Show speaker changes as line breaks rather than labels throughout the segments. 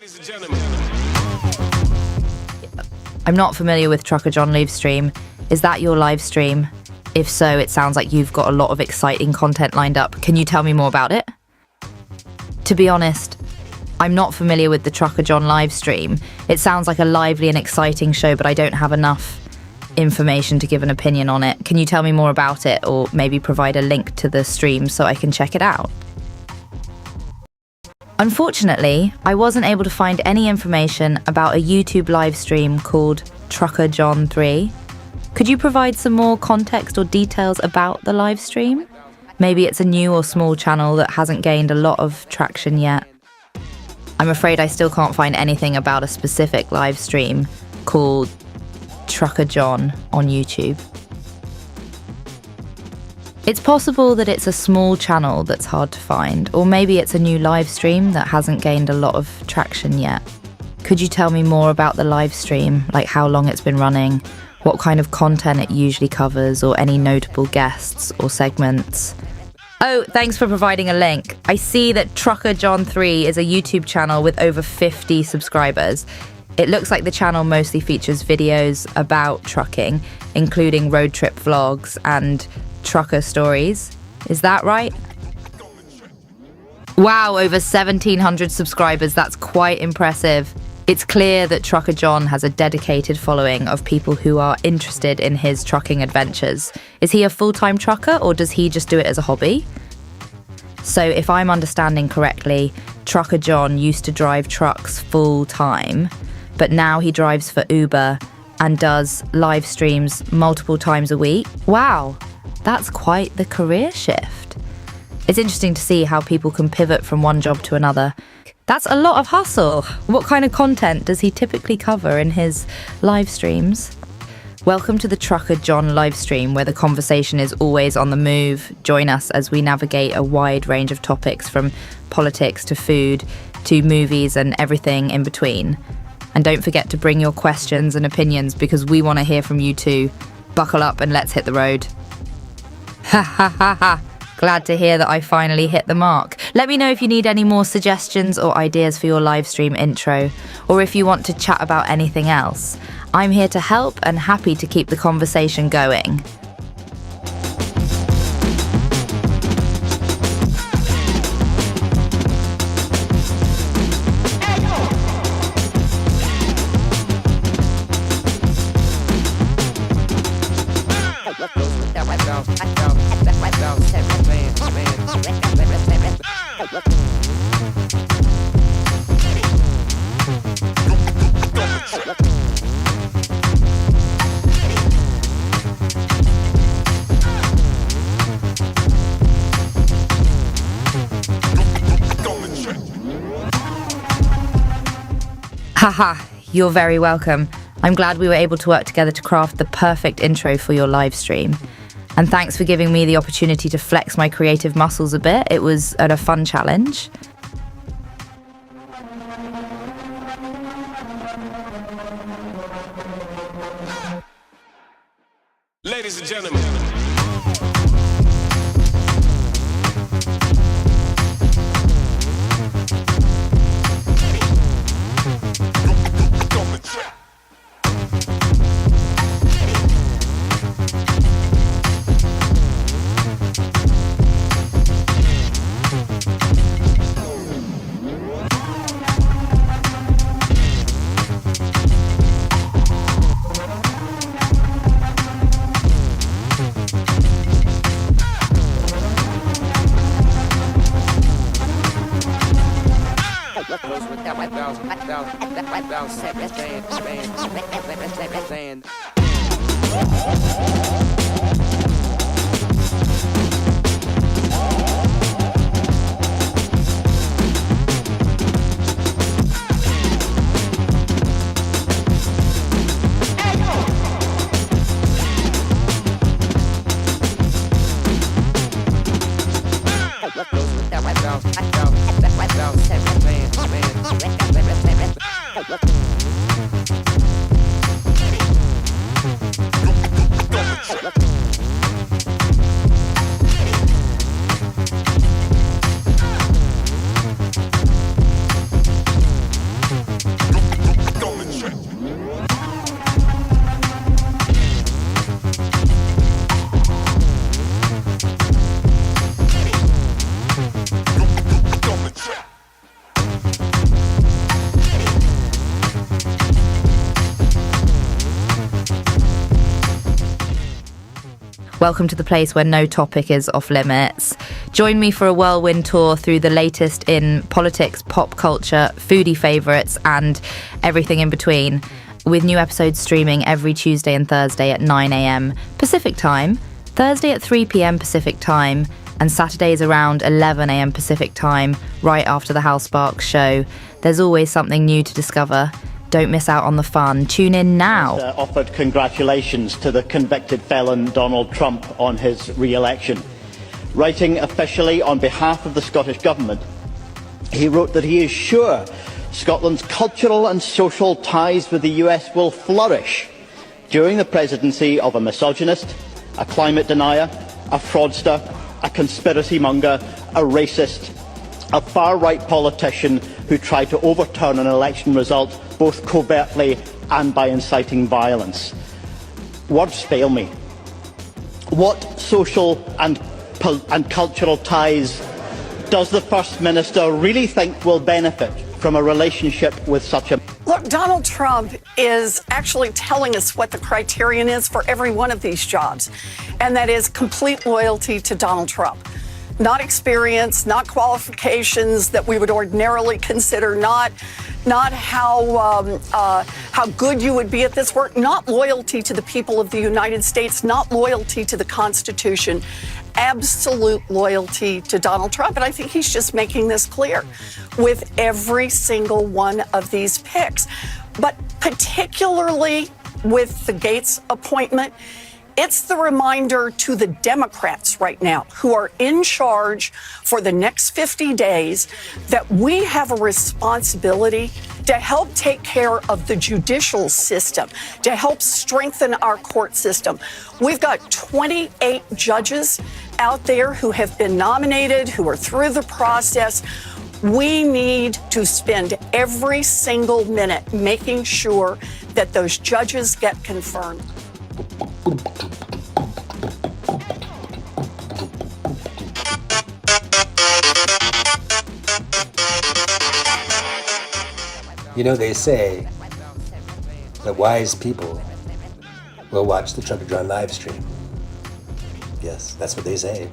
Ladies and gentlemen.
I'm not familiar with Trucker John live stream. Is that your live stream? If so, it sounds like you've got a lot of exciting content lined up. Can you tell me more about it? To be honest, I'm not familiar with the Trucker John live stream. It sounds like a lively and exciting show, but I don't have enough information to give an opinion on it. Can you tell me more about it, or maybe provide a link to the stream so I can check it out? Unfortunately, I wasn't able to find any information about a YouTube live stream called Trucker John 3. Could you provide some more context or details about the live stream? Maybe it's a new or small channel that hasn't gained a lot of traction yet. I'm afraid I still can't find anything about a specific live stream called Trucker John on YouTube. It's possible that it's a small channel that's hard to find, or maybe it's a new live stream that hasn't gained a lot of traction yet. Could you tell me more about the live stream, like how long it's been running, what kind of content it usually covers, or any notable guests or segments? Oh, thanks for providing a link. I see that Trucker John 3 is a YouTube channel with over 50 subscribers. It looks like the channel mostly features videos about trucking, including road trip vlogs and trucker stories. Is that right? Wow, over 1,700 subscribers. That's quite impressive. It's clear that Trucker John has a dedicated following of people who are interested in his trucking adventures. Is he a full-time trucker, or does he just do it as a hobby? So if I'm understanding correctly, Trucker John used to drive trucks full-time, but now he drives for Uber and does live streams multiple times a week. Wow, that's quite the career shift. It's interesting to see how people can pivot from one job to another. That's a lot of hustle. What kind of content does he typically cover in his live streams? Welcome to the Trucker John live stream, where the conversation is always on the move. Join us as we navigate a wide range of topics, from politics to food to movies and everything in between. And don't forget to bring your questions and opinions, because we want to hear from you too. Buckle up and let's hit the road. Ha ha ha ha. Glad to hear that I finally hit the mark. Let me know if you need any more suggestions or ideas for your live stream intro, or if you want to chat about anything else. I'm here to help and happy to keep the conversation going. Haha, you're very welcome. I'm glad we were able to work together to craft the perfect intro for your live stream. And thanks for giving me the opportunity to flex my creative muscles a bit. It was a fun challenge.
Ladies and gentlemen.
Welcome to the place where no topic is off limits. Join me for a whirlwind tour through the latest in politics, pop culture, foodie favourites, and everything in between, with new episodes streaming every Tuesday and Thursday at 9 a.m. Pacific Time, Thursday at 3 p.m. Pacific Time, and Saturdays around 11 a.m. Pacific Time, right after the Hal Sparks show. There's always something new to discover. Don't miss out on the fun. Tune in now.
Offered congratulations to the convicted felon Donald Trump on his re-election. Writing officially on behalf of the Scottish Government, he wrote that he is sure Scotland's cultural and social ties with the US will flourish during the presidency of a misogynist, a climate denier, a fraudster, a conspiracy monger, a racist, a far-right politician who tried to overturn an election result both covertly and by inciting violence. Words fail me. What social and cultural ties does the First Minister really think will benefit from a relationship with such a...
Look, Donald Trump is actually telling us what the criterion is for every one of these jobs, and that is complete loyalty to Donald Trump. Not experience, not qualifications that we would ordinarily consider, not how good you would be at this work, not loyalty to the people of the United States, not loyalty to the Constitution, absolute loyalty to Donald Trump. And I think he's just making this clear with every single one of these picks. But particularly with the Gates appointment, it's the reminder to the Democrats right now who are in charge for the next 50 days that we have a responsibility to help take care of the judicial system, to help strengthen our court system. We've got 28 judges out there who have been nominated, who are through the process. We need to spend every single minute making sure that those judges get confirmed.
You know, they say that wise people will watch the Trucker John live stream. Yes, that's what they say.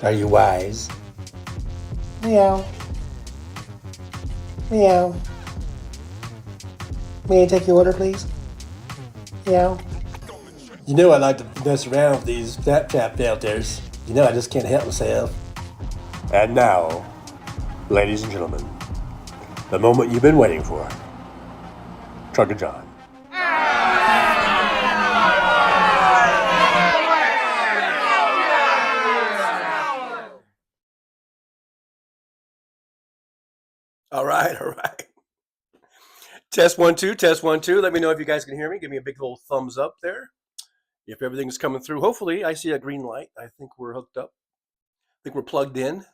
Are you wise? Meow. Meow. May I take your order, please? Meow. You know I like to mess around with these Snapchat filters. You know I just can't help myself. And now, ladies and gentlemen, the moment you've been waiting for. Trucker John. All right. Test 1 2, test 1 2. Let me know if you guys can hear me. Give me a big little thumbs up there. If everything's coming through, hopefully I see a green light. I think we're hooked up. I think we're plugged in,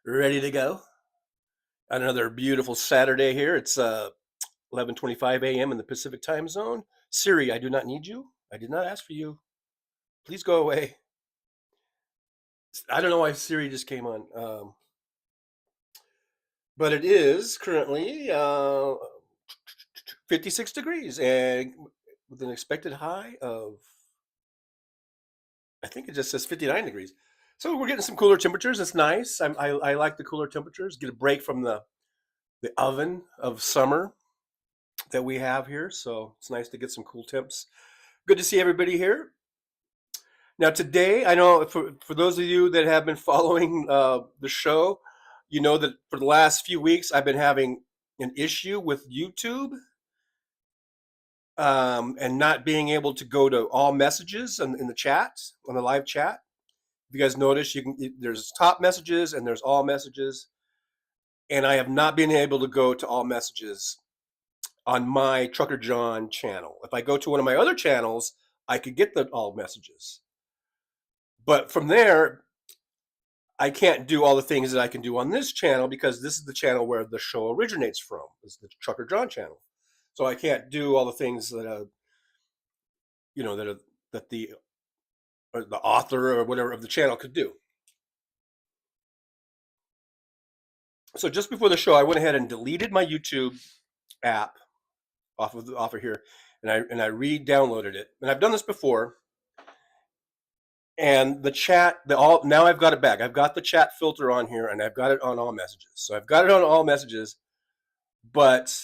ready to go. On another beautiful Saturday here. It's 11:25 a.m. in the Pacific time zone. Siri, I do not need you. I did not ask for you. Please go away. I don't know why Siri just came on. But it is currently 56 degrees and with an expected high of, I think it just says 59 degrees. So we're getting some cooler temperatures. It's nice. I like the cooler temperatures. Get a break from the oven of summer that we have here. So it's nice to get some cool temps. Good to see everybody here. Now today, I know for those of you that have been following the show, you know that for the last few weeks, I've been having an issue with YouTube and not being able to go to all messages in the chat, on the live chat. If you guys notice, there's top messages and there's all messages. And I have not been able to go to all messages on my Trucker John channel. If I go to one of my other channels, I could get the all messages. But from there, I can't do all the things that I can do on this channel because this is the channel where the show originates from. It's the Trucker John channel. So I can't do all the things that that the author or whatever of the channel could do. So just before the show, I went ahead and deleted my YouTube app off of here, and I re-downloaded it. And I've done this before. And the chat, now I've got it back. I've got the chat filter on here, and I've got it on all messages. So I've got it on all messages, but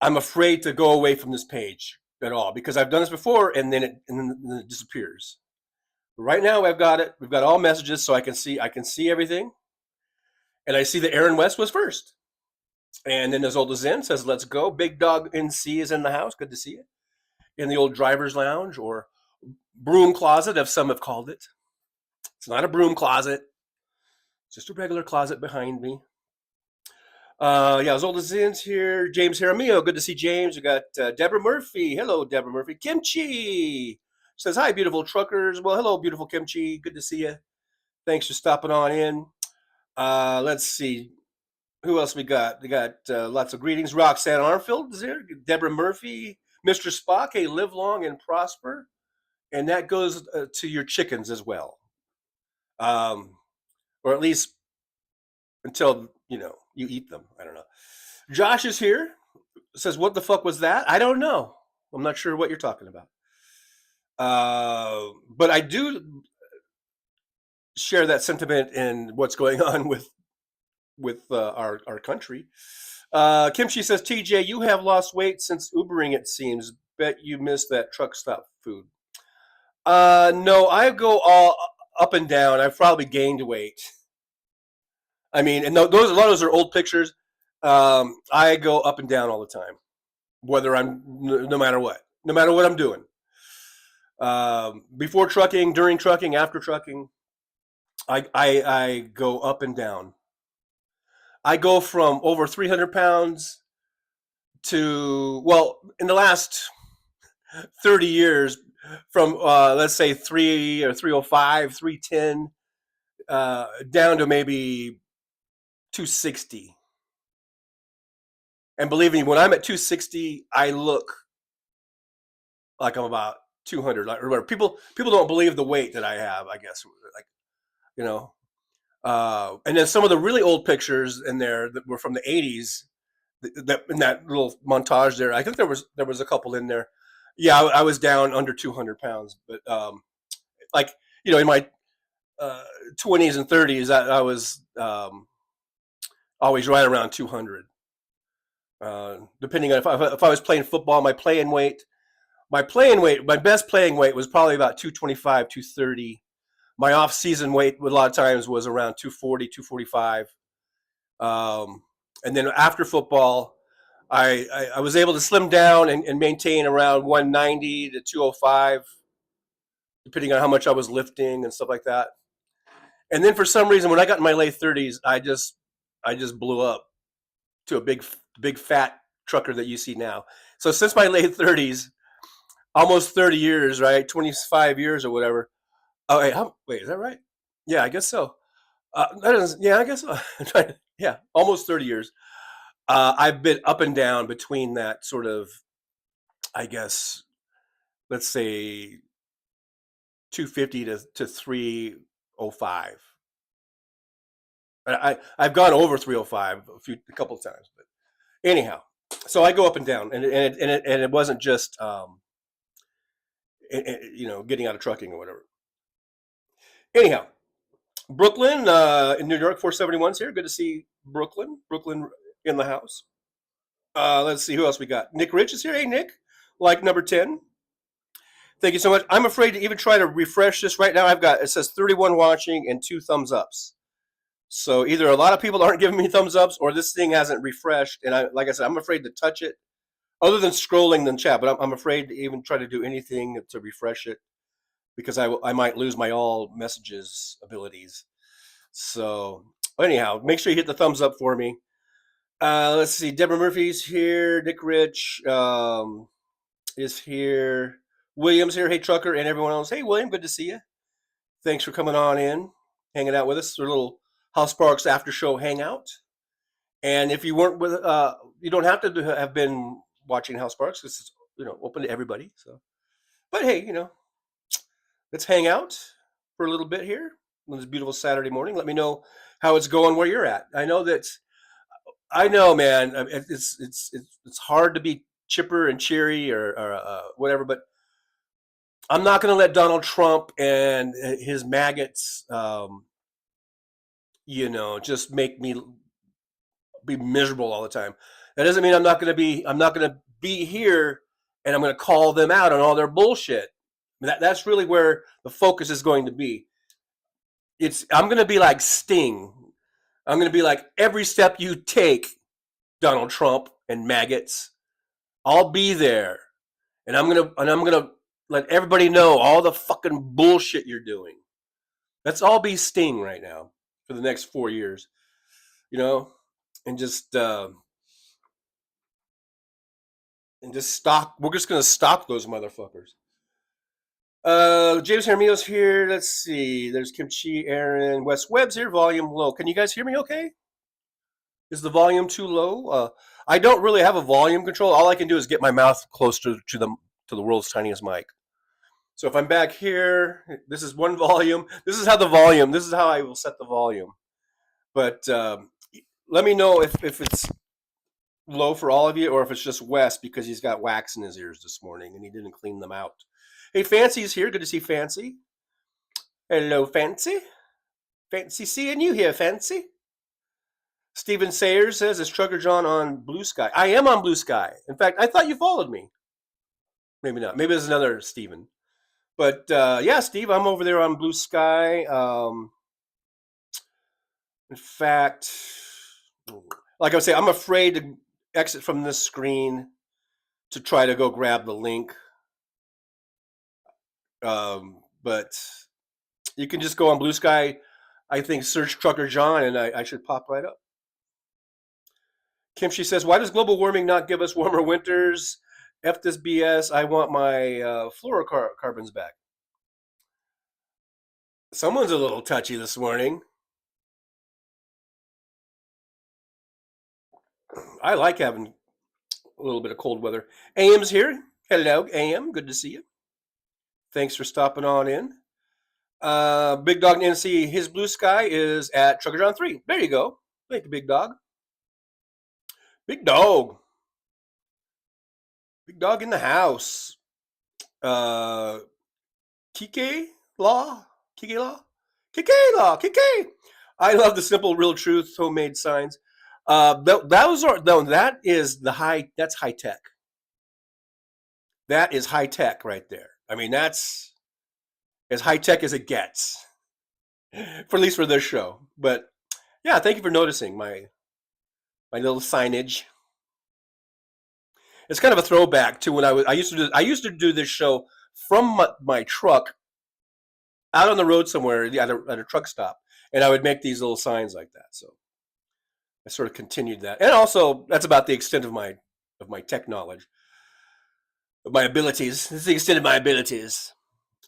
I'm afraid to go away from this page at all because I've done this before, and then it disappears. But right now I've got it. We've got all messages, so I can see everything, and I see that Aaron West was first, and then Isolde Zinn says, "Let's go." Big Dog NC is in the house. Good to see you in the old driver's lounge or broom closet, as some have called it. It's not a broom closet; it's just a regular closet behind me. Yeah, Isolde Zinn's here. James Jaramillo, good to see James. We got Deborah Murphy. Hello, Deborah Murphy. Kimchi says, hi, beautiful truckers. Well, hello, beautiful Kimchi. Good to see you. Thanks for stopping on in. Let's see. Who else we got? We got lots of greetings. Roxanne Armfield is here. Deborah Murphy. Mr. Spock, hey, live long and prosper. And that goes to your chickens as well. Or at least until, you eat them. I don't know. Josh is here. Says, what the fuck was that? I don't know. I'm not sure what you're talking about. But I do share that sentiment in what's going on with our country. Kimchi says, TJ, you have lost weight since Ubering, it seems. Bet you missed that truck stop food. No, I go all up and down. I've probably gained weight. I mean, and a lot of those are old pictures. I go up and down all the time, whether no matter what I'm doing. Before trucking, during trucking, after trucking, I go up and down. I go from over 300 pounds to, well, in the last 30 years, from let's say 3 or 305, 310, down to maybe 260. And believe me, when I'm at 260, I look like I'm about 200. Like, remember, people don't believe the weight that I have, I guess. Like, and then some of the really old pictures in there that were from the 80s, that in that little montage there, I think there was a couple in there. Yeah, I was down under 200 pounds, but like, in my 20s and 30s, I was always right around 200. Depending on if I was playing football, my best playing weight was probably about 225, 230. My off-season weight a lot of times was around 240, 245. And then after football, I was able to slim down and maintain around 190 to 205, depending on how much I was lifting and stuff like that. And then for some reason, when I got in my late 30s, I just blew up to a big fat trucker that you see now. So since my late 30s, almost 30 years, right? 25 years or whatever. Oh, wait, is that right? Yeah, I guess so. I guess so. Yeah, almost 30 years. I've been up and down between that sort of, I guess, let's say 250 to 305. I've gone over 305 a couple of times, but anyhow, so I go up and down, and it wasn't just getting out of trucking or whatever. Anyhow, Brooklyn in New York, 471's here. Good to see Brooklyn in the house. Let's see who else we got. Nick Rich is here. Hey, Nick, like number 10. Thank you so much. I'm afraid to even try to refresh this right now. It says 31 watching and 2 thumbs ups. So either a lot of people aren't giving me thumbs ups, or this thing hasn't refreshed. And like I said, I'm afraid to touch it, other than scrolling the chat. But I'm afraid to even try to do anything to refresh it, because I might lose my all messages abilities. So anyhow, make sure you hit the thumbs up for me. Let's see. Deborah Murphy's here. Nick Rich is here. William's here. Hey, trucker, and everyone else. Hey, William, good to see you. Thanks for coming on in, hanging out with us. Our little House Parks after show hangout. And if you weren't with, you don't have to have been watching House Parks. This is open to everybody. So, but hey, let's hang out for a little bit here on this beautiful Saturday morning. Let me know how it's going where you're at. I know, man. It's hard to be chipper and cheery or whatever, but I'm not going to let Donald Trump and his maggots, just make me be miserable all the time. That doesn't mean I'm not going to be here and I'm going to call them out on all their bullshit. That's really where the focus is going to be. I'm going to be like Sting. I'm going to be like, every step you take, Donald Trump and maggots, I'll be there. And I'm going to let everybody know all the fucking bullshit you're doing. Let's all be Sting right now for the next 4 years, and just stalk. We're just gonna stalk those motherfuckers. James Hermio's here. Let's see. There's Kimchi, Aaron, Wes Webb's here. Volume low. Can you guys hear me? Okay. Is the volume too low? I don't really have a volume control. All I can do is get my mouth close to the world's tiniest mic. So if I'm back here, this is one volume. This is how I will set the volume. But let me know if it's low for all of you or if it's just Wes because he's got wax in his ears this morning and he didn't clean them out. Hey, Fancy's here. Good to see Fancy. Hello, Fancy. Fancy seeing you here, Fancy. Stephen Sayers says, is Trucker John on Blue Sky? I am on Blue Sky. In fact, I thought you followed me. Maybe not. Maybe there's another Stephen. But yeah, Steve, I'm over there on Blue Sky. In fact, like I was saying, I'm afraid to exit from this screen to try to go grab the link. But you can just go on Blue Sky, I think, search Trucker John, and I should pop right up. Kimchi says, why does global warming not give us warmer winters? F this BS. I want my fluorocarbons back. Someone's a little touchy this morning. I like having a little bit of cold weather. AM's here. Hello, AM. Good to see you. Thanks for stopping on in. Big Dog Nancy, his Blue Sky is at Trucker John 3. There you go. Thank you, Big Dog. Big Dog. Big Dog in the house. Kike Law. I love the simple, real truth, homemade signs. That's high tech. That is high tech right there. I mean, that's as high tech as it gets, for at least for this show. But yeah, thank you for noticing my little signage. It's kind of a throwback to when I used to do this show from my truck out on the road somewhere at a truck stop, and I would make these little signs like that. So I sort of continued that, and also that's about the extent of my tech knowledge, of my abilities. This is the extent of my abilities.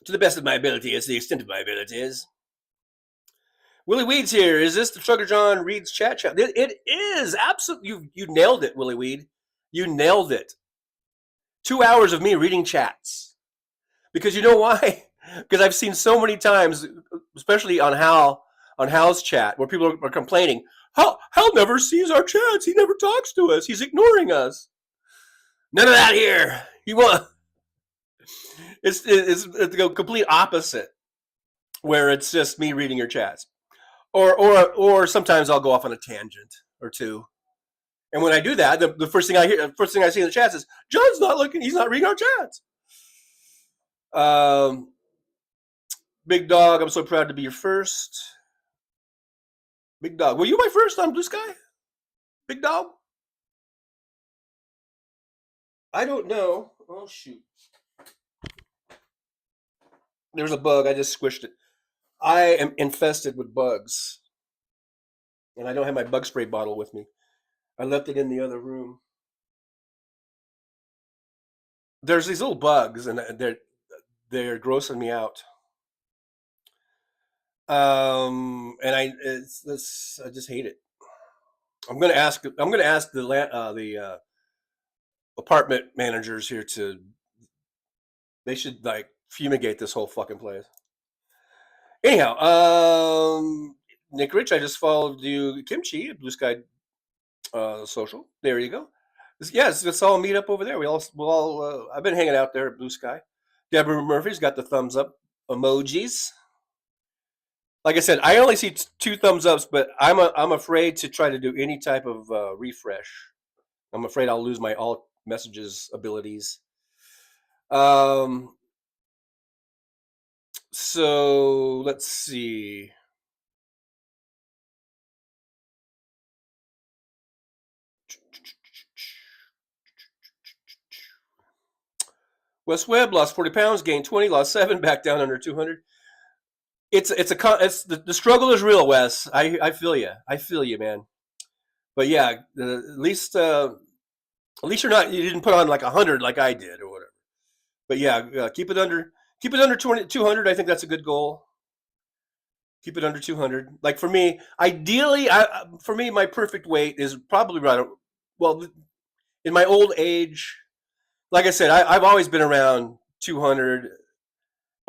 To the best of my ability, it's the extent of my abilities. Willie Weed's here. Is this the Trucker John Reed's chat? It is absolutely. You nailed it, Willie Weed. You nailed it. 2 hours of me reading chats. Because you know why? Because I've seen so many times, especially on Hal's chat, where people are complaining, Hal never sees our chats. He never talks to us. He's ignoring us. None of that here. It's the complete opposite, where it's just me reading your chats. Or sometimes I'll go off on a tangent or two. And when I do that, the first thing I see in the chats is, John's not looking, he's not reading our chats. Big Dog, I'm so proud to be your first. Big Dog, were you my first on Blue Sky? Big Dog? I don't know. Oh, shoot. There's a bug. I just squished it. I am infested with bugs. And I don't have my bug spray bottle with me. I left it in the other room. There's these little bugs, and they're grossing me out. And I just hate it. I'm gonna ask the apartment managers here they should like fumigate this whole fucking place. Anyhow, Nick Rich, I just followed you, Kimchi, Blue Sky social. There you go. Let's all meet up over there. We'll all. I've been hanging out there at Blue Sky. Deborah Murphy's got the thumbs up emojis. Like I said, I only see 2 thumbs ups, but I'm afraid to try to do any type of refresh. I'm afraid I'll lose my all messages abilities. So let's see. Wes Webb lost 40 pounds, gained 20, lost 7, back down under 200. It's the struggle is real, Wes. I feel you. I feel you, man. But yeah, at least you didn't put on like 100 like I did or whatever. But yeah, keep it under 200. I think that's a good goal. Keep it under 200. Like for me, ideally, for me, my perfect weight is probably right. Well, in my old age, like I said, I've always been around 200,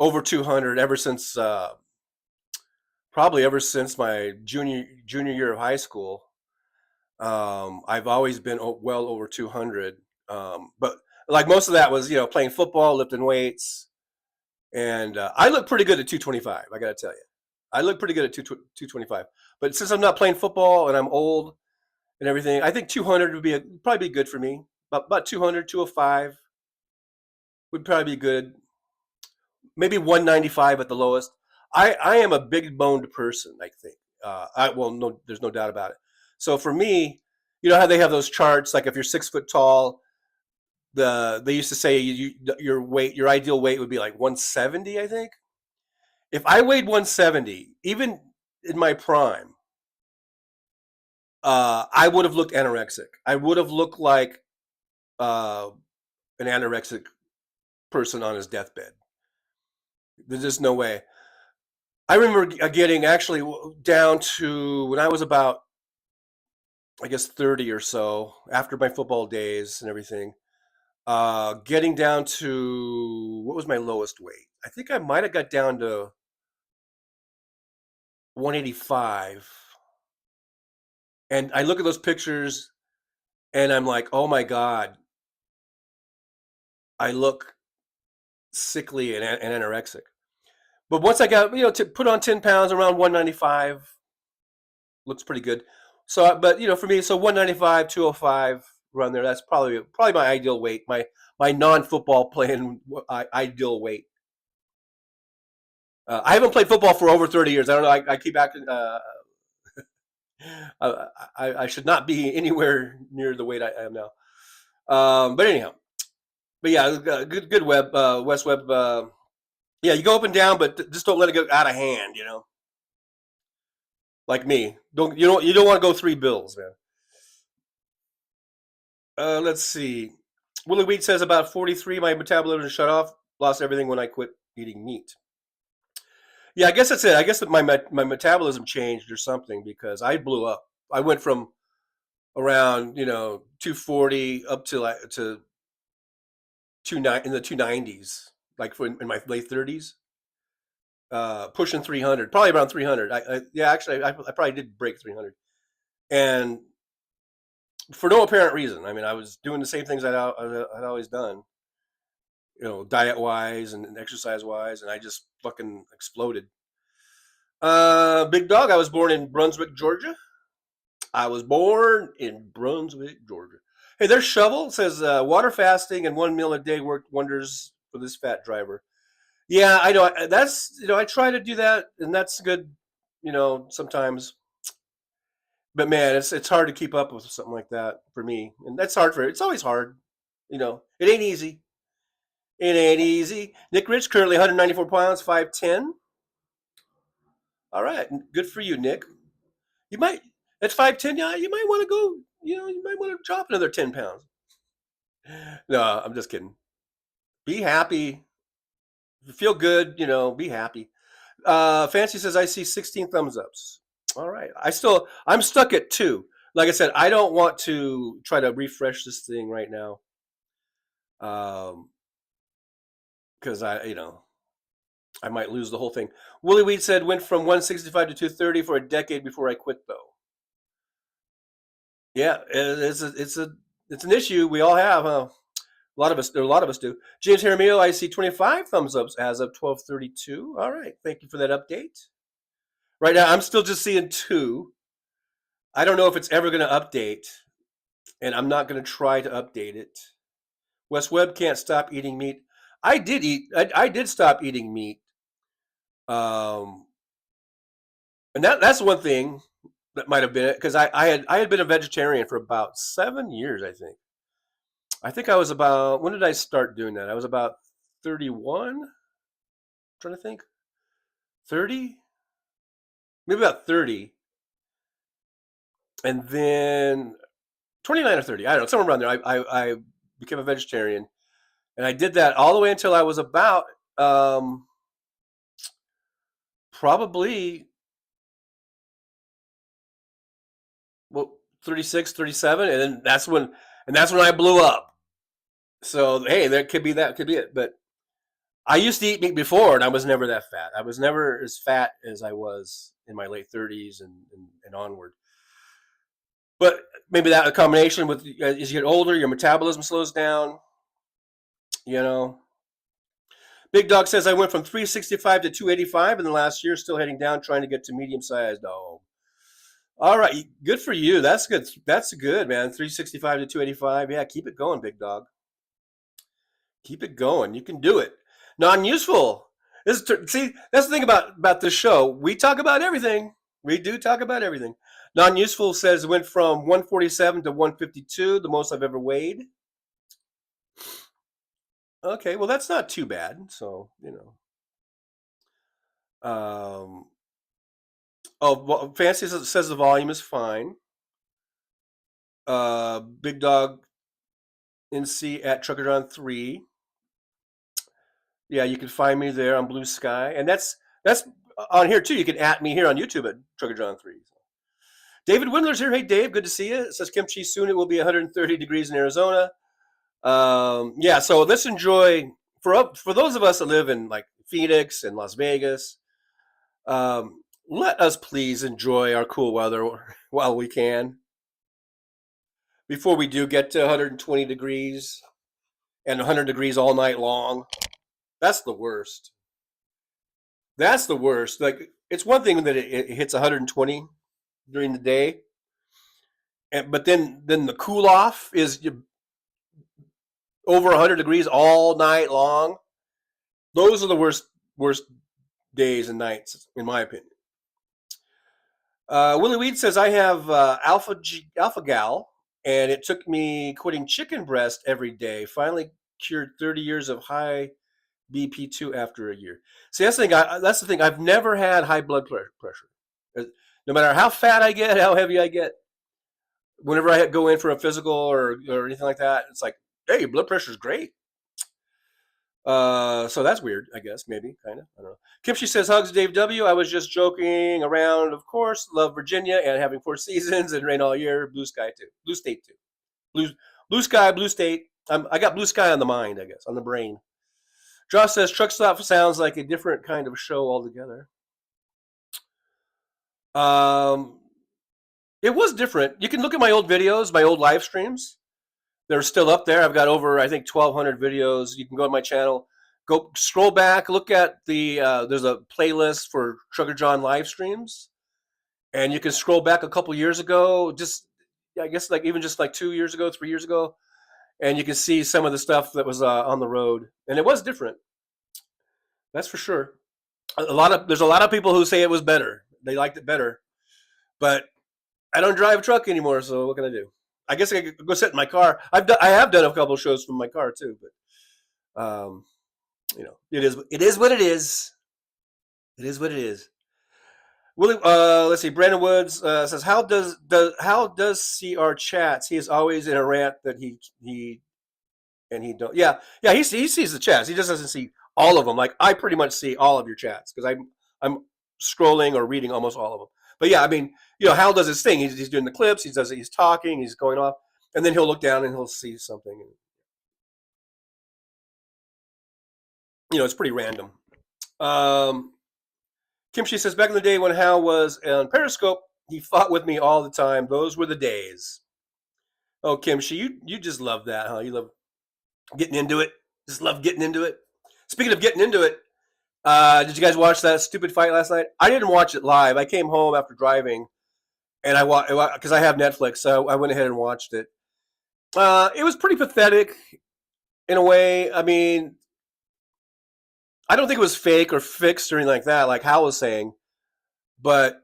over 200 ever since probably ever since my junior year of high school. I've always been well over 200. But like most of that was, playing football, lifting weights, and I look pretty good at 225. I got to tell you, I look pretty good at 225. But since I'm not playing football and I'm old and everything, I think 200 would probably be good for me. About 200, 205 would probably be good. Maybe 195 at the lowest. I am a big boned person, I think. No, there's no doubt about it. So for me, you know how they have those charts, like if you're 6 foot tall, they used to say your ideal weight would be like 170, I think. If I weighed 170, even in my prime, I would have looked anorexic. I would have looked like an anorexic person on his deathbed. There's just no way. I remember getting actually down to when I was about, I guess, 30 or so, after my football days and everything, getting down to, what was my lowest weight? I think I might have got down to 185. And I look at those pictures and I'm like, oh my God, I look sickly and anorexic. But once I got, to put on 10 pounds, around 195, looks pretty good. So, but for me, so 195, 205, around there. That's probably my ideal weight. My non-football playing ideal weight. I haven't played football for over 30 years. I don't know. I keep acting. I should not be anywhere near the weight I am now. But anyhow, yeah, good Web, West Web. Yeah, you go up and down, but just don't let it go out of hand. Like me, you don't want to go 3 bills, man. Let's see. Willie Wheat says about 43. My metabolism shut off. Lost everything when I quit eating meat. Yeah, I guess that's it. I guess that my metabolism changed or something, because I blew up. I went from around 240 up to like to in the 290s, like in my late 30s, pushing 300, probably around 300. Yeah, actually, I probably did break 300, and for no apparent reason. I mean, I was doing the same things I'd always done, diet wise and exercise wise, and I just fucking exploded. Big dog, I was born in Brunswick, Georgia. Hey, there's Shovel. It says water fasting and 1 meal a day worked wonders for this fat driver. Yeah, I know. That's I try to do that, and that's good. Sometimes. But man, it's hard to keep up with something like that for me, and that's hard it's always hard. It ain't easy. It ain't easy. Nick Rich, currently 194 pounds, 5'10". All right, good for you, Nick. You might at 5'10". Yeah, you might want to go. You might want to drop another 10 pounds. No, I'm just kidding. Be happy. Feel good. Be happy. Fancy says I see 16 thumbs ups. All right. I'm stuck at 2. Like I said, I don't want to try to refresh this thing right now. Because I might lose the whole thing. Willie Weed said went from 165 to 230 for a decade before I quit, though. Yeah, it's an issue we all have, huh? A lot of us do. James Jaramillo, I see 25 thumbs ups as of 12:32. All right, thank you for that update. Right now, I'm still just seeing 2. I don't know if it's ever going to update, and I'm not going to try to update it. Wes Webb can't stop eating meat. I did eat. I did stop eating meat. And that's one thing that might have been it, because I had been a vegetarian for about 7 years, I think. I think I was about, when did I start doing that? I was about 31. I'm trying to think. 30? Maybe about 30. And then 29 or 30. I don't know, somewhere around there. I became a vegetarian. And I did that all the way until I was about probably 36, 37, and then that's when I blew up. So hey, that could be it. But I used to eat meat before, and I was never that fat. I was never as fat as I was in my late 30s and onward. But maybe that a combination with, as you get older, your metabolism slows down. You know. Big Dog says I went from 365 to 285 in the last year, still heading down, trying to get to medium sized. Oh, all right, good for you. That's good. That's good, man. 365 to 285. Yeah, keep it going, Big Dog. Keep it going. You can do it. Non-useful. See, that's the thing about this show. We talk about everything. We do talk about everything. Non-useful says it went from 147 to 152, the most I've ever weighed. Okay, well, that's not too bad. So, well, Fancy says the volume is fine. Big Dog NC at Trucker John 3. Yeah, you can find me there on Blue Sky, and that's on here too. You can at me here on YouTube at Trucker John 3. David Windler's here. Hey, Dave, good to see you. It says kimchi soon. It will be 130 degrees in Arizona. Yeah, so let's enjoy for those of us that live in like Phoenix and Las Vegas. Let us please enjoy our cool weather while we can, before we do get to 120 degrees and 100 degrees all night long. That's the worst. That's the worst. Like, it's one thing that it hits 120 during the day, but then the cool off is over 100 degrees all night long. Those are the worst days and nights, in my opinion. Willie Weed says I have alpha gal, and it took me quitting chicken breast every day. Finally cured 30 years of high BP2 after a year. See, that's the thing. I've never had high blood pressure. No matter how fat I get, how heavy I get, whenever I go in for a physical or anything like that, it's like, hey, your blood pressure is great. So that's weird, I guess, maybe, kind of. I don't know. Kimchi says, hugs, Dave W. I was just joking around, of course. Love Virginia and having 4 seasons and rain all year. Blue sky, too. Blue state, too. Blue sky, blue state. I got blue sky on the mind, I guess, on the brain. Josh says, Truck Stop sounds like a different kind of show altogether. It was different. You can look at my old videos, my old live streams. They're still up there. I've got over, I think, 1,200 videos. You can go to my channel, go scroll back, look at the, there's a playlist for Trucker John live streams. And you can scroll back a couple years ago, just, I guess, like even just like 2 years ago, 3 years ago. And you can see some of the stuff that was on the road. And it was different. That's for sure. There's a lot of people who say it was better. They liked it better. But I don't drive a truck anymore, so what can I do? I guess I could go sit in my car. I have done a couple of shows from my car too, but it is what it is. It is what it is. Willie, let's see. Brandon Woods says, how does see our chats? He is always in a rant that he don't. Yeah. He sees the chats. He just doesn't see all of them. Like, I pretty much see all of your chats because I'm scrolling or reading almost all of them. But yeah, I mean, Hal does his thing. He's doing the clips. He's talking. He's going off, and then he'll look down and he'll see something. It's pretty random. Kimchi says, back in the day when Hal was on Periscope, he fought with me all the time. Those were the days. Oh, Kimchi, you just love that, huh? You love getting into it. Just love getting into it. Speaking of getting into it, did you guys watch that stupid fight last night? I didn't watch it live. I came home after driving, and I watched because I have Netflix, so I went ahead and watched it. It was pretty pathetic in a way. I mean, I don't think it was fake or fixed or anything like that, like Hal was saying. But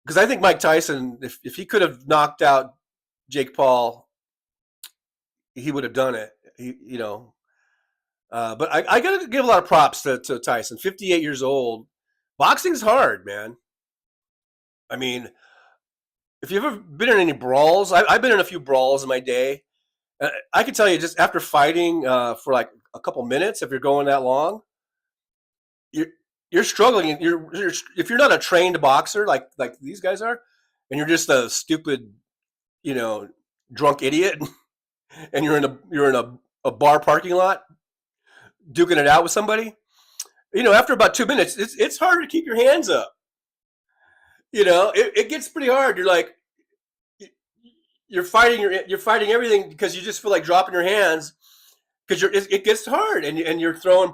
because I think Mike Tyson, if he could have knocked out Jake Paul, he would have done it. But I got to give a lot of props to Tyson. 58 years old. Boxing's hard, man. I mean, if you've ever been in any brawls, I've been in a few brawls in my day. I can tell you, just after fighting for like a couple minutes, if you're going that long, you're struggling. If you're not a trained boxer like these guys are, and you're just a stupid, drunk idiot, and you're in a bar parking lot duking it out with somebody, after about 2 minutes, it's hard to keep your hands up. It gets pretty hard. You're like, you're fighting everything because you just feel like dropping your hands because it gets hard and you're throwing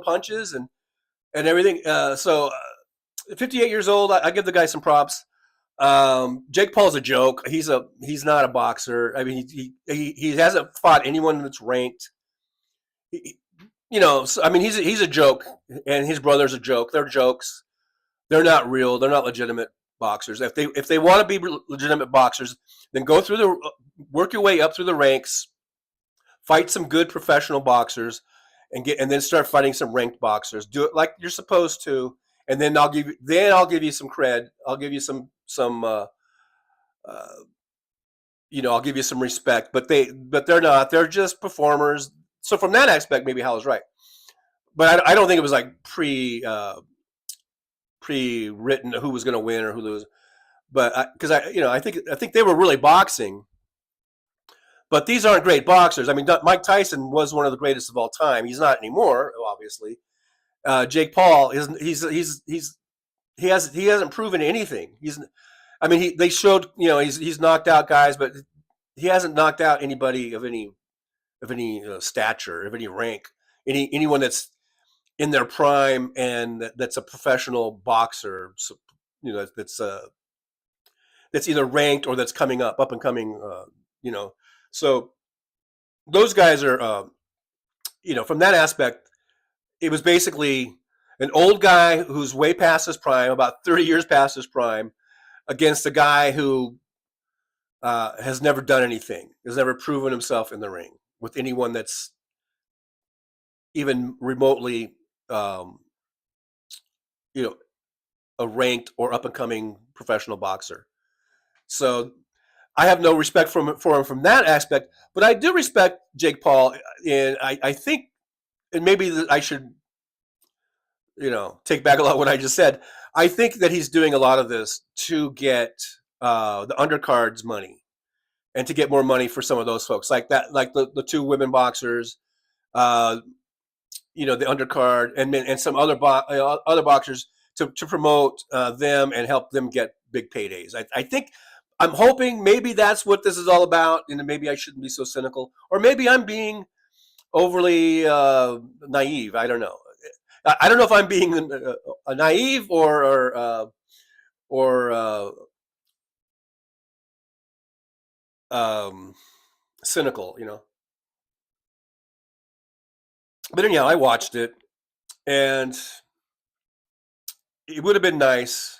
punches and everything. So 58 years old, I give the guy some props. Jake Paul's a joke. He's not a boxer. I mean, he hasn't fought anyone that's ranked. So, I mean, he's a joke, and his brother's a joke. They're jokes. They're not real. They're not legitimate boxers. If they want to be legitimate boxers, then work your way up through the ranks, fight some good professional boxers, and then start fighting some ranked boxers. Do it like you're supposed to, and then I'll give you some cred. I'll give you some I'll give you some respect. But they're not. They're just performers. So from that aspect, maybe Hal is right. But I don't think it was like pre-written who was going to win or who lose. But because I think they were really boxing. But these aren't great boxers. I mean, Mike Tyson was one of the greatest of all time. He's not anymore, obviously. Jake Paul he hasn't proven anything. They showed he's knocked out guys, but he hasn't knocked out anybody of any stature, of any rank, anyone that's in their prime and that's a professional boxer. So, that's either ranked or that's coming up and coming. So those guys are, from that aspect, it was basically an old guy who's way past his prime, about 30 years past his prime, against a guy who has never done anything, has never proven himself in the ring with anyone that's even remotely, a ranked or up and coming professional boxer. So I have no respect for him from that aspect, but I do respect Jake Paul, and I think, and maybe I should, take back a lot of what I just said. I think that he's doing a lot of this to get the undercards money, and to get more money for some of those folks, like the two women boxers, the undercard, and some other boxers to promote them and help them get big paydays. I think. I'm hoping maybe that's what this is all about, and maybe I shouldn't be so cynical, or maybe I'm being overly naive. I don't know. I don't know if I'm being a naive or cynical, But anyhow, I watched it, and it would have been nice.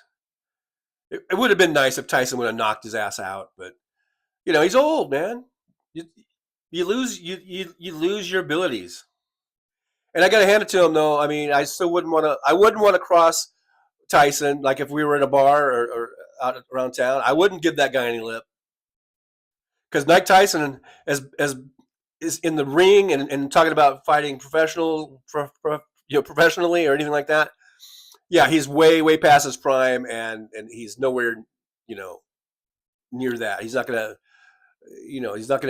It would have been nice if Tyson would have knocked his ass out, but he's old, man. You lose your abilities, and I got to hand it to him, though. I mean, I still wouldn't want to. I wouldn't want to cross Tyson, like if we were in a bar or out around town. I wouldn't give that guy any lip, because Mike Tyson as is in the ring and talking about fighting professionally or anything like that. Yeah, he's way past his prime, and he's nowhere, near that. He's not gonna,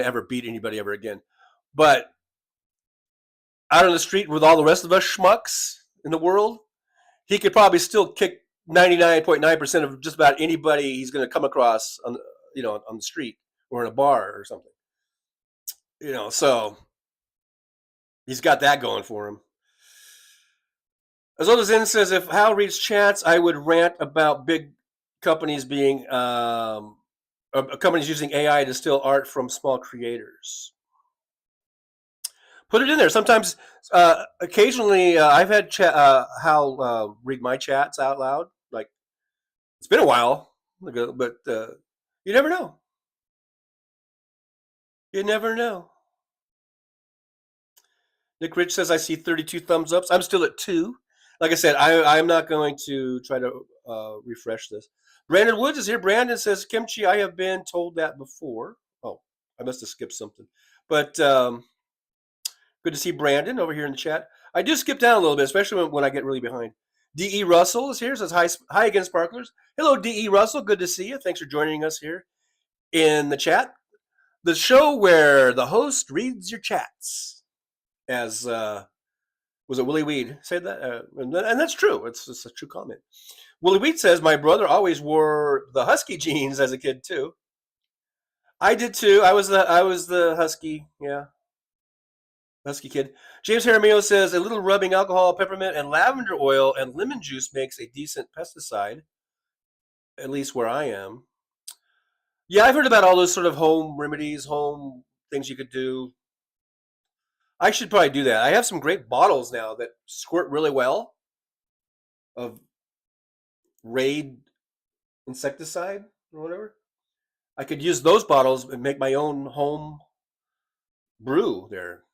ever beat anybody ever again. But out on the street with all the rest of us schmucks in the world, he could probably still kick 99.9% of just about anybody he's going to come across on the street or in a bar or something. So He's got that going for him. As old as in says, if Hal reads chats, I would rant about big companies being companies using AI to steal art from small creators. Put it in there. Sometimes, occasionally, I've had Hal read my chats out loud. Like, it's been a while, but you never know. You never know. Nick Rich says, I see 32 thumbs ups. I'm still at 2. Like I said, I'm not going to try to refresh this. Brandon Woods is here. Brandon says, Kimchi, I have been told that before. Oh, I must have skipped something. But good to see Brandon over here in the chat. I do skip down a little bit, especially when I get really behind. D.E. Russell is here. Says, hi again, Sparklers. Hello, D.E. Russell. Good to see you. Thanks for joining us here in the chat. The show where the host reads your chats. As was it Willie Weed said that? And that's true. It's a true comment. Willie Weed says, my brother always wore the husky jeans as a kid too. I did too. I was the husky, yeah. Husky kid. James Jaramillo says, a little rubbing alcohol, peppermint, and lavender oil and lemon juice makes a decent pesticide, at least where I am. Yeah, I've heard about all those sort of home remedies, home things you could do. I should probably do that. I have some great bottles now that squirt really well of Raid insecticide or whatever. I could use those bottles and make my own home brew there.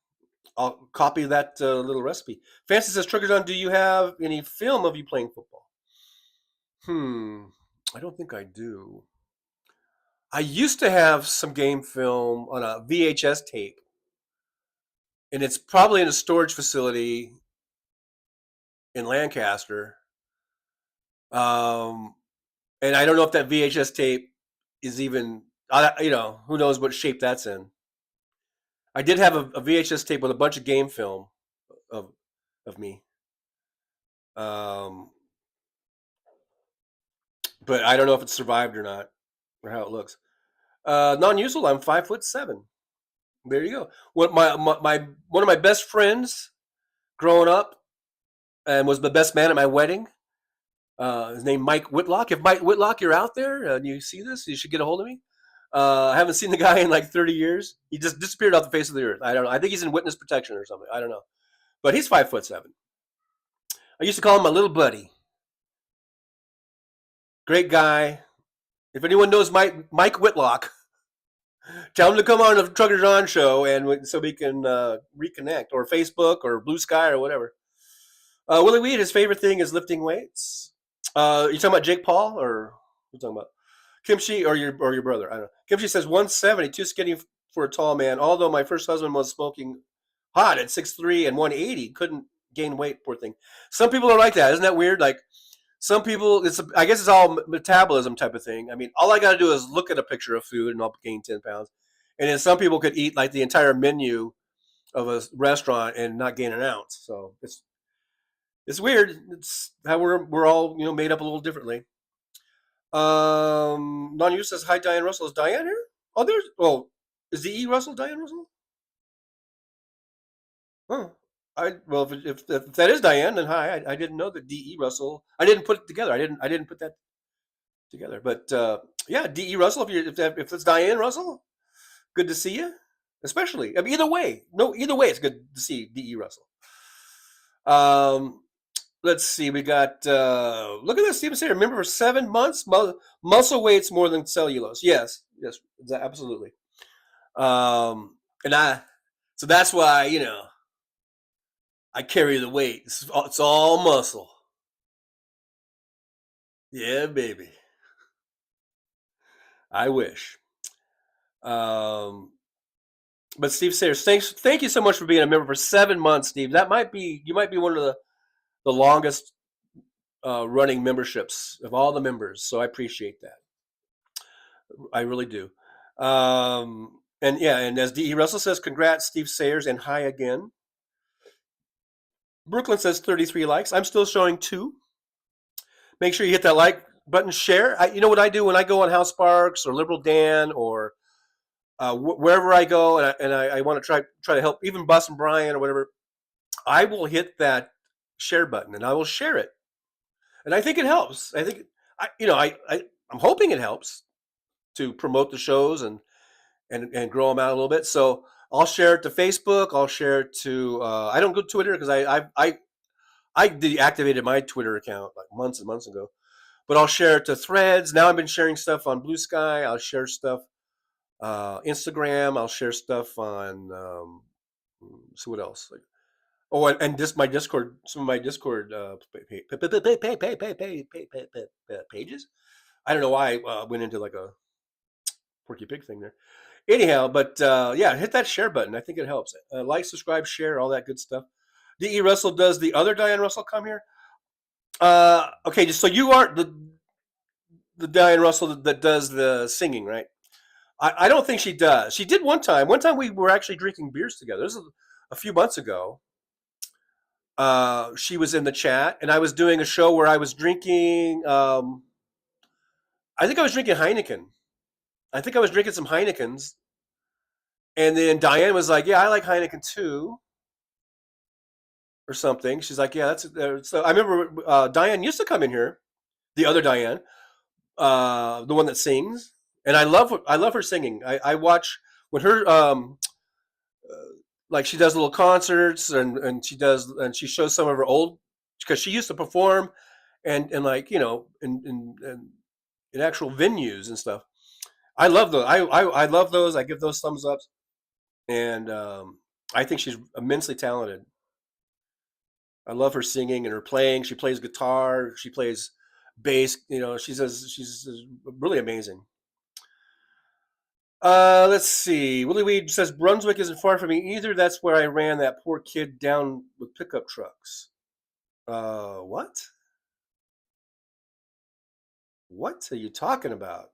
I'll copy that little recipe. Fancy says, Trucker John, do you have any film of you playing football? I don't think I do. I used to have some game film on a VHS tape, and it's probably in a storage facility in Lancaster. And I don't know if that VHS tape is even, who knows what shape that's in. I did have a VHS tape with a bunch of game film of me. But I don't know if it survived or not, or how it looks. Non-useful, I'm 5'7". There you go. What my one of my best friends growing up, and was the best man at my wedding. His name Mike Whitlock. If Mike Whitlock, you're out there and you see this, you should get a hold of me. I haven't seen the guy in like 30 years. He just disappeared off the face of the earth. I don't know. I think he's in witness protection or something. I don't know. But he's 5'7". I used to call him my little buddy. Great guy. If anyone knows Mike Whitlock, tell him to come on the Trucker John show, and so we can reconnect, or Facebook, or Blue Sky, or whatever. Willie Weed, his favorite thing is lifting weights. You talking about Jake Paul, or what you talking about? Kimchi, or your brother? I don't know. Kimchi says 170, too skinny for a tall man. Although my first husband was smoking hot at 6'3" and 180, couldn't gain weight. Poor thing. Some people are like that. Isn't that weird? Like some people, I guess it's all metabolism type of thing. I mean, all I got to do is look at a picture of food and I'll gain 10 pounds. And then some people could eat like the entire menu of a restaurant and not gain an ounce. So it's weird. It's how we're all made up a little differently. Non-use says, hi, Diane Russell. Is Diane here? Is D.E. Russell Diane Russell? Huh. If that is Diane, then hi. I didn't know that D.E. Russell. I didn't put it together. I didn't put that together. But yeah, D.E. Russell. If it's Diane Russell, good to see you. Especially, I mean, either way, it's good to see D.E. Russell. Let's see. We got. Look at this. Steven Sayer. Remember, for 7 months, muscle weight's more than cellulose. Yes, absolutely. So that's why I carry the weight. It's all muscle. Yeah, baby. I wish. But Steve Sayers, thank you so much for being a member for 7 months, Steve. You might be one of the longest running memberships of all the members. So I appreciate that. I really do. And as D.E. Russell says, congrats, Steve Sayers, and hi again. Brooklyn says 33 likes. I'm still showing 2. Make sure you hit that like button, share. You know what I do when I go on House Sparks or Liberal Dan or wherever I go, and I want to try to help, even Boston Brian or whatever. I will hit that share button and I will share it. And I think it helps. I think I'm hoping it helps to promote the shows and grow them out a little bit. So I'll share it to Facebook. I'll share it to I don't go to Twitter because I deactivated my Twitter account like months and months ago. But I'll share it to Threads. Now I've been sharing stuff on Blue Sky. I'll share stuff Instagram. I'll share stuff on so what else? Like, oh, and just my Discord. Some of my Discord pages. I don't know why I went into like a Porky Pig thing there. Anyhow, but yeah, hit that share button. I think it helps. Like, subscribe, share, all that good stuff. D.E. Russell, does the other Diane Russell come here? Okay, just so you aren't the Diane Russell that does the singing, right? I don't think she does. She did one time. One time we were actually drinking beers together. This was a few months ago. She was in the chat, and I was doing a show where I was drinking. I think I was drinking Heineken. I think I was drinking some Heinekens, and then Diane was like, "Yeah, I like Heineken too," or something. She's like, "Yeah, that's." So I remember Diane used to come in here. The other Diane, the one that sings, and I love her singing. I watch when her like she does little concerts and she shows some of her old because she used to perform and like in actual venues and stuff. I love those. I love those. I give those thumbs up, and I think she's immensely talented. I love her singing and her playing. She plays guitar. She plays bass. She's really amazing. Let's see. Willie Weed says Brunswick isn't far from me either. That's where I ran that poor kid down with pickup trucks. What? What are you talking about?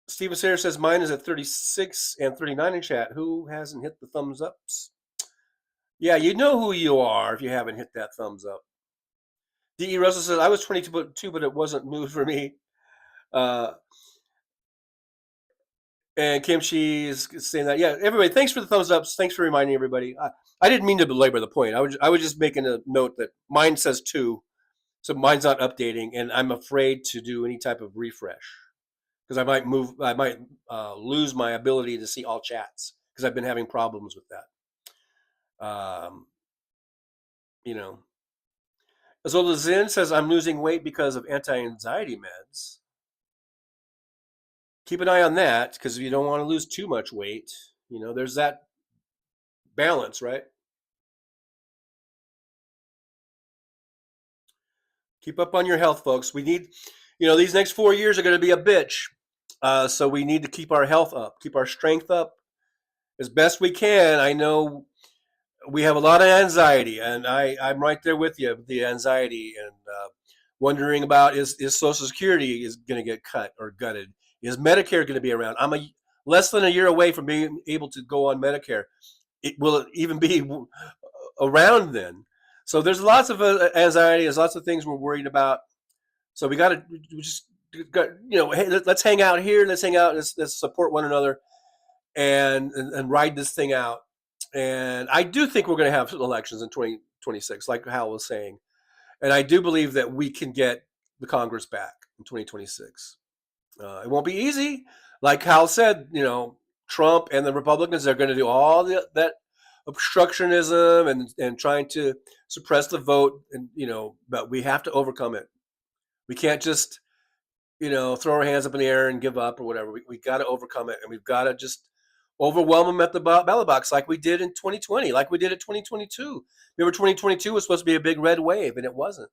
Steven Sayre says mine is at 36 and 39 in chat. Who hasn't hit the thumbs ups? Yeah, you know who you are if you haven't hit that thumbs up. D.E. Russell says I was 22, but it wasn't moved for me. And Kimchi is saying that. Yeah, everybody, thanks for the thumbs ups. Thanks for reminding everybody. I didn't mean to belabor the point. I was just making a note that mine says 2, so mine's not updating, and I'm afraid to do any type of refresh because I might lose my ability to see all chats because I've been having problems with that. Azola Zin says I'm losing weight because of anti-anxiety meds. Keep an eye on that because you don't want to lose too much weight. There's that balance, right? Keep up on your health, folks. We need, these next 4 years are going to be a bitch. So we need to keep our health up, keep our strength up as best we can. I know we have a lot of anxiety, and I'm right there with you, the anxiety and wondering about is Social Security is going to get cut or gutted? Is Medicare going to be around? I'm less than a year away from being able to go on Medicare. Will it even be around then? So there's lots of anxiety. There's lots of things we're worried about. So we just got, hey, let's hang out here. Let's hang out. Let's support one another and ride this thing out. And I do think we're going to have elections in 2026, like Hal was saying. And I do believe that we can get the Congress back in 2026. It won't be easy. Like Hal said, Trump and the Republicans are going to do all that obstructionism and trying to suppress the vote. And, but we have to overcome it. We can't just, throw our hands up in the air and give up or whatever. We got to overcome it. And we've got to just overwhelm them at the ballot box like we did in 2020, like we did in 2022. Remember, 2022 was supposed to be a big red wave, and it wasn't.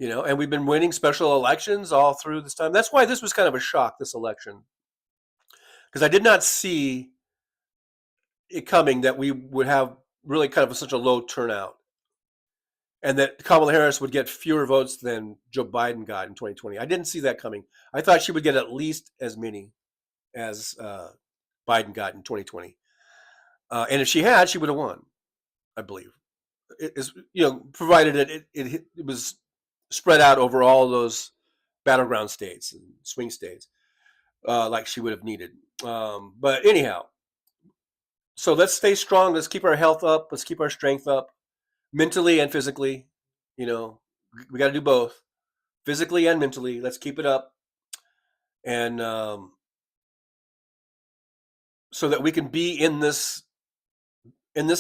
And we've been winning special elections all through this time. That's why this was kind of a shock, this election, because I did not see it coming that we would have really kind of such a low turnout and that Kamala Harris would get fewer votes than Joe Biden got in 2020. I didn't see that coming. I thought she would get at least as many as Biden got in 2020. And if she had, she would have won, I believe. It is, provided it was spread out over all those battleground states and swing states, like she would have needed. But anyhow, So let's stay strong. Let's keep our health up. Let's keep our strength up, mentally and physically. You know, we got to do both, physically and mentally. Let's keep it up, and so that we can be in this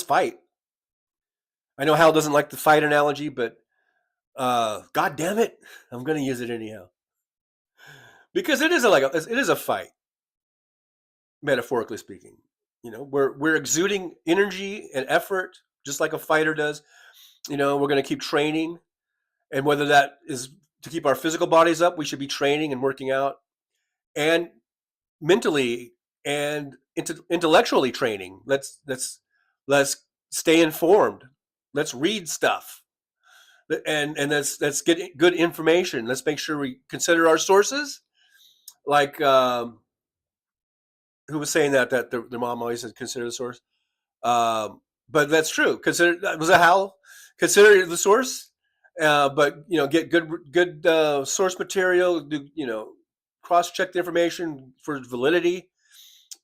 fight. I know Hal doesn't like the fight analogy, but God damn it, I'm going to use it anyhow because it is a fight, metaphorically speaking. You know, we're exuding energy and effort just like a fighter does. You know, we're going to keep training, and whether that is to keep our physical bodies up, we should be training and working out, and mentally and intellectually training. Let's stay informed. Let's read stuff, and let's get good information. Let's make sure we consider our sources. Like who was saying that their mom always said consider the source. But that's true. Was that Hal? Consider the source, but you know, get good source material. Cross check the information for validity.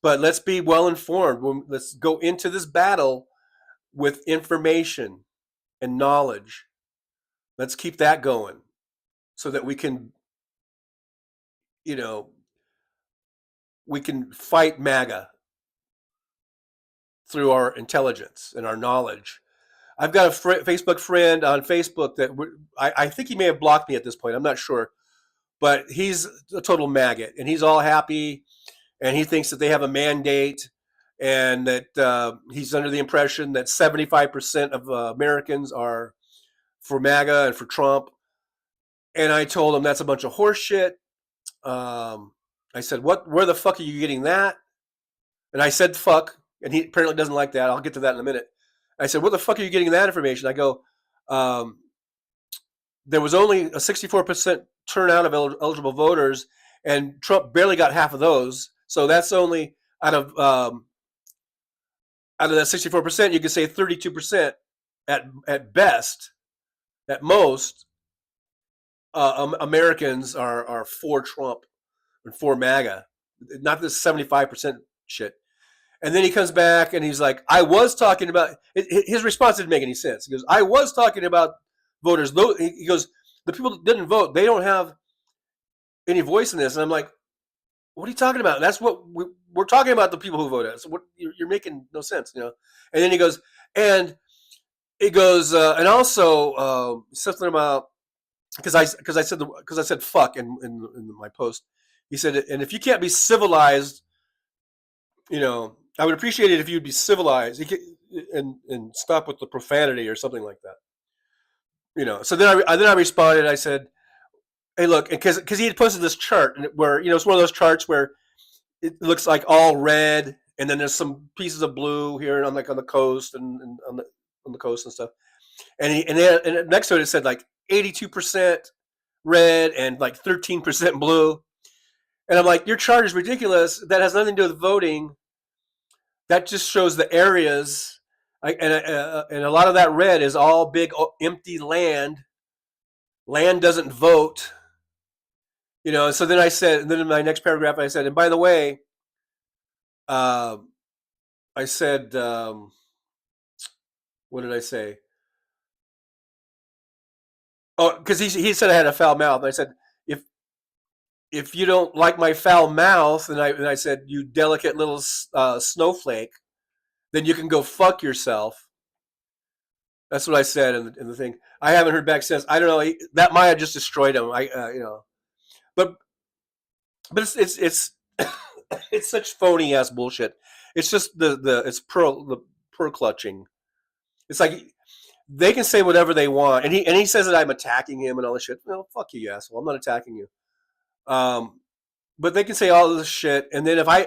But let's be well informed. Let's go into this battle with information and knowledge. Let's keep that going, so that we can, we can fight MAGA through our intelligence and our knowledge. I've got a Facebook friend on Facebook that I think he may have blocked me at this point. I'm not sure, but he's a total maggot, and he's all happy, and he thinks that they have a mandate, and that he's under the impression that 75% of Americans are for MAGA and for Trump. And I told him that's a bunch of horse shit. I said, where the fuck are you getting that? And I said, fuck. And he apparently doesn't like that. I'll get to that in a minute. I said, where the fuck are you getting that information? I go, there was only a 64% turnout of eligible voters, and Trump barely got half of those. So that's only out of that 64%, you could say 32% at best, at most, Americans are for Trump and for MAGA, not this 75% shit. And then he comes back and he's like, I was talking about, his response didn't make any sense. He goes, I was talking about voters. He goes, the people that didn't vote, they don't have any voice in this. And I'm like, what are you talking about? That's what we're talking about, the people who voted. So you're making no sense, And then he goes, and also something about, because I said fuck in my post. He said, and if you can't be civilized, I would appreciate it if you'd be civilized and stop with the profanity or something like that. So then I responded. I said, hey, look, because he had posted this chart where, it's one of those charts where it looks like all red, and then there's some pieces of blue here and on the coast and on the coast and stuff. And next to it said like 82% red and like 13% blue. And I'm like, your chart is ridiculous. That has nothing to do with voting. That just shows the areas, and a lot of that red is all big empty land. Land doesn't vote. So then I said, and then in my next paragraph I said, and by the way, I said, what did I say? Oh, because he said I had a foul mouth. And I said, if you don't like my foul mouth, and I said, you delicate little snowflake, then you can go fuck yourself. That's what I said in the thing. I haven't heard back since. I don't know. That might have just destroyed him. But it's it's such phony ass bullshit. It's just the pearl clutching. It's like they can say whatever they want, and he says that I'm attacking him and all this shit. No, fuck you, asshole. I'm not attacking you. But they can say all this shit, and then if I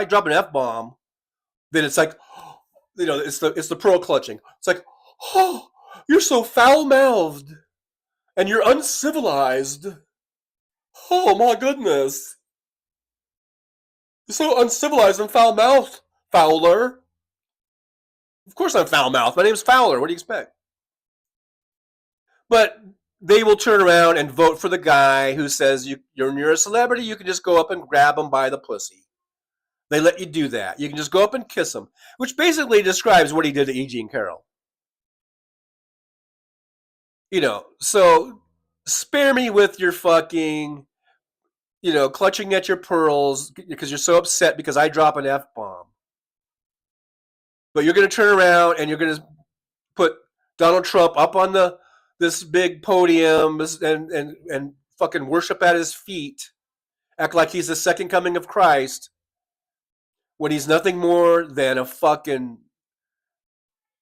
drop an F-bomb, then it's like, it's the pearl clutching. It's like, oh, you're so foul-mouthed, and you're uncivilized. Oh my goodness, you're so uncivilized and foul-mouthed, Fowler. Of course I'm foul-mouthed. My name's Fowler. What do you expect? But they will turn around and vote for the guy who says you're a celebrity, you can just go up and grab him by the pussy. They let you do that. You can just go up and kiss him, which basically describes what he did to E.G. and Carroll. So spare me with your fucking, clutching at your pearls because you're so upset because I drop an F-bomb. But you're going to turn around and you're going to put Donald Trump up on this big podium and fucking worship at his feet, act like he's the second coming of Christ, when he's nothing more than a fucking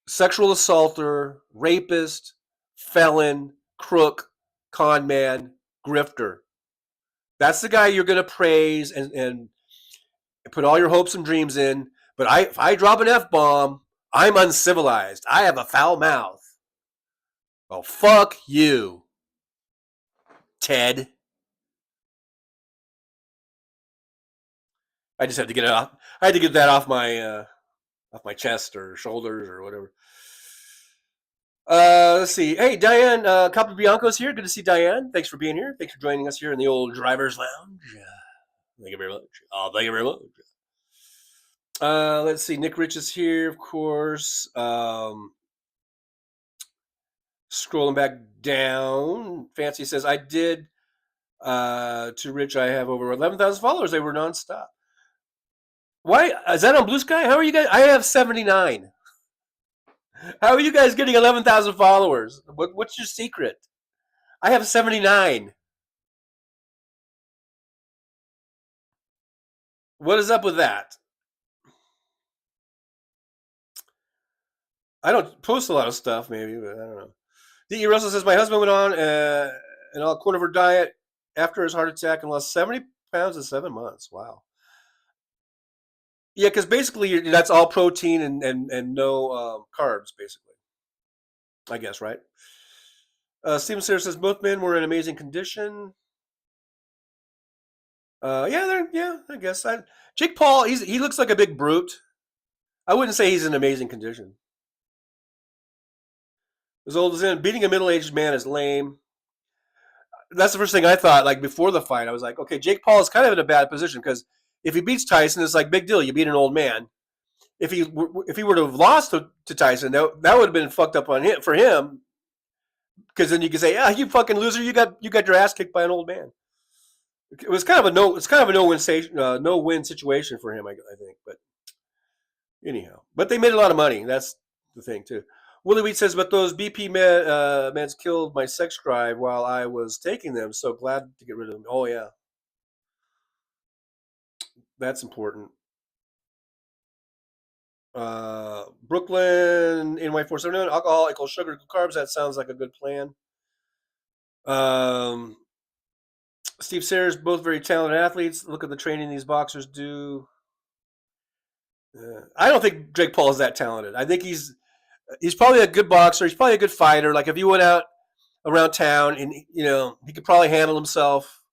sexual assaulter, rapist, felon, crook, con man, grifter. That's the guy you're going to praise and put all your hopes and dreams in. But if I drop an F-bomb, I'm uncivilized. I have a foul mouth. Well, fuck you, Ted. I just had to get it off. I had to get that off my chest or shoulders or whatever. Let's see. Hey, Diane Capobianco's here. Good to see Diane. Thanks for being here. Thanks for joining us here in the old driver's lounge. Thank you very much. Thank you very much. Let's see. Nick Rich is here, of course. Scrolling back down. Fancy says, I did to Rich, I have over 11,000 followers. They were nonstop. Why? Is that on Blue Sky? How are you guys? I have 79. How are you guys getting 11,000 followers? What's your secret? I have 79. What is up with that? I don't post a lot of stuff, maybe, but I don't know. D.E. Russell says, my husband went on an all carnivore diet after his heart attack and lost 70 pounds in 7 months. Wow. Yeah, because basically that's all protein and no carbs, basically. I guess, right? Steven Sayre says, both men were in amazing condition. Yeah, I guess. Jake Paul, he looks like a big brute. I wouldn't say he's in amazing condition. As old as in, beating a middle-aged man is lame. That's the first thing I thought, like, before the fight. I was like, okay, Jake Paul is kind of in a bad position because if he beats Tyson, it's like, big deal. You beat an old man. If he were to have lost to Tyson, that would have been fucked up on him, for him, because then you could say, you fucking loser, you got your ass kicked by an old man. It was kind of a no win situation for him, I think. But anyhow, but they made a lot of money. That's the thing too. Willie Wheat says, but those BP meds killed my sex drive while I was taking them. So glad to get rid of them. Oh, yeah. That's important. Brooklyn, NY479, alcohol equals sugar equals carbs. That sounds like a good plan. Steve Sayers, both very talented athletes. Look at the training these boxers do. I don't think Jake Paul is that talented. I think he's probably a good boxer. He's probably a good fighter. Like if you went out around town and he could probably handle himself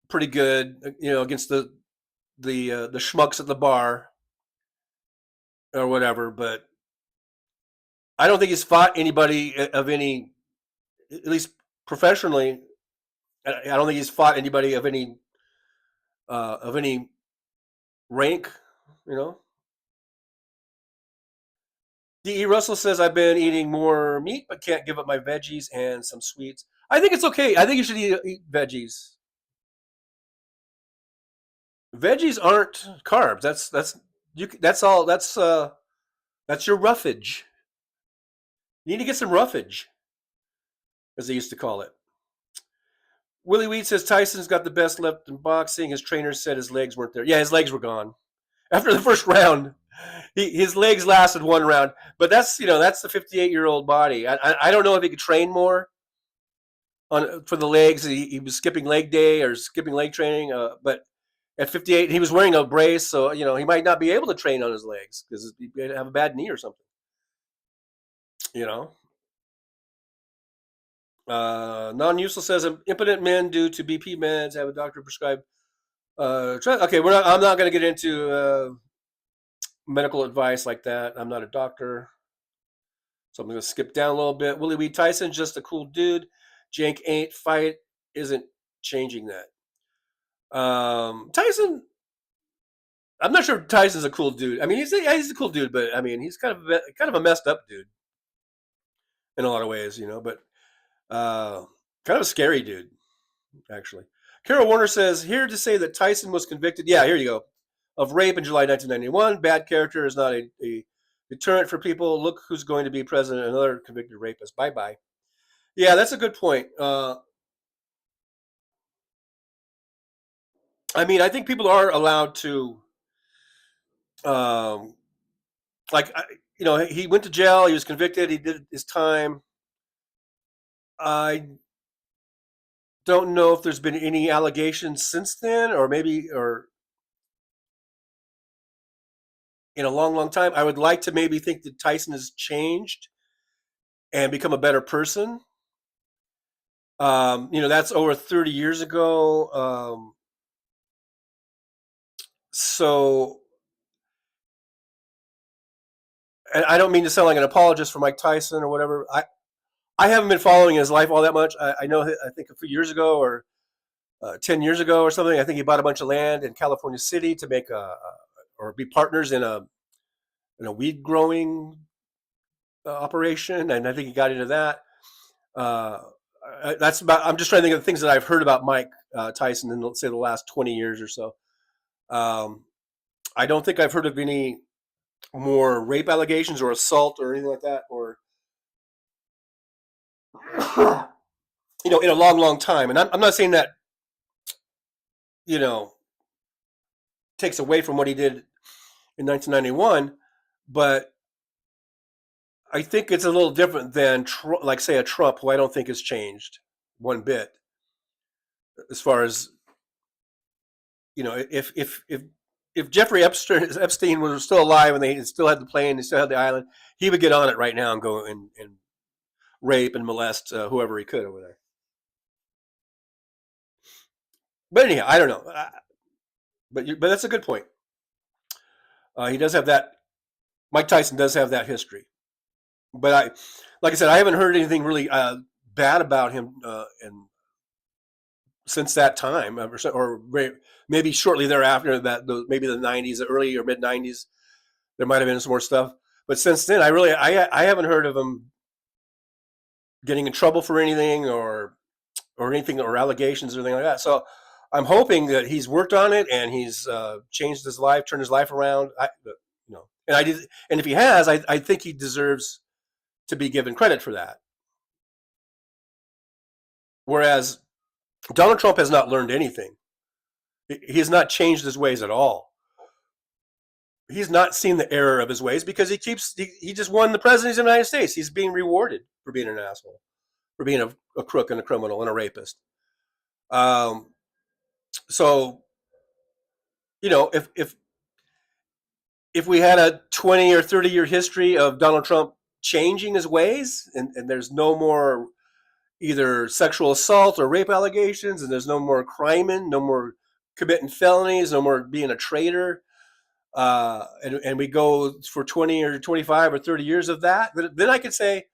pretty good, against the schmucks at the bar or whatever. But I don't think he's fought anybody of any, at least professionally. I don't think he's fought anybody of any rank, D.E. Russell says, I've been eating more meat, but can't give up my veggies and some sweets. I think it's okay. I think you should eat veggies. Veggies aren't carbs. That's your roughage. You need to get some roughage, as they used to call it. Willie Wheat says Tyson's got the best left in boxing. His trainer said his legs weren't there. Yeah, his legs were gone after the first round. His legs lasted one round, but that's the 58-year-old body. I don't know if he could train more for the legs. He was skipping leg day or skipping leg training, but at 58, he was wearing a brace, so he might not be able to train on his legs because he might have a bad knee or something. Non-useless says impotent men due to BP meds have a doctor prescribed. Okay, I'm not going to get into medical advice like that. I'm not a doctor, so I'm going to skip down a little bit. Willie Wee Tyson, just a cool dude. Jank ain't fight isn't changing that. Tyson, I'm not sure Tyson's a cool dude. I mean, he's a cool dude, but I mean, he's kind of a messed up dude in a lot of ways, But kind of a scary dude, actually. Carol Warner says here to say that Tyson was convicted. Yeah, here you go, of rape in July 1991. Bad character is not a deterrent for people. Look who's going to be president. Another convicted rapist. Bye bye. Yeah, that's a good point. I mean, I think people are allowed to, um, like, he went to jail. He was convicted. He did his time. I don't know if there's been any allegations since then, or in a long, long time. I would like to maybe think that Tyson has changed and become a better person. That's over 30 years ago. So, and I don't mean to sound like an apologist for Mike Tyson or whatever. I haven't been following his life all that much. I know, I think a few years ago or 10 years ago or something, I think he bought a bunch of land in California City to make or be partners in a weed growing operation. And I think he got into that. That's about, I'm just trying to think of the things that I've heard about Mike Tyson in, let's say, the last 20 years or so. I don't think I've heard of any more rape allegations or assault or anything like that, or in a long, long time. And I'm not saying that takes away from what he did in 1991, but I think it's a little different than like, say, a Trump, who I don't think has changed one bit, as far as if Jeffrey Epstein was still alive and they still had the plane, they still had the island, he would get on it right now and go and rape and molest whoever he could over there. But anyhow, I don't know. But that's a good point. He does have that. Mike Tyson does have that history. But like I said, I haven't heard anything really bad about him since that time, or maybe shortly thereafter. Maybe the 90s, the early or mid 90s, there might have been some more stuff. But since then, I haven't heard of him getting in trouble for anything or anything, or allegations or anything like that. So I'm hoping that he's worked on it and he's changed his life, turned his life around. And if he has, I think he deserves to be given credit for that. Whereas Donald Trump has not learned anything. He has not changed his ways at all. He's not seen the error of his ways because he just won the presidency of the United States. He's being rewarded for being an asshole, for being a crook and a criminal and a rapist. So, if we had a 20 or 30-year history of Donald Trump changing his ways, and there's no more either sexual assault or rape allegations, and there's no more criming, no more committing felonies, no more being a traitor, and we go for 20 or 25 or 30 years of that, then I could say,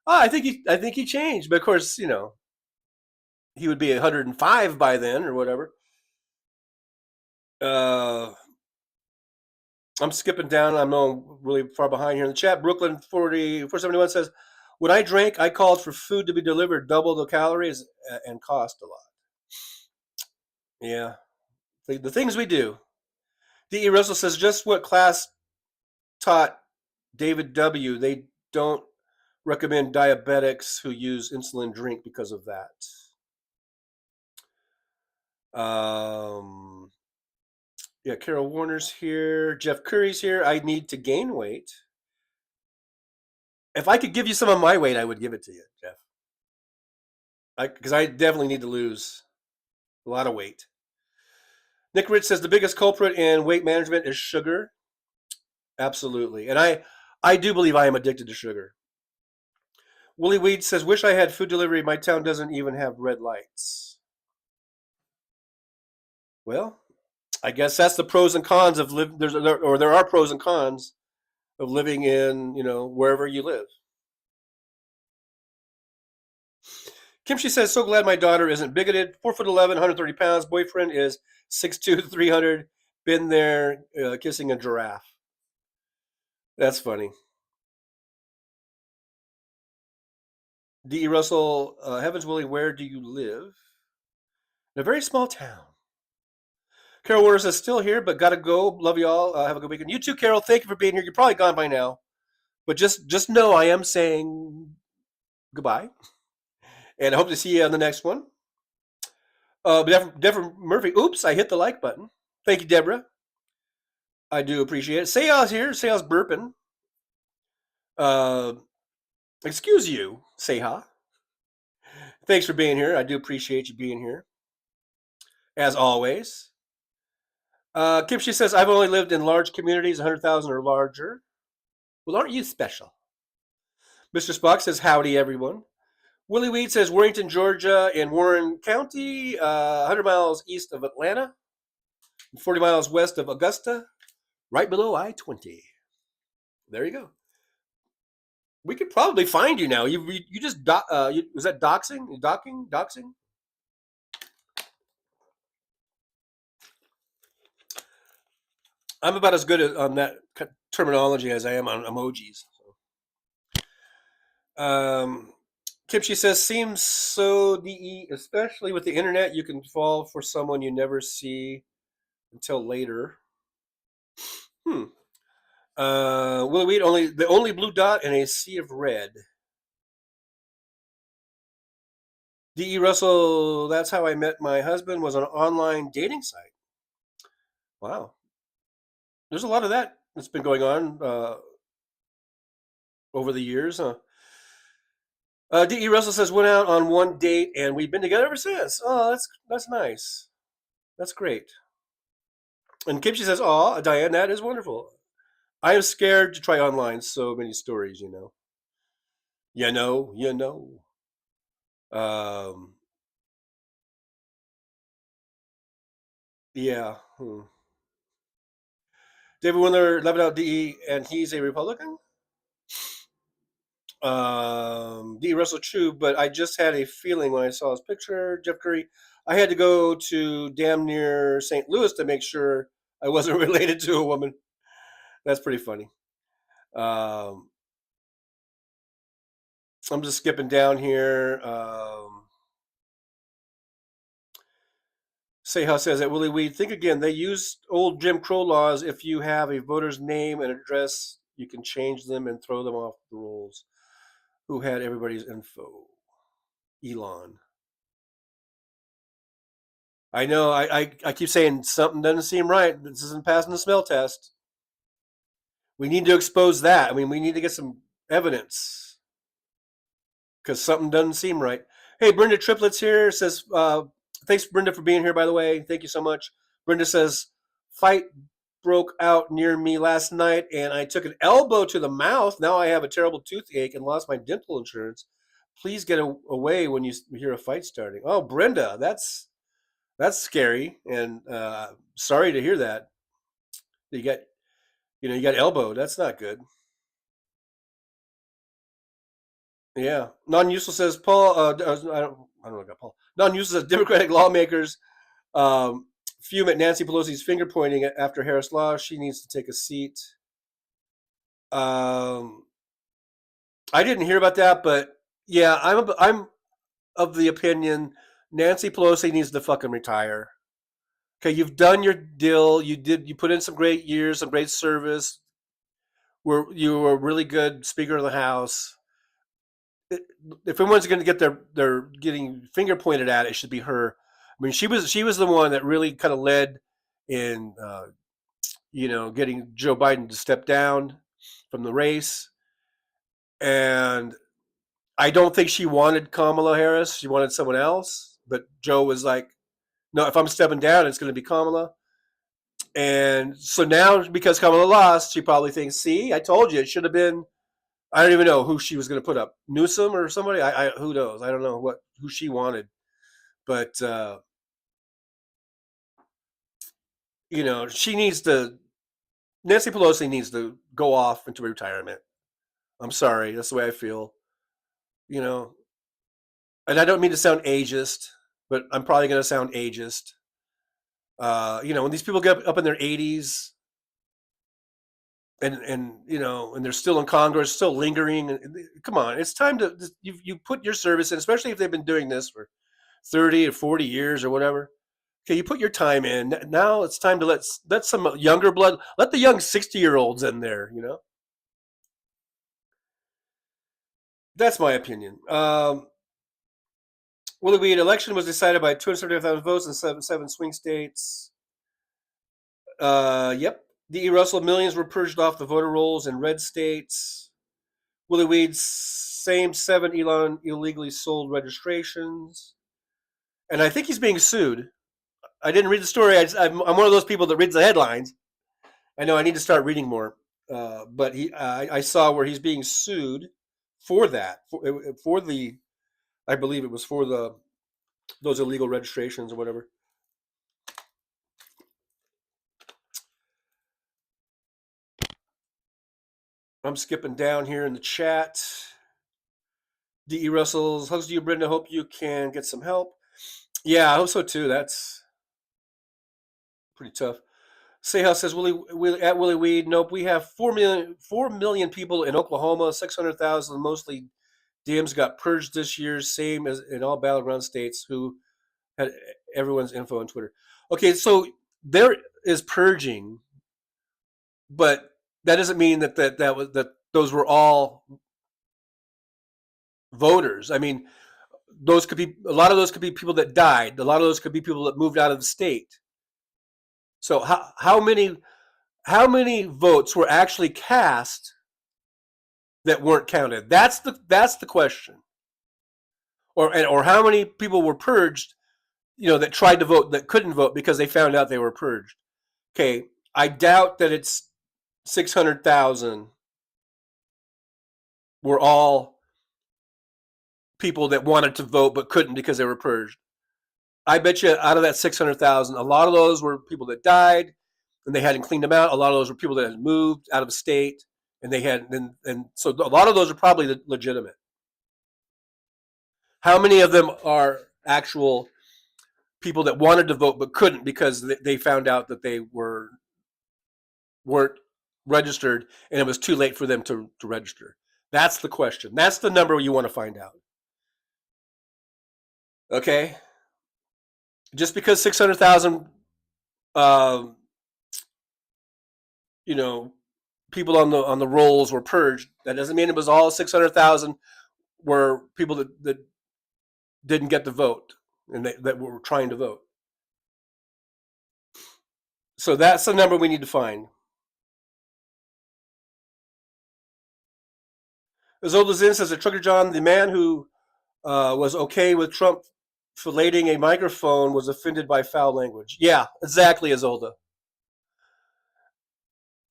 I think he changed. But of course, he would be 105 by then or whatever. I'm skipping down. I'm not really far behind here in the chat. Brooklyn 471 says, when I drank, I called for food to be delivered double the calories and cost a lot. Yeah. The things we do. D.E. Russell says, just what class taught David W. They don't recommend diabetics who use insulin drink because of that. Yeah, Carol Warner's here. Jeff Curry's here. I need to gain weight. If I could give you some of my weight, I would give it to you, Jeff. Because I definitely need to lose a lot of weight. Nick Rich says the biggest culprit in weight management is sugar. Absolutely. And I do believe I am addicted to sugar. Willie Weed says, wish I had food delivery. My town doesn't even have red lights. Well, I guess that's the pros and cons of there are pros and cons of living in, wherever you live. Kimchi says, so glad my daughter isn't bigoted. 4'11", 130 pounds. Boyfriend is 6'2", 300. Been there, kissing a giraffe. That's funny. D.E. Russell, heavens willing, where do you live? In a very small town. Carol Waters is still here, but gotta go. Love you all. Have a good weekend. You too, Carol. Thank you for being here. You're probably gone by now, but just know I am saying goodbye, and I hope to see you on the next one. Deborah Murphy. Oops, I hit the like button. Thank you, Deborah. I do appreciate it. Sayal's here. Sayal's burping. Excuse you, Seha. Thanks for being here. I do appreciate you being here, as always. Kipshy says, I've only lived in large communities, 100,000 or larger. Well, aren't you special? Mr. Spock says, howdy, everyone. Willie Weed says, Warrington, Georgia, in Warren County, 100 miles east of Atlanta, 40 miles west of Augusta, right below I-20. There you go. We could probably find you now. You just, was that doxing? Doxing? I'm about as good on that terminology as I am on emojis. Kipshy says, seems so DE, especially with the internet, you can fall for someone you never see until later. Willie Weed, the only blue dot in a sea of red. D.E. Russell, that's how I met my husband, was an online dating site. Wow. There's a lot of that that's been going on over the years, huh? D.E. Russell says, went out on one date and we've been together ever since. Oh, that's nice. That's great. And Kimchi says, oh, Diane, that is wonderful. I am scared to try online. So many stories, you know. Yeah. David Windler, left out DE, and he's a Republican. D. Russell True, but I just had a feeling when I saw his picture, Jeff Curry. I had to go to damn near St. Louis to make sure I wasn't related to a woman. That's pretty funny. I'm just skipping down here. Seha says that Willie Weed, think again. They use old Jim Crow laws. If you have a voter's name and address, you can change them and throw them off the rolls. Who had everybody's info? Elon. I know. I keep saying something doesn't seem right. This isn't passing the smell test. We need to expose that. I mean, we need to get some evidence because something doesn't seem right. Hey, Brenda Triplets here says, thanks, Brenda, for being here, by the way. Thank you so much. Brenda says, fight broke out near me last night and I took an elbow to the mouth. Now I have a terrible toothache and lost my dental insurance. Please get away when you hear a fight starting. Oh, Brenda, that's scary, and sorry to hear that. You got elbowed. That's not good. Yeah. Non-useful says Paul. I don't know about Paul. Non-useful says Democratic lawmakers fume at Nancy Pelosi's finger pointing after Harris Law. She needs to take a seat. I didn't hear about that, but yeah, I'm of the opinion Nancy Pelosi needs to fucking retire. Okay, you've done your deal. You put in some great years, some great service. You were a really good Speaker of the House. If anyone's going to get their getting finger pointed at, it should be her. I mean, she was the one that really kind of led in, getting Joe Biden to step down from the race, and I don't think she wanted Kamala Harris. She wanted someone else, but Joe was like, "No, if I'm stepping down, it's going to be Kamala." And so now, because Kamala lost, she probably thinks, "See, I told you, it should have been." I don't even know who she was going to put up, Newsom or somebody. Who knows? I don't know who she wanted, but she needs to. Nancy Pelosi needs to go off into retirement. I'm sorry, that's the way I feel. And I don't mean to sound ageist, but I'm probably going to sound ageist. When these people get up in their 80s and they're still in Congress, still lingering. Come on, it's time to you put your service in, especially if they've been doing this for 30 or 40 years or whatever. Okay, you put your time in. Now it's time to let some younger blood, let the young 60-year-olds in there. That's my opinion. Willie Weed election was decided by 275,000 votes in seven swing states. Yep. D.E. Russell, millions were purged off the voter rolls in red states. Willie Weed's same 7 Elon illegally sold registrations. And I think he's being sued. I didn't read the story. I'm one of those people that reads the headlines. I know I need to start reading more. But I saw where he's being sued for that, for the, I believe it was for those illegal registrations or whatever. I'm skipping down here in the chat. D.E. Russell's hugs to you, Brenda. Hope you can get some help. Yeah, I hope so too. That's pretty tough. Sehal says, Willie Weed. Nope, we have 4 million people in Oklahoma, 600,000, mostly Dems, got purged this year, same as in all battleground states, who had everyone's info on Twitter. Okay, so there is purging, but that doesn't mean that those were all voters. I mean, those could be, a lot of those could be people that died. A lot of those could be people that moved out of the state. So how many votes were actually cast that weren't counted? That's the question. Or how many people were purged, that tried to vote that couldn't vote because they found out they were purged. Okay, I doubt that it's 600,000 were all people that wanted to vote but couldn't because they were purged. I bet you out of that 600,000, a lot of those were people that died and they hadn't cleaned them out. A lot of those were people that had moved out of state and they had, and so a lot of those are probably legitimate. How many of them are actual people that wanted to vote but couldn't because they found out that they weren't registered and it was too late for them to register? That's the question. That's the number you want to find out. Okay? Just because 600,000 people on the rolls were purged, that doesn't mean it was all 600,000 were people that didn't get the vote and that were trying to vote. So that's the number we need to find. Isolde Zinn says that Trucker John, the man who was okay with Trump filleting a microphone, was offended by foul language. Yeah, exactly, Isolde.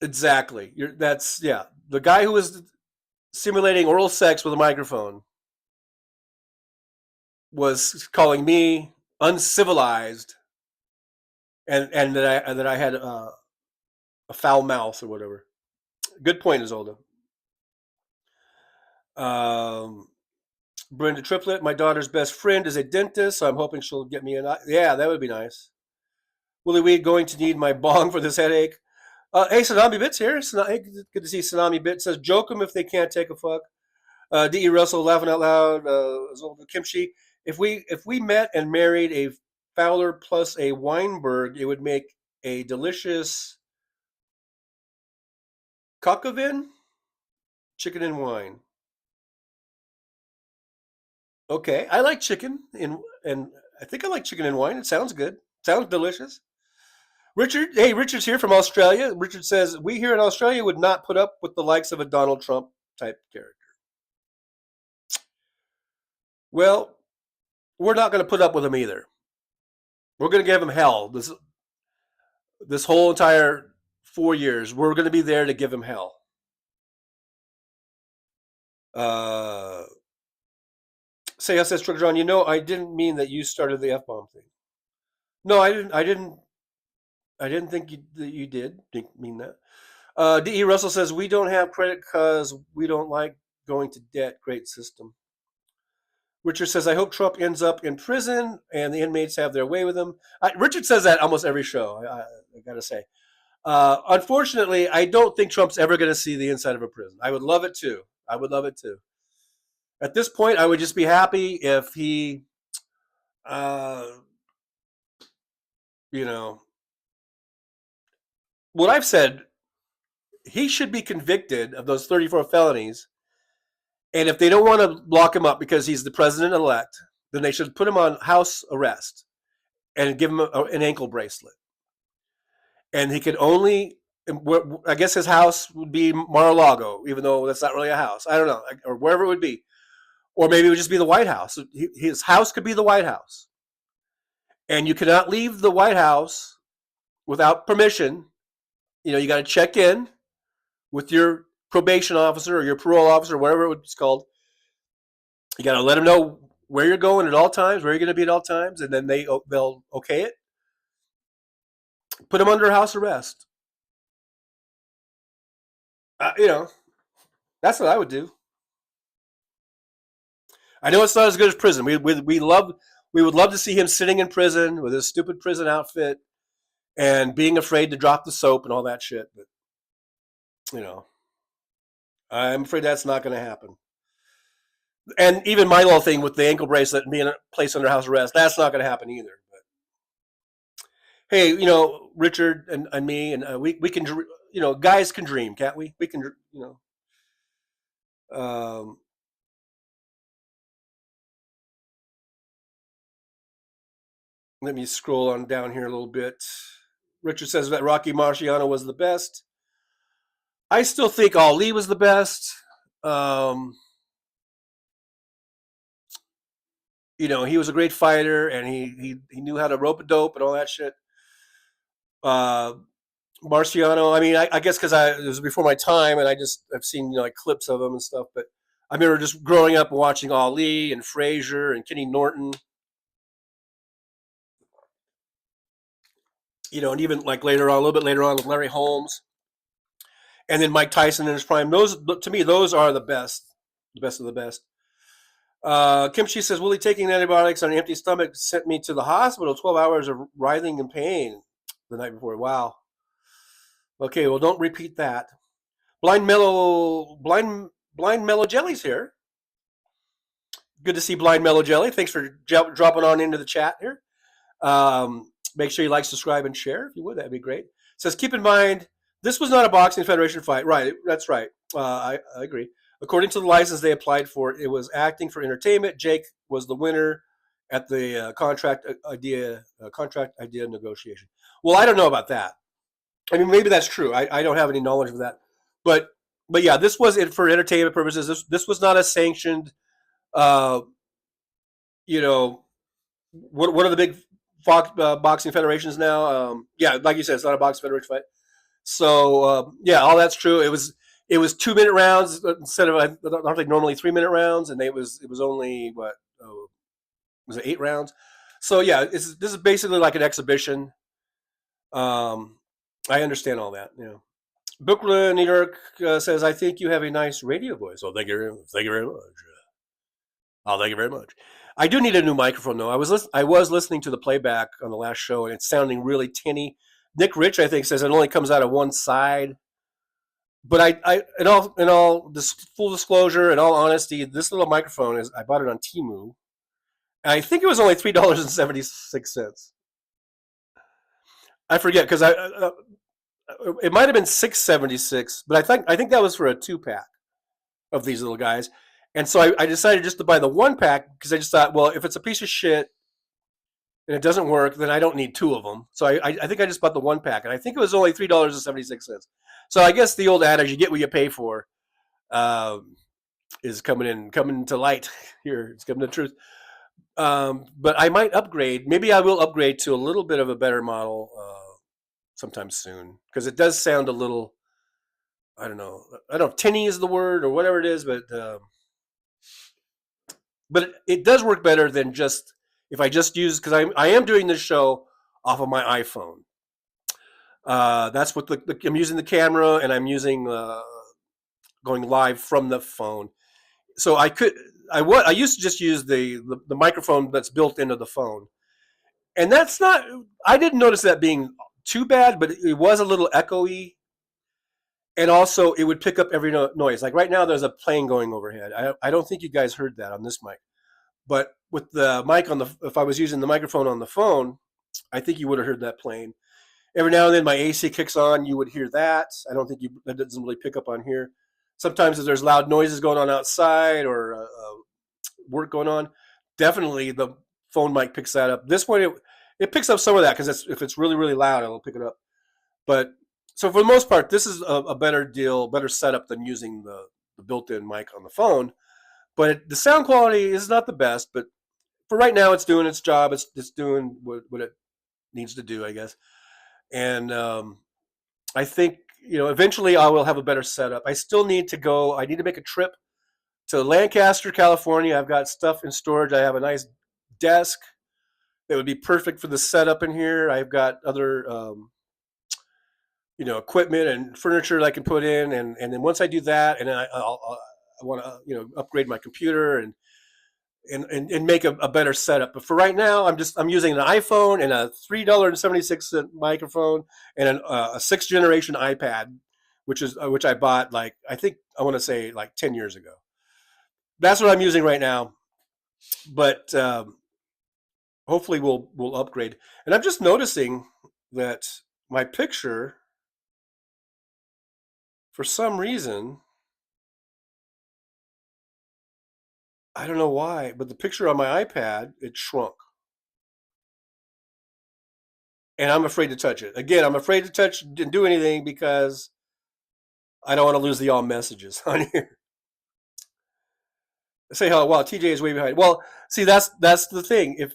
Exactly. The guy who was simulating oral sex with a microphone was calling me uncivilized and that I had a foul mouth or whatever. Good point, Isolde. Brenda Triplett, my daughter's best friend is a dentist, so I'm hoping she'll get me yeah, that would be nice. Willie Weed going to need my bong for this headache. Hey, Tsunami Bits here. Hey, good to see Tsunami Bits. Says, joke them if they can't take a fuck. D.E. Russell laughing out loud. Zolda Kimchi. If we met and married a Fowler plus a Weinberg, it would make a delicious cockavin, chicken and wine. Okay, I like chicken and I think I like chicken and wine. It sounds good. Sounds delicious. Richard's here from Australia. Richard says, we here in Australia would not put up with the likes of a Donald Trump type character. Well, we're not going to put up with him either. We're going to give him hell. This whole entire 4 years, we're going to be there to give him hell. Says Trucker John, I didn't mean that you started the F-bomb thing. No, I didn't think you did mean that. D.E. Russell says, we don't have credit because we don't like going to debt. Great system. Richard says, I hope Trump ends up in prison and the inmates have their way with him. Richard says that almost every show, I got to say. Unfortunately, I don't think Trump's ever going to see the inside of a prison. I would love it too. I would love it too. At this point, I would just be happy if he, what I've said, he should be convicted of those 34 felonies. And if they don't want to lock him up because he's the president-elect, then they should put him on house arrest and give him an ankle bracelet. And he could only, I guess his house would be Mar-a-Lago, even though that's not really a house. I don't know, or wherever it would be. Or maybe it would just be the White House. His house could be the White House. And you cannot leave the White House without permission. You got to check in with your probation officer or your parole officer, whatever it's called. You got to let them know where you're going at all times, where you're going to be at all times, and then they'll okay it. Put them under house arrest. That's what I would do. I know it's not as good as prison. We would love to see him sitting in prison with his stupid prison outfit and being afraid to drop the soap and all that shit. But I'm afraid that's not going to happen. And even my little thing with the ankle bracelet and being placed under house arrest, that's not going to happen either. But hey, Richard and me and we can, guys can dream, can't we? We can, let me scroll on down here a little bit. Richard says that Rocky Marciano was the best. I still think Ali was the best. He was a great fighter, and he knew how to rope a dope and all that shit. Marciano, I mean, I guess because it was before my time, and I've seen like clips of him and stuff. But I remember just growing up and watching Ali and Frazier and Kenny Norton. And even like a little bit later on with Larry Holmes. And then Mike Tyson in his prime. Those, to me, those are the best of the best. Kimchi says, Willie taking antibiotics on an empty stomach sent me to the hospital. 12 hours of writhing in pain the night before. Wow. Okay, well, don't repeat that. Blind Mellow Jelly's here. Good to see Blind Mellow Jelly. Thanks for dropping on into the chat here. Make sure you like, subscribe, and share if you would. That'd be great. It says, keep in mind, this was not a boxing federation fight. Right, that's right. I agree. According to the license they applied for, it was acting for entertainment. Jake was the winner at the contract idea negotiation. Well, I don't know about that. I mean, maybe that's true. I don't have any knowledge of that. But yeah, this was it for entertainment purposes. This was not a sanctioned. What are the big boxing federations now? Yeah, like you said, it's not a boxing federation fight. So yeah, all that's true. It was 2-minute rounds instead of I think normally 3-minute rounds, and it was only was it 8 rounds? So yeah, this is basically like an exhibition. I understand all that. Brooklyn, New York says, I think you have a nice radio voice. Oh, thank you very much. Thank you very much. Oh, thank you very much. I do need a new microphone though. I was listening to the playback on the last show, and it's sounding really tinny. Nick Rich, I think, says it only comes out of one side. But in all this full disclosure, in all honesty, this little microphone I bought it on Temu, and I think it was only $3.76. I forget because it might have been $6.76, but I think that was for a 2-pack of these little guys, and so I decided just to buy the 1-pack because I just thought, well, if it's a piece of shit and it doesn't work, then I don't need 2 of them. So I think I just bought the 1-pack, and I think it was only $3.76. So I guess the old adage, you get what you pay for, is coming to light here. It's coming to truth. But I might upgrade. Maybe I will upgrade to a little bit of a better model sometime soon, because it does sound a little, I don't know if tinny is the word or whatever it is, but it does work better than just if I just use, because I am doing this show off of my iPhone. That's what I'm using the camera, and I'm using going live from the phone. So I could, I used to just use the microphone that's built into the phone, and that's not. I didn't notice that being too bad, but it was a little echoey, and also it would pick up every noise. Like right now, there's a plane going overhead. I don't think you guys heard that on this mic, but with the mic on the, if I was using the microphone on the phone, I think you would have heard that plane. Every now and then, my AC kicks on. You would hear that. I don't think that doesn't really pick up on here. Sometimes if there's loud noises going on outside or work going on, definitely the phone mic picks that up. This one, it picks up some of that because if it's really, really loud, it'll pick it up. But so for the most part, this is a better deal, better setup than using the built-in mic on the phone. But the sound quality is not the best. But for right now, it's doing its job. It's doing what it needs to do, I guess. And I think, eventually I will have a better setup. I still need to go. I need to make a trip to Lancaster, California. I've got stuff in storage. I have a nice desk that would be perfect for the setup in here. I've got other, equipment and furniture that I can put in. And then once I do that, and then I want to, upgrade my computer and make a better setup. But for right now, I'm using an iPhone and a $3.76 microphone and a 6th generation iPad, which I bought I want to say 10 years ago. That's what I'm using right now. But hopefully we'll upgrade. And I'm just noticing that my picture, for some reason, I don't know why, but the picture on my iPad, it shrunk. And I'm afraid to touch it. Again, I'm afraid to touch and do anything because I don't want to lose the all messages on here. Say, wow, TJ is way behind. Well, see, that's the thing. If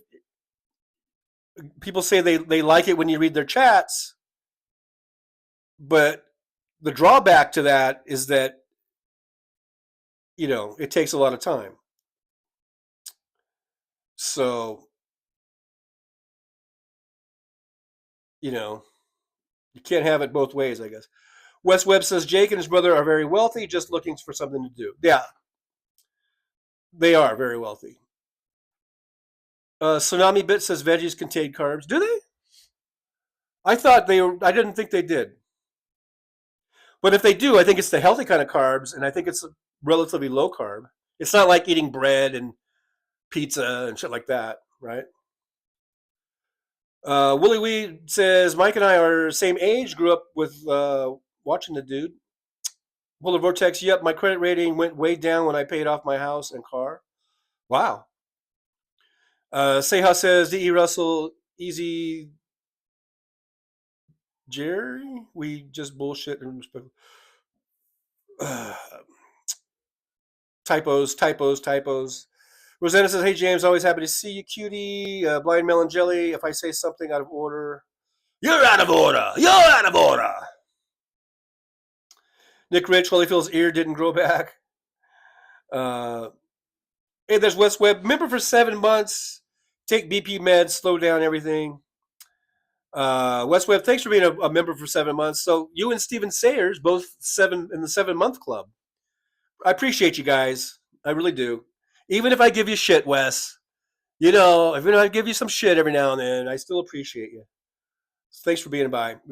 people say they like it when you read their chats, but the drawback to that is that, it takes a lot of time. So, you can't have it both ways, I guess. Wes Webb says Jake and his brother are very wealthy, just looking for something to do. Yeah, they are very wealthy. Tsunami Bit says veggies contain carbs. Do they? I didn't think they did. But if they do, I think it's the healthy kind of carbs, and I think it's relatively low carb. It's not like eating bread and pizza and shit like that, right? Willie Weed says Mike and I are same age, grew up with watching the dude. Polar Vortex, yep, my credit rating went way down when I paid off my house and car. Wow. Seha says D.E. Russell, easy Jerry, we just bullshit and typos. Rosanna says, hey, James, always happy to see you, cutie. Blind Melon Jelly, if I say something out of order, you're out of order. You're out of order. Nick Rich, Holyfield's ear didn't grow back. Hey, there's Wes Webb. Member for 7 months. Take BP meds, slow down everything. Wes Webb, thanks for being a member for 7 months. So you and Steven Sayers, both in the 7-month club. I appreciate you guys. I really do. Even if I give you shit, Wes, even if I give you some shit every now and then, I still appreciate you. So thanks for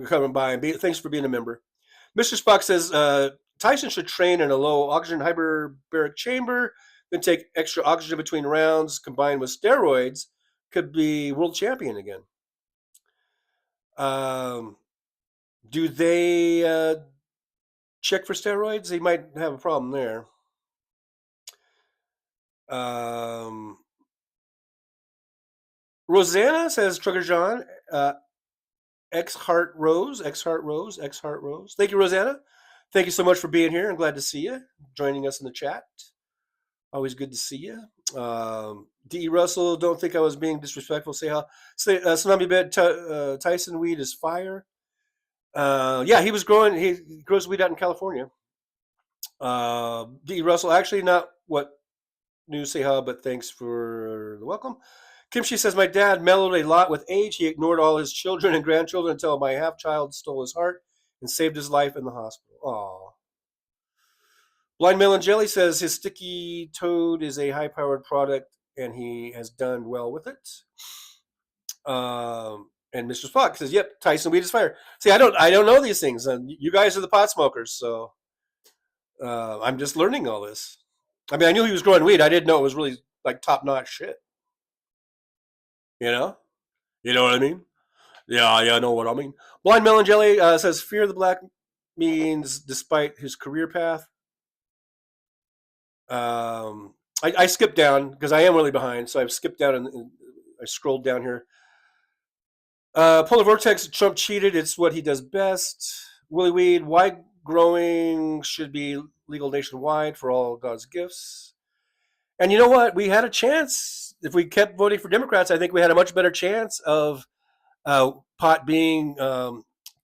coming by, and thanks for being a member. Mr. Spock says Tyson should train in a low oxygen hyperbaric chamber, then take extra oxygen between rounds, combined with steroids, could be world champion again. Do they check for steroids? He might have a problem there. Rosanna says Trucker John, X Heart Rose. Thank you, Rosanna. Thank you so much for being here. I'm glad to see you, joining us in the chat. Always good to see you. D.E. Russell, don't think I was being disrespectful. Tsunami Bed, Tyson weed is fire. Yeah, he grows weed out in California. D.E. Russell, actually not what news say how, but thanks for the welcome. Kimchi says, my dad mellowed a lot with age. He ignored all his children and grandchildren until my half-child stole his heart and saved his life in the hospital. Aw. Blind Melon Jelly says his sticky toad is a high-powered product and he has done well with it. And Mr. Spock says, "Yep, Tyson weed is fire." See, I don't know these things. You guys are the pot smokers, so I'm just learning all this. I mean, I knew he was growing weed. I didn't know it was really like top-notch shit. You know what I mean? Yeah, I know what I mean. Blind Melon Jelly says, "Fear the black means despite his career path." I skipped down because I am really behind, so I've skipped down and I scrolled down here. Polar Vortex, Trump cheated. It's what he does best. Willie Weed, why growing should be legal nationwide for all God's gifts. And you know what? We had a chance. If we kept voting for Democrats, I think we had a much better chance of pot being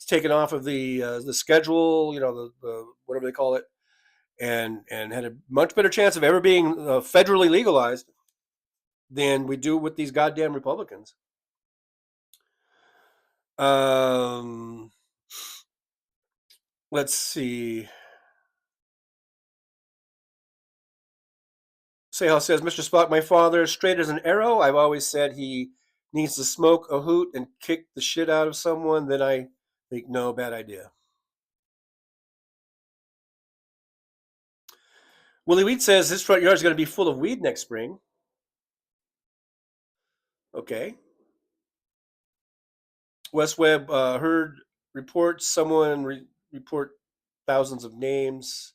taken off of the schedule, the whatever they call it, and had a much better chance of ever being federally legalized than we do with these goddamn Republicans. Let's see. Sehal says, Mr. Spock, my father is straight as an arrow. I've always said he needs to smoke a hoot and kick the shit out of someone. Then I think, no, bad idea. Willie Wheat says his front yard is going to be full of weed next spring. Okay. West Webb heard reports. Someone report thousands of names.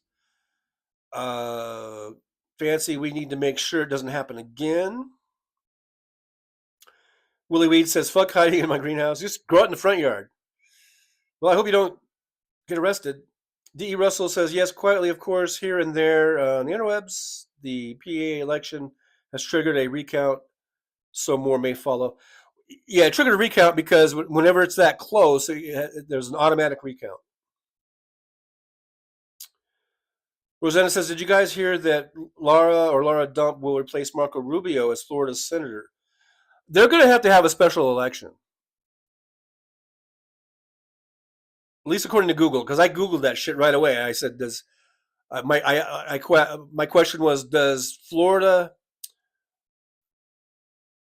Fancy, we need to make sure it doesn't happen again. Willie Weed says, fuck hiding in my greenhouse. Just grow it in the front yard. Well, I hope you don't get arrested. D.E. Russell says, yes, quietly, of course, here and there on the interwebs. The PA election has triggered a recount, so more may follow. Yeah, it triggered a recount because whenever it's that close, there's an automatic recount. Rosanna says, did you guys hear that Laura Dump will replace Marco Rubio as Florida's senator? They're going to have a special election. At least according to Google, because I Googled that shit right away. I said, my question was, does Florida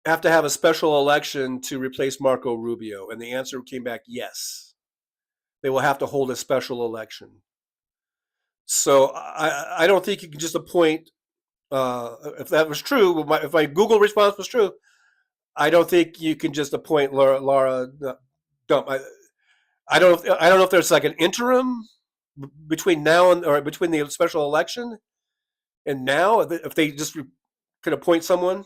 have to have a special election to replace Marco Rubio? And the answer came back, yes. They will have to hold a special election. So I don't think you can just appoint, if that was true, if my Google response was true, I don't think you can just appoint Laura Dump. I don't know if there's like an interim between now or between the special election and now, if they just could appoint someone,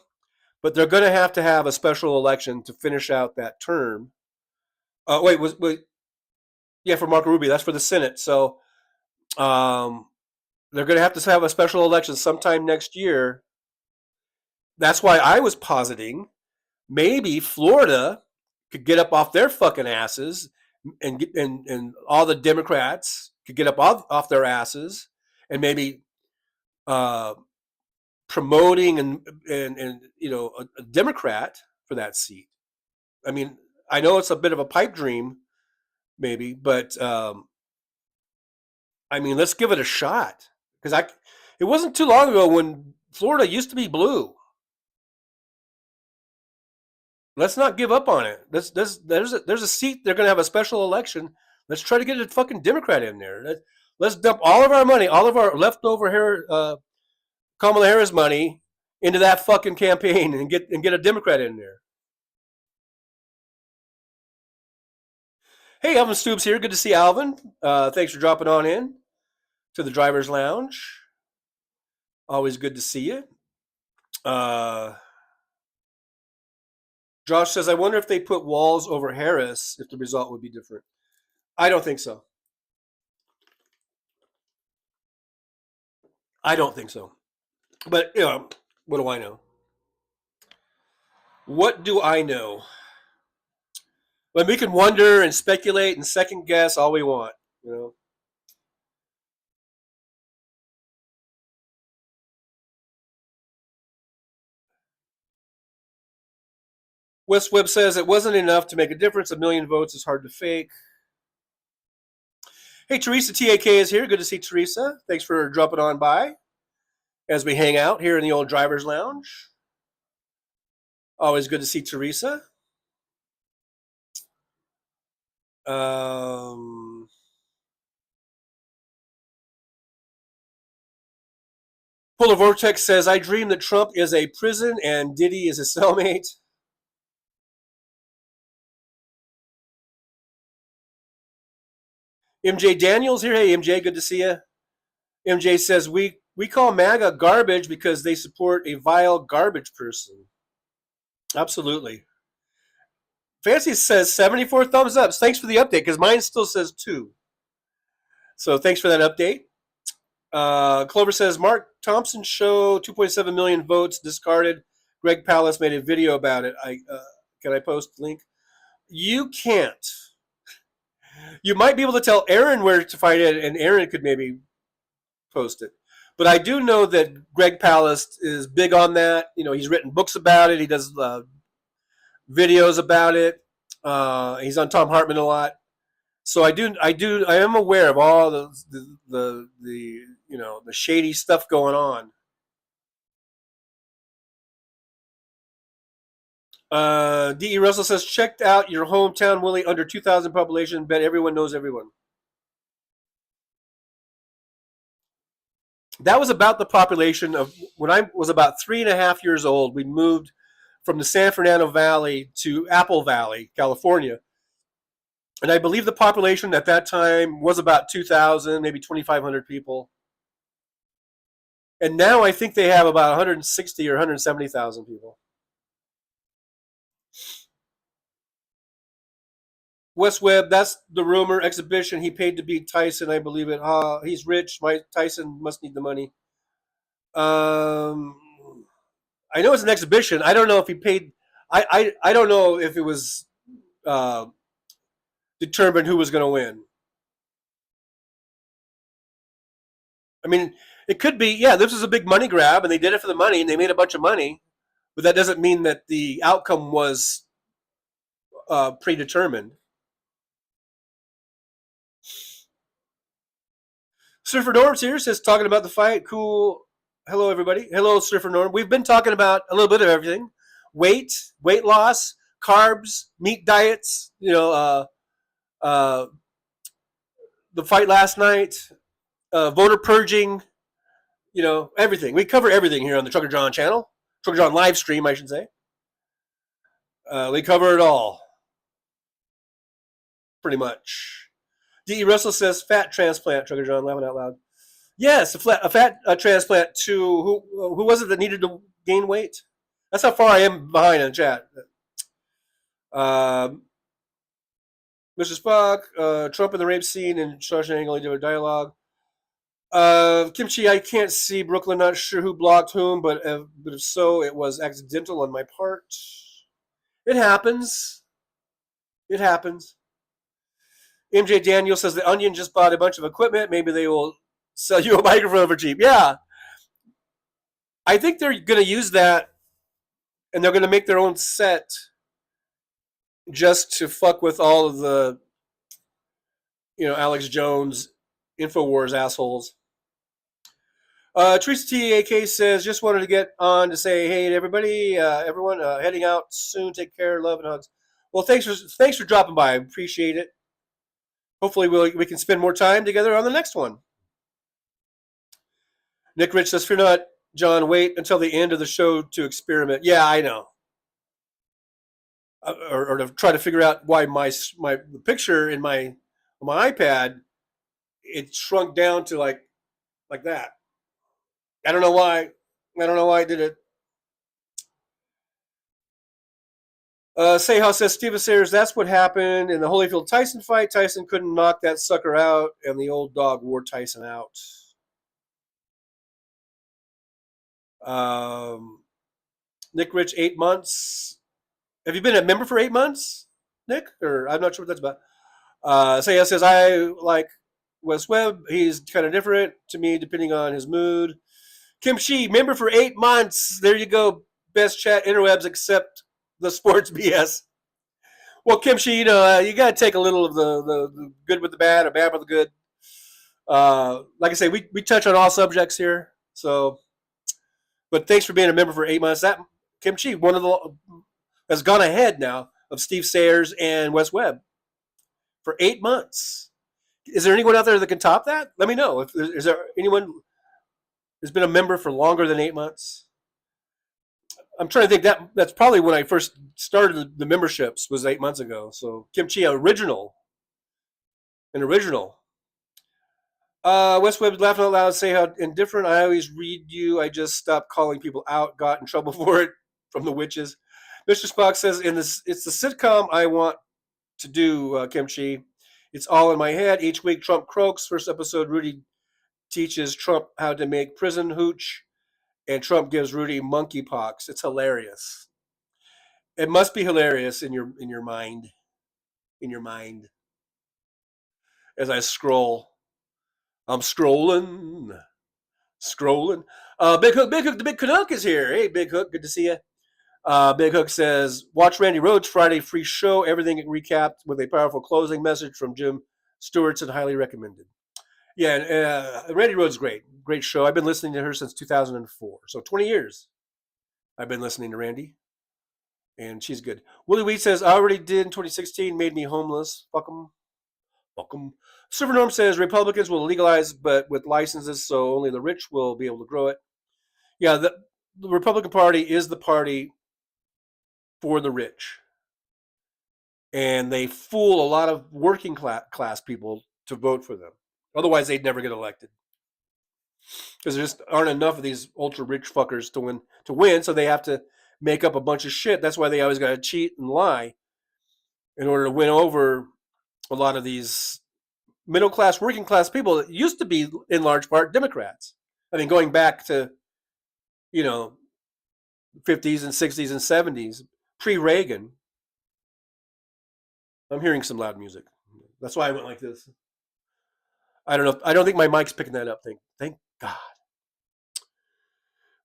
but they're going to have a special election to finish out that term. Wait, yeah, for Marco Rubio, that's for the Senate. So, they're going to have a special election sometime next year. That's why I was positing maybe Florida could get up off their fucking asses and all the Democrats could get up off their asses and maybe promoting and a Democrat for that seat. I mean, I know it's a bit of a pipe dream, maybe, but I mean, let's give it a shot because it wasn't too long ago when Florida used to be blue. Let's not give up on it. There's a seat. They're going to have a special election. Let's try to get a fucking Democrat in there. Let's dump all of our money, all of our leftover Kamala Harris money into that fucking campaign and get a Democrat in there. Hey, Alvin Stoops here. Good to see Alvin. Thanks for dropping on in to the Driver's Lounge. Always good to see you. Josh says, I wonder if they put Walz over Harris, if the result would be different. I don't think so. But, what do I know? What do I know? Well, we can wonder and speculate and second guess all we want, West Webb says it wasn't enough to make a difference. 1 million votes is hard to fake. Hey, Teresa TAK is here. Good to see Teresa. Thanks for dropping on by as we hang out here in the old driver's lounge. Always good to see Teresa. Polar Vortex says, I dream that Trump is a prison and Diddy is a cellmate. MJ Daniels here. Hey, MJ, good to see you. MJ says, we call MAGA garbage because they support a vile garbage person. Absolutely. Fancy says 74 thumbs up. Thanks for the update, because mine still says 2. So thanks for that update. Clover says, Mark Thompson show 2.7 million votes discarded. Greg Palast made a video about it. Can I post the link? You can't. You might be able to tell Aaron where to find it, and Aaron could maybe post it. But I do know that Greg Palast is big on that. You know, he's written books about it. He does videos about it. He's on Tom Hartman a lot. So I am aware of all the you know, the shady stuff going on. D.E. Russell says, checked out your hometown, Willie, under 2,000 population. Bet everyone knows everyone. That was about the population of when I was about 3.5 years old. We moved from the San Fernando Valley to Apple Valley, California. And I believe the population at that time was about 2,000, maybe 2,500 people. And now I think they have about 160 or 170,000 people. Wes Webb, that's the rumor. Exhibition. He paid to beat Tyson. I believe it. He's rich. Tyson must need the money. I know it's an exhibition. I don't know if he paid. I don't know if it was determined who was going to win. I mean, it could be, yeah, this was a big money grab, and they did it for the money, and they made a bunch of money. But that doesn't mean that the outcome was predetermined. Surfer Norm's here, says, talking about the fight. Cool. Hello, everybody. Hello, Surfer Norm. We've been talking about a little bit of everything. Weight loss, carbs, meat diets, you know, the fight last night, voter purging, you know, everything. We cover everything here on the Trucker John channel. Trucker John live stream, I should say. We cover it all. Pretty much. D.E. Russell says, fat transplant, Trucker John, laughing out loud. Yes, a fat transplant to, who was it that needed to gain weight? That's how far I am behind in the chat. Mr. Spock, Trump in the rape scene and Shawshank only did a dialogue. Kimchi, I can't see Brooklyn, not sure who blocked whom, but if so, it was accidental on my part. It happens. It happens. MJ Daniel says the Onion just bought a bunch of equipment. Maybe they will sell you a microphone for cheap. Yeah. I think they're going to use that, and they're going to make their own set just to fuck with all of the, you know, Alex Jones, InfoWars assholes. Teresa TAK says, just wanted to get on to say hey to everybody, everyone heading out soon. Take care, love and hugs. Well, thanks for dropping by. I appreciate it. Hopefully we can spend more time together on the next one. Nick Rich says, fear not, John, wait until the end of the show to experiment. Yeah, I know. Or to try to figure out why my picture in my iPad, it shrunk down to like that. I don't know why. I don't know why I did it. Sayhouse says, Steven Sayers, that's what happened in the Holyfield Tyson fight. Tyson couldn't knock that sucker out, and the old dog wore Tyson out. Nick Rich, 8 months. Have you been a member for 8 months, Nick? Or I'm not sure what that's about. Sayhouse says, I like Wes Webb. He's kind of different to me depending on his mood. Kim Shi, member for 8 months. There you go. Best chat interwebs except the sports BS. Well, Kim Shi, you know, you got to take a little of the good with the bad or bad with the good. Like I say, we touch on all subjects here. So, but thanks for being a member for 8 months. That Kim Chi, one of the has gone ahead now of Steve Sayers and Wes Webb for 8 months. Is there anyone out there that can top that? Let me know. Is there anyone who's been a member for longer than 8 months? I'm trying to think that's probably when I first started the memberships was 8 months ago. So Kim Chi, an original. West Webb laughing out loud, say how indifferent. I always read you. I just stopped calling people out. Got in trouble for it from the witches. Mr. Spock says, it's the sitcom I want to do, Kim Chi. It's all in my head. Each week, Trump croaks. First episode, Rudy teaches Trump how to make prison hooch, and Trump gives Rudy monkeypox. It's hilarious. It must be hilarious in your mind. In your mind. As I scroll. I'm scrolling. Big Hook, the Big Canuck is here. Hey, Big Hook, good to see you. Big Hook says, watch Randy Rhodes Friday free show. Everything recapped with a powerful closing message from Jim Stewartson. Highly recommended. Yeah, Randy Rhodes, great show. I've been listening to her since 2004, so 20 years. I've been listening to Randy, and she's good. Willie Wheat says, I already did in 2016, made me homeless. Fuck them. Silver Norm says Republicans will legalize, but with licenses, so only the rich will be able to grow it. Yeah, the Republican Party is the party for the rich, and they fool a lot of working class people to vote for them. Otherwise, they'd never get elected because there just aren't enough of these ultra rich fuckers to win. So they have to make up a bunch of shit. That's why they always got to cheat and lie in order to win over a lot of these middle class, working class people that used to be in large part Democrats. I mean, going back to 50s and 60s and 70s, pre-Reagan. I'm hearing some loud music. That's why I went like this. I don't know. I don't think my mic's picking that up. Thank God.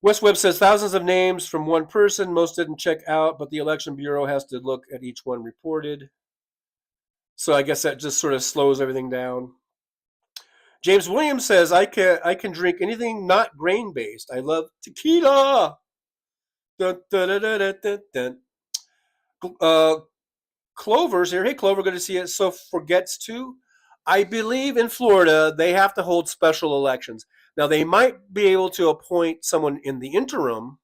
West Webb says thousands of names from one person. Most didn't check out, but the Election Bureau has to look at each one reported. So I guess that just sort of slows everything down. James Williams says, I can drink anything not grain-based. I love tequila. Dun, dun, dun, dun, dun, dun. Clover's here. Hey, Clover, good to see you. So forgets to. I believe in Florida, they have to hold special elections. Now, they might be able to appoint someone in the interim,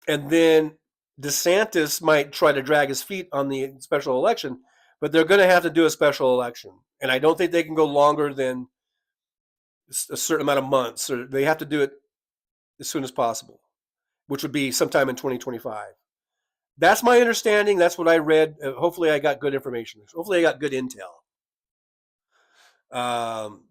and then DeSantis might try to drag his feet on the special election, but they're going to have to do a special election. And I don't think they can go longer than a certain amount of months, or they have to do it as soon as possible, which would be sometime in 2025. That's my understanding. That's what I read. Hopefully I got good information. Hopefully I got good intel.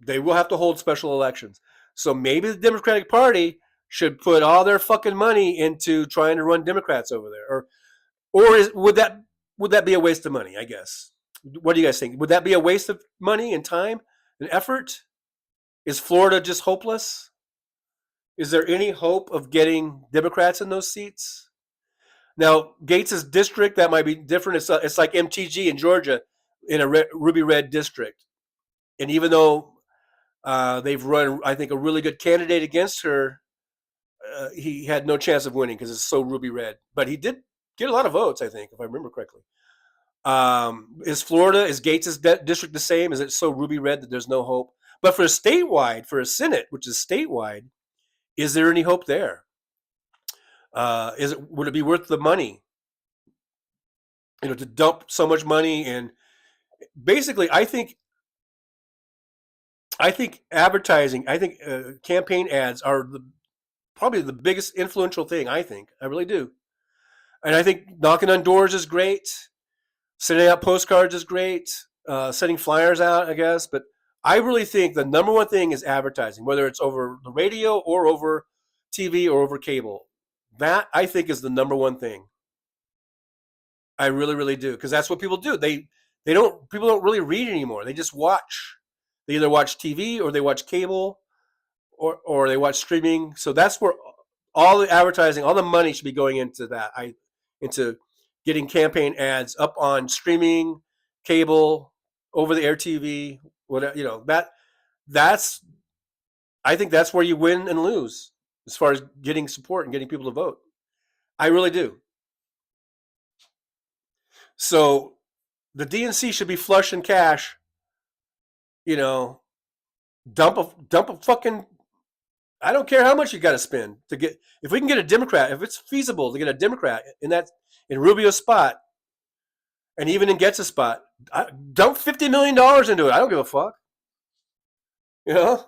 They will have to hold special elections. So maybe the Democratic Party should put all their fucking money into trying to run Democrats over there. Would that be a waste of money, I guess? What do you guys think? Would that be a waste of money and time and effort? Is Florida just hopeless? Is there any hope of getting Democrats in those seats? Now, Gates's district, that might be different. It's like MTG in Georgia in a ruby red district. And even though they've run, I think, a really good candidate against her, he had no chance of winning because it's so ruby red. But he did get a lot of votes, I think, if I remember correctly. Is Gates's district the same? Is it so ruby red that there's no hope? But for a Senate, which is statewide, is there any hope there? Would it be worth the money? To dump so much money and basically, I think advertising, campaign ads are probably the biggest influential thing. I really do, and I think knocking on doors is great. Sending out postcards is great. Sending flyers out, I guess, but I really think the number one thing is advertising, whether it's over the radio or over TV or over cable. That, I think, is the number one thing. I really, really do, because that's what people do. People don't really read anymore. They just watch. They either watch TV or they watch cable or they watch streaming. So that's where all the advertising, all the money should be going into that. Into getting campaign ads up on streaming, cable, over the air TV, whatever, that's, I think that's where you win and lose as far as getting support and getting people to vote. I really do. So the DNC should be flush in cash, dump a fucking, I don't care how much you got to spend to get, if we can get a Democrat, if it's feasible to get a Democrat in Rubio's spot, and even in Getz's spot, dump $50 million into it. I don't give a fuck. It's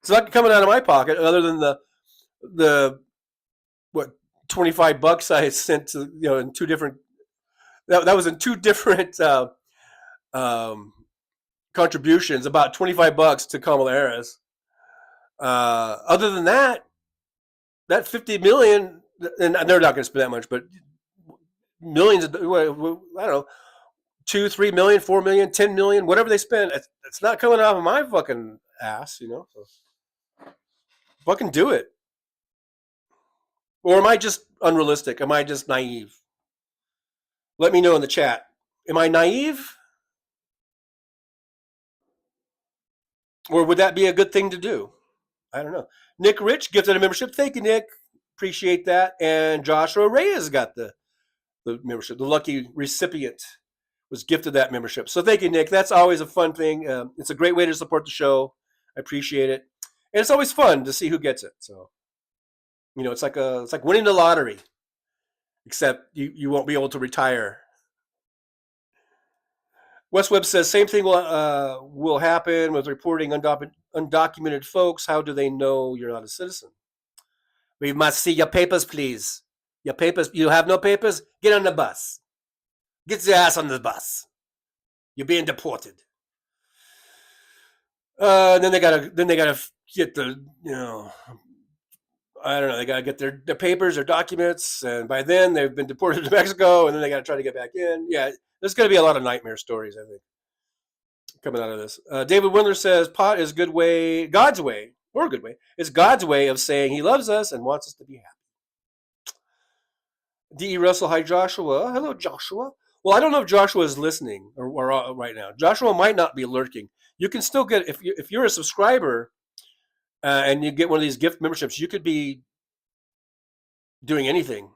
not coming out of my pocket other than the what, $25 I sent to, in two different, that was in two different contributions, about $25 to Kamala Harris. Other than that 50 million, and they're not going to spend that much, but millions of, I don't know, 2, 3 million, 4 million, 10 million, whatever they spend, it's not coming out of my fucking ass, So fucking do it. Or am I just unrealistic? Am I just naive? Let me know in the chat. Am I naive? Or would that be a good thing to do? I don't know. Nick Rich gifted a membership. Thank you, Nick. Appreciate that. And Joshua Reyes got the membership. The lucky recipient was gifted that membership. So thank you, Nick. That's always a fun thing. It's a great way to support the show. I appreciate it. And it's always fun to see who gets it. So, it's like winning the lottery, except you won't be able to retire. West Webb says same thing will happen with reporting undocumented folks. How do they know you're not a citizen? We must see your papers, please. Your papers. You have no papers? Get on the bus. Get your ass on the bus. You're being deported. Then they gotta get the, I don't know. They gotta get their papers, their documents, and by then they've been deported to Mexico, and then they gotta try to get back in. Yeah, there's gonna be a lot of nightmare stories, I think, coming out of this. David Windler says pot is God's way. It's God's way of saying He loves us and wants us to be happy. D.E. Russell, hi Joshua. Hello, Joshua. Well, I don't know if Joshua is listening or right now. Joshua might not be lurking. You can still get, if you're a subscriber and you get one of these gift memberships, you could be doing anything,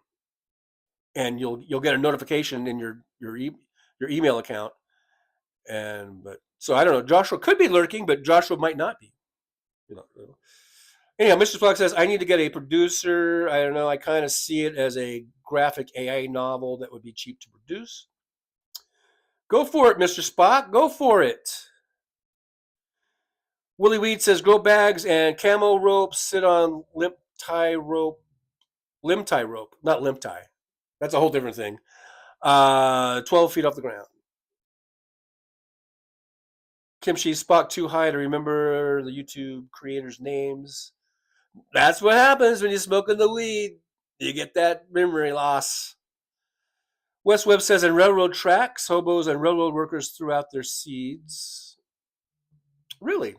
and you'll get a notification in your email account. So I don't know. Joshua could be lurking, but Joshua might not be. Anyhow, Mr. Spock says, I need to get a producer. I don't know. I kind of see it as a graphic AI novel that would be cheap to produce. Go for it, Mr. Spock. Go for it. Willie Weed says, grow bags and camo rope, sit on limb tie rope, not limb tie. That's a whole different thing. 12 feet off the ground. Kimchi, Spock too high to remember the YouTube creators' names. That's what happens when you're smoking the weed. You get that memory loss. West Webb says, in railroad tracks, hobos and railroad workers threw out their seeds. Really?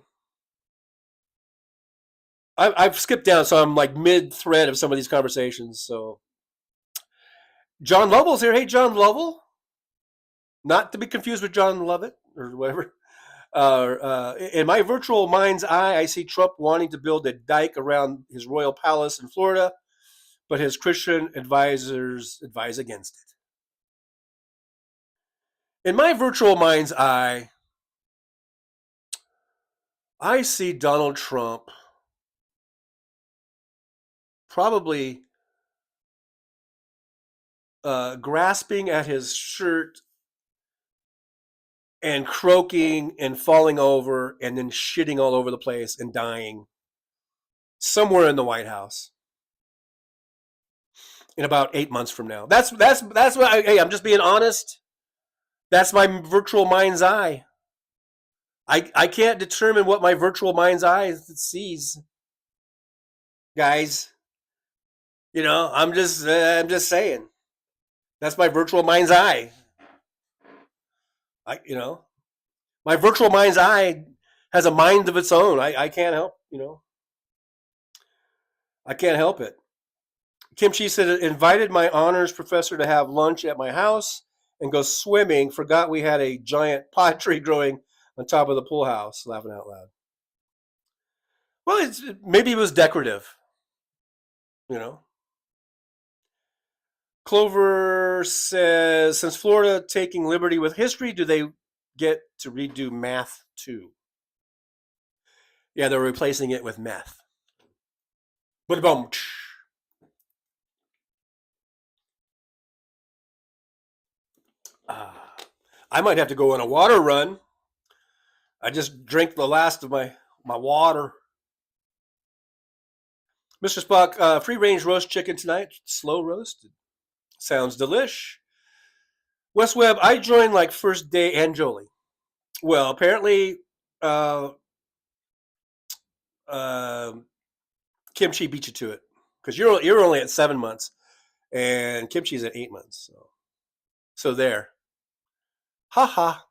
I've skipped down, so I'm like mid-thread of some of these conversations. So, John Lovell's here. Hey, John Lovell. Not to be confused with John Lovett or whatever. In my virtual mind's eye, I see Trump wanting to build a dike around his royal palace in Florida, but his Christian advisors advise against it. In my virtual mind's eye, I see Donald Trump probably grasping at his shirt and croaking and falling over and then shitting all over the place and dying somewhere in the White House in about 8 months from now. That's what hey, I'm just being honest. That's my virtual mind's eye. I can't determine what my virtual mind's eye sees, guys. I'm just saying. That's my virtual mind's eye. My virtual mind's eye has a mind of its own. I can't help, I can't help it. Kimchi said, invited my honors professor to have lunch at my house and go swimming. Forgot we had a giant pot tree growing on top of the pool house. Laughing out loud. Well, maybe it was decorative. You know. Clover says, since Florida taking liberty with history, do they get to redo math too? Yeah, they're replacing it with meth. Boom. I might have to go on a water run. I just drank the last of my water. Mr. Spock, free range roast chicken tonight. Slow roasted. Sounds delish. Wes Webb, I joined like first day and Jolie. Well, apparently, Kimchi beat you to it because you're only at 7 months, and Kimchi's at 8 months. So there. Ha ha.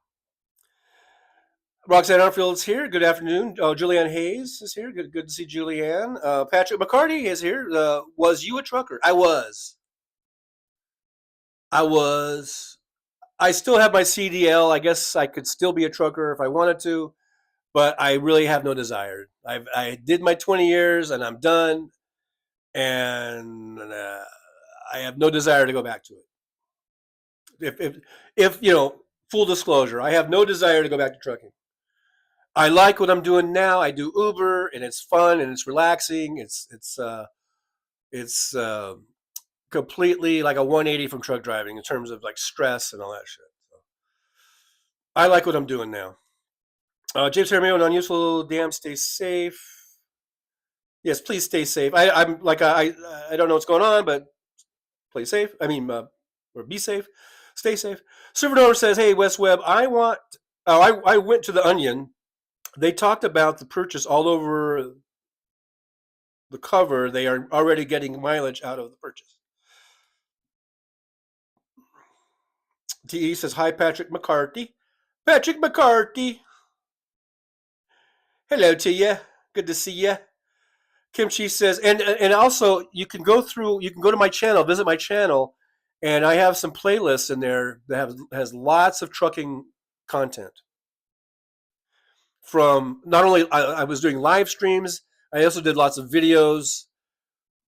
Roxanne Arfield's here. Good afternoon. Oh, Julianne Hayes is here. Good to see Julianne. Patrick McCarty is here. Was you a trucker? I was. I still have my CDL. I guess I could still be a trucker if I wanted to, but I really have no desire. I did my 20 years and I'm done, and I have no desire to go back to it. If full disclosure, I have no desire to go back to trucking. I like what I'm doing now. I do Uber, and it's fun and it's relaxing. It's completely like a 180 from truck driving in terms of like stress and all that shit. So I like what I'm doing now. James Hermio, non-useful. Damn, stay safe. Yes, please stay safe. I don't know what's going on, but play safe. Or be safe. Stay safe. Silverdome says, "Hey, Wes Webb, I went to the Onion. They talked about the purchase all over the cover. They are already getting mileage out of the purchase." TE says, "Hi, Patrick McCarthy." Patrick McCarthy. Hello to you. Good to see you. Kimchi says, and also you can go to my channel, visit my channel, and I have some playlists in there that has lots of trucking content. From not only I was doing live streams, I also did lots of videos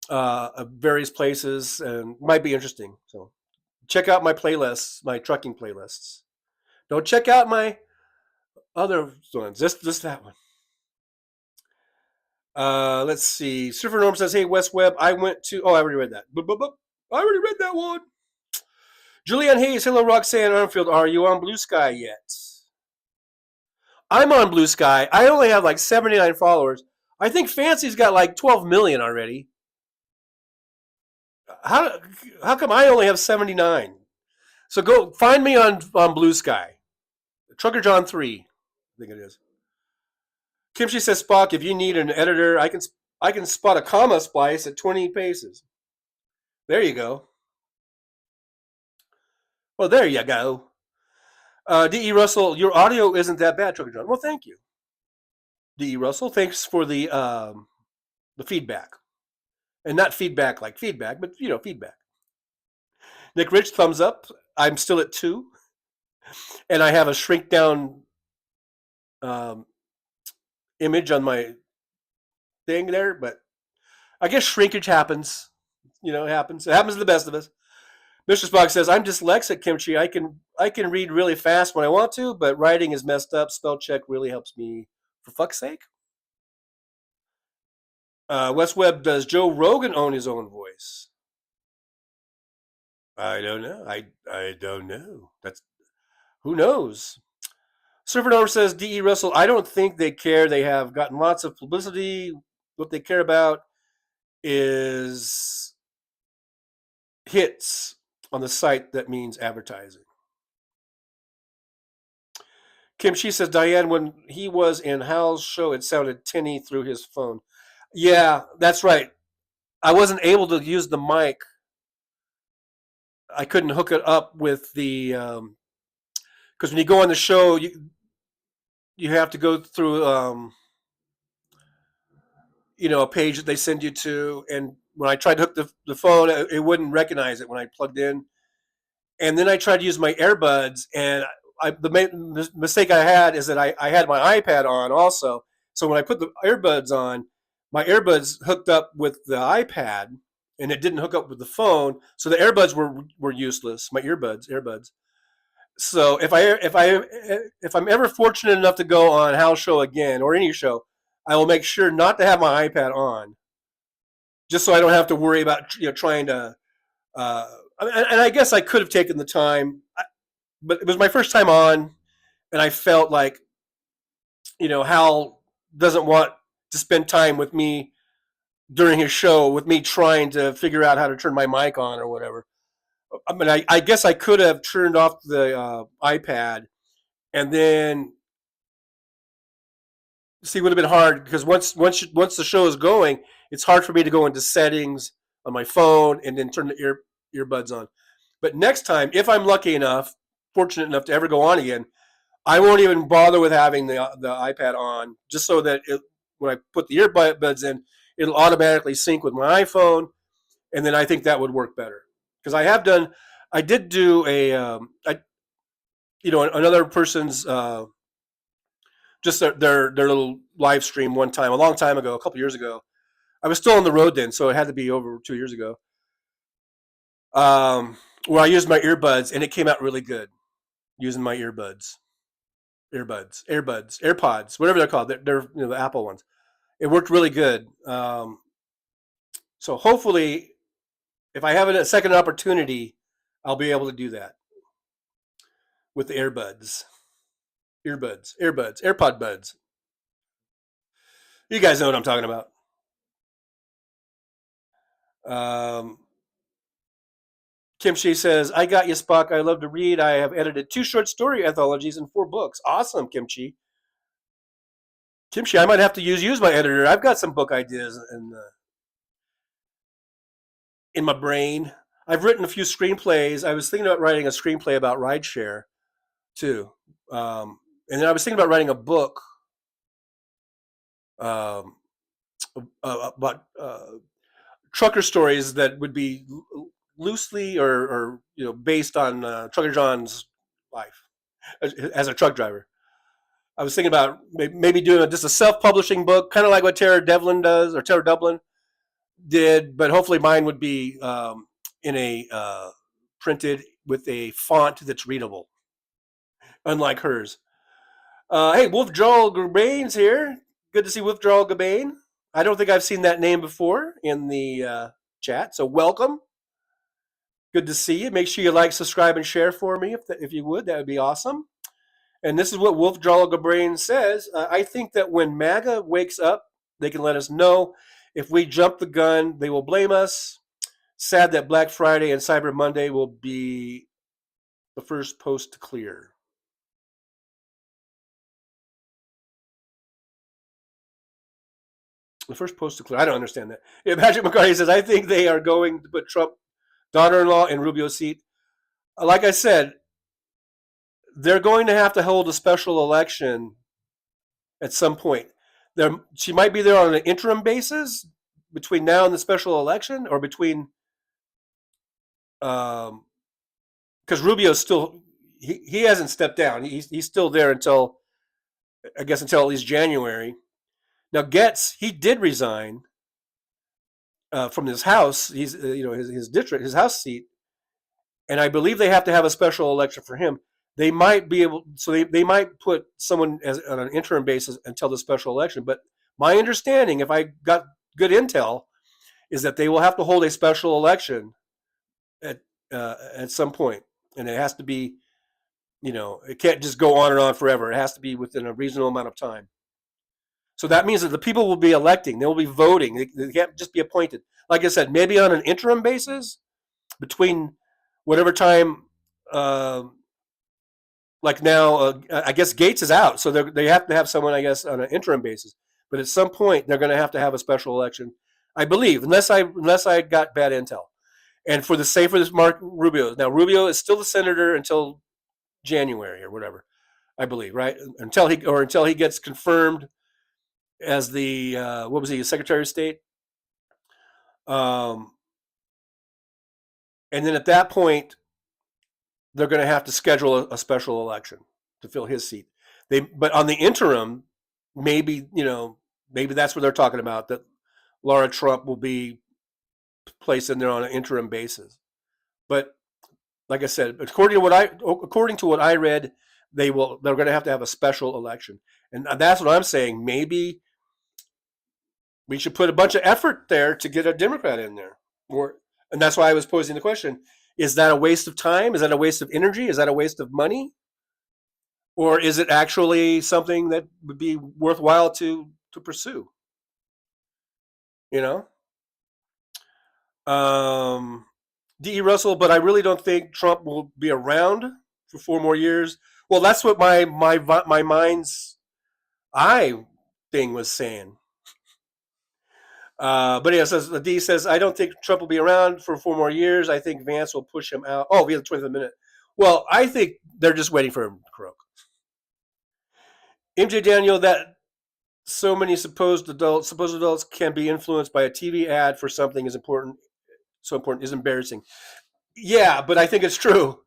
of various places, and might be interesting. So check out my playlists, my trucking playlists. Don't check out my other ones, just that one. Let's see. Surfer Norm says, "Hey, Wes Webb, I went to." Oh, I already read that. I already read that one. Julianne Hayes, hello, Roxanne Armfield. Are you on Blue Sky yet? I'm on Blue Sky. I only have like 79 followers. I think Fancy's got like 12 million already. How come I only have 79? So go find me on Blue Sky. Trucker John 3, I think it is. Kimchi says, "Spock, if you need an editor, I can spot a comma splice at 20 paces." There you go. Well, there you go. D.E. Russell, your audio isn't that bad, Trucker John. Well, thank you. D.E. Russell, thanks for the feedback. And not feedback like feedback, but, feedback. Nick Rich, thumbs up. I'm still at 2. And I have a shrink down image on my thing there, but I guess shrinkage happens. It happens. It happens to the best of us. Mr. Spock says, "I'm dyslexic, Kimchi. I can read really fast when I want to, but writing is messed up. Spell check really helps me, for fuck's sake." Wes Webb, does Joe Rogan own his own voice? I don't know. I don't know. Who knows? Surfer Norm says, D.E. Russell, I don't think they care. They have gotten lots of publicity. What they care about is hits on the site that means advertising. Kim She says, Diane, when he was in Hal's show, it sounded tinny through his phone. Yeah, that's right. I wasn't able to use the mic. I couldn't hook it up with the because when you go on the show, you have to go through a page that they send you to, and when I tried to hook the phone, it wouldn't recognize it when I plugged in, and then I tried to use my earbuds, and the mistake I had is that I had my iPad on also. So when I put the earbuds on, my earbuds hooked up with the iPad, and it didn't hook up with the phone. So the earbuds were useless. My earbuds. So if I'm ever fortunate enough to go on Hal's show again or any show, I will make sure not to have my iPad on, just so I don't have to worry about trying to. And I guess I could have taken the time, but it was my first time on, and I felt like Hal doesn't want to spend time with me during his show with me trying to figure out how to turn my mic on or whatever. I mean, I guess I could have turned off the iPad, and then see, it would have been hard because once the show is going, it's hard for me to go into settings on my phone and then turn the earbuds on. But next time, if I'm lucky enough, fortunate enough to ever go on again, I won't even bother with having the iPad on, just so that when I put the earbuds in, it'll automatically sync with my iPhone, and then I think that would work better. Because I did do another person's just their little live stream one time, a long time ago, a couple years ago. I was still on the road then, so it had to be over 2 years ago. Where I used my earbuds, and it came out really good using my AirPods, whatever they're called. They're the Apple ones. It worked really good. So hopefully, if I have a second opportunity, I'll be able to do that with the AirPod buds. You guys know what I'm talking about. Kimchi says, I got you, Spock. I love to read. I have edited 2 short story anthologies and 4 books. Awesome, Kimchi. Kimchi, I might have to use my editor. I've got some book ideas in my brain. I've written a few screenplays. I was thinking about writing a screenplay about rideshare, too. And then I was thinking about writing a book um, about trucker stories that would be loosely or based on Trucker John's life as a truck driver. I was thinking about maybe doing just a self-publishing book, kind of like what Tara Devlin does, or Tara Dublin did, but hopefully mine would be in a printed with a font that's readable, unlike hers. Hey, Wolf Joel Gabane's here. Good to see Wolf Joel Gabane. I don't think I've seen that name before in the chat, so welcome. Good to see you. Make sure you like, subscribe, and share for me if you would. That would be awesome. And this is what Wolf Joel Gabrain says. I think that when MAGA wakes up, they can let us know. If we jump the gun, they will blame us. Sad that Black Friday and Cyber Monday will be the first post to clear. The first post to clear. I don't understand that. Yeah, Patrick McCarthy says, I think they are going to put Trump daughter-in-law in Rubio's seat. Like I said, they're going to have to hold a special election at some point. She might be there on an interim basis between now and the special election, or between because Rubio's still he hasn't stepped down. He's still there until at least January. Now Getz, he did resign from his house. He's his district, his house seat, and I believe they have to have a special election for him. They might be able, so they might put someone on an interim basis until the special election. But my understanding, if I got good intel, is that they will have to hold a special election at some point, and it has to be, it can't just go on and on forever. It has to be within a reasonable amount of time. So that means that the people will be electing. They will be voting. They can't just be appointed. Like I said, maybe on an interim basis between whatever time. Like now, I guess Gates is out, so they have to have someone, I guess, on an interim basis. But at some point, they're going to have a special election, I believe, unless I got bad intel. And for this Mark Rubio. Now Rubio is still the senator until January or whatever, I believe, right? Until he gets confirmed as the what was he, Secretary of State? And then at that point, they're going to have to schedule a special election to fill his seat. But on the interim, maybe maybe that's what they're talking about, that Laura Trump will be placed in there on an interim basis. But like I said, according to what I read, they're going to have a special election, and that's what I'm saying. Maybe we should put a bunch of effort there to get a Democrat in there, and that's why I was posing the question: is that a waste of time? Is that a waste of energy? Is that a waste of money? Or is it actually something that would be worthwhile to pursue? D.E. Russell, but I really don't think Trump will be around for 4 more years. Well, that's what my mind's eye thing was saying. But yeah, D says, I don't think Trump will be around for 4 more years. I think Vance will push him out. Oh, we have the 25th minute. Well, I think they're just waiting for him to croak. MJ Daniel, that so many supposed adults can be influenced by a TV ad for something is important is embarrassing. Yeah, but I think it's true.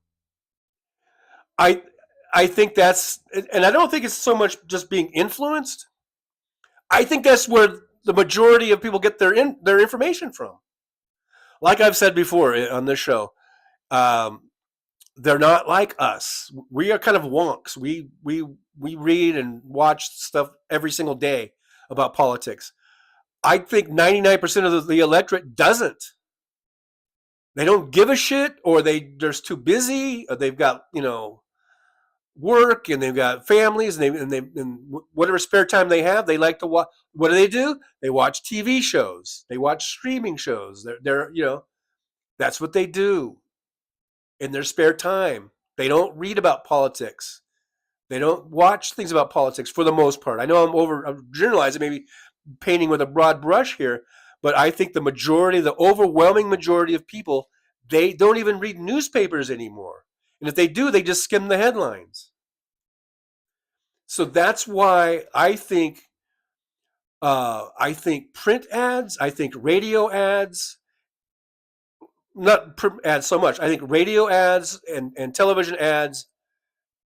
I think that's, and I don't think it's so much just being influenced. I think that's where the majority of people get their information from. Like I've said before on this show, they're not like us. We are kind of wonks. We read and watch stuff every single day about politics. I think 99% of the electorate doesn't. They don't give a shit, or they're just too busy, or they've got work, and they've got families, and whatever spare time they have, they like to watch. What do? They watch TV shows. They watch streaming shows. They're that's what they do in their spare time. They don't read about politics. They don't watch things about politics for the most part. I know I'm generalizing, maybe painting with a broad brush here, but I think the overwhelming majority of people, they don't even read newspapers anymore. And if they do, they just skim the headlines. So that's why I think print ads, I think radio ads, not print ads so much. I think radio ads and television ads,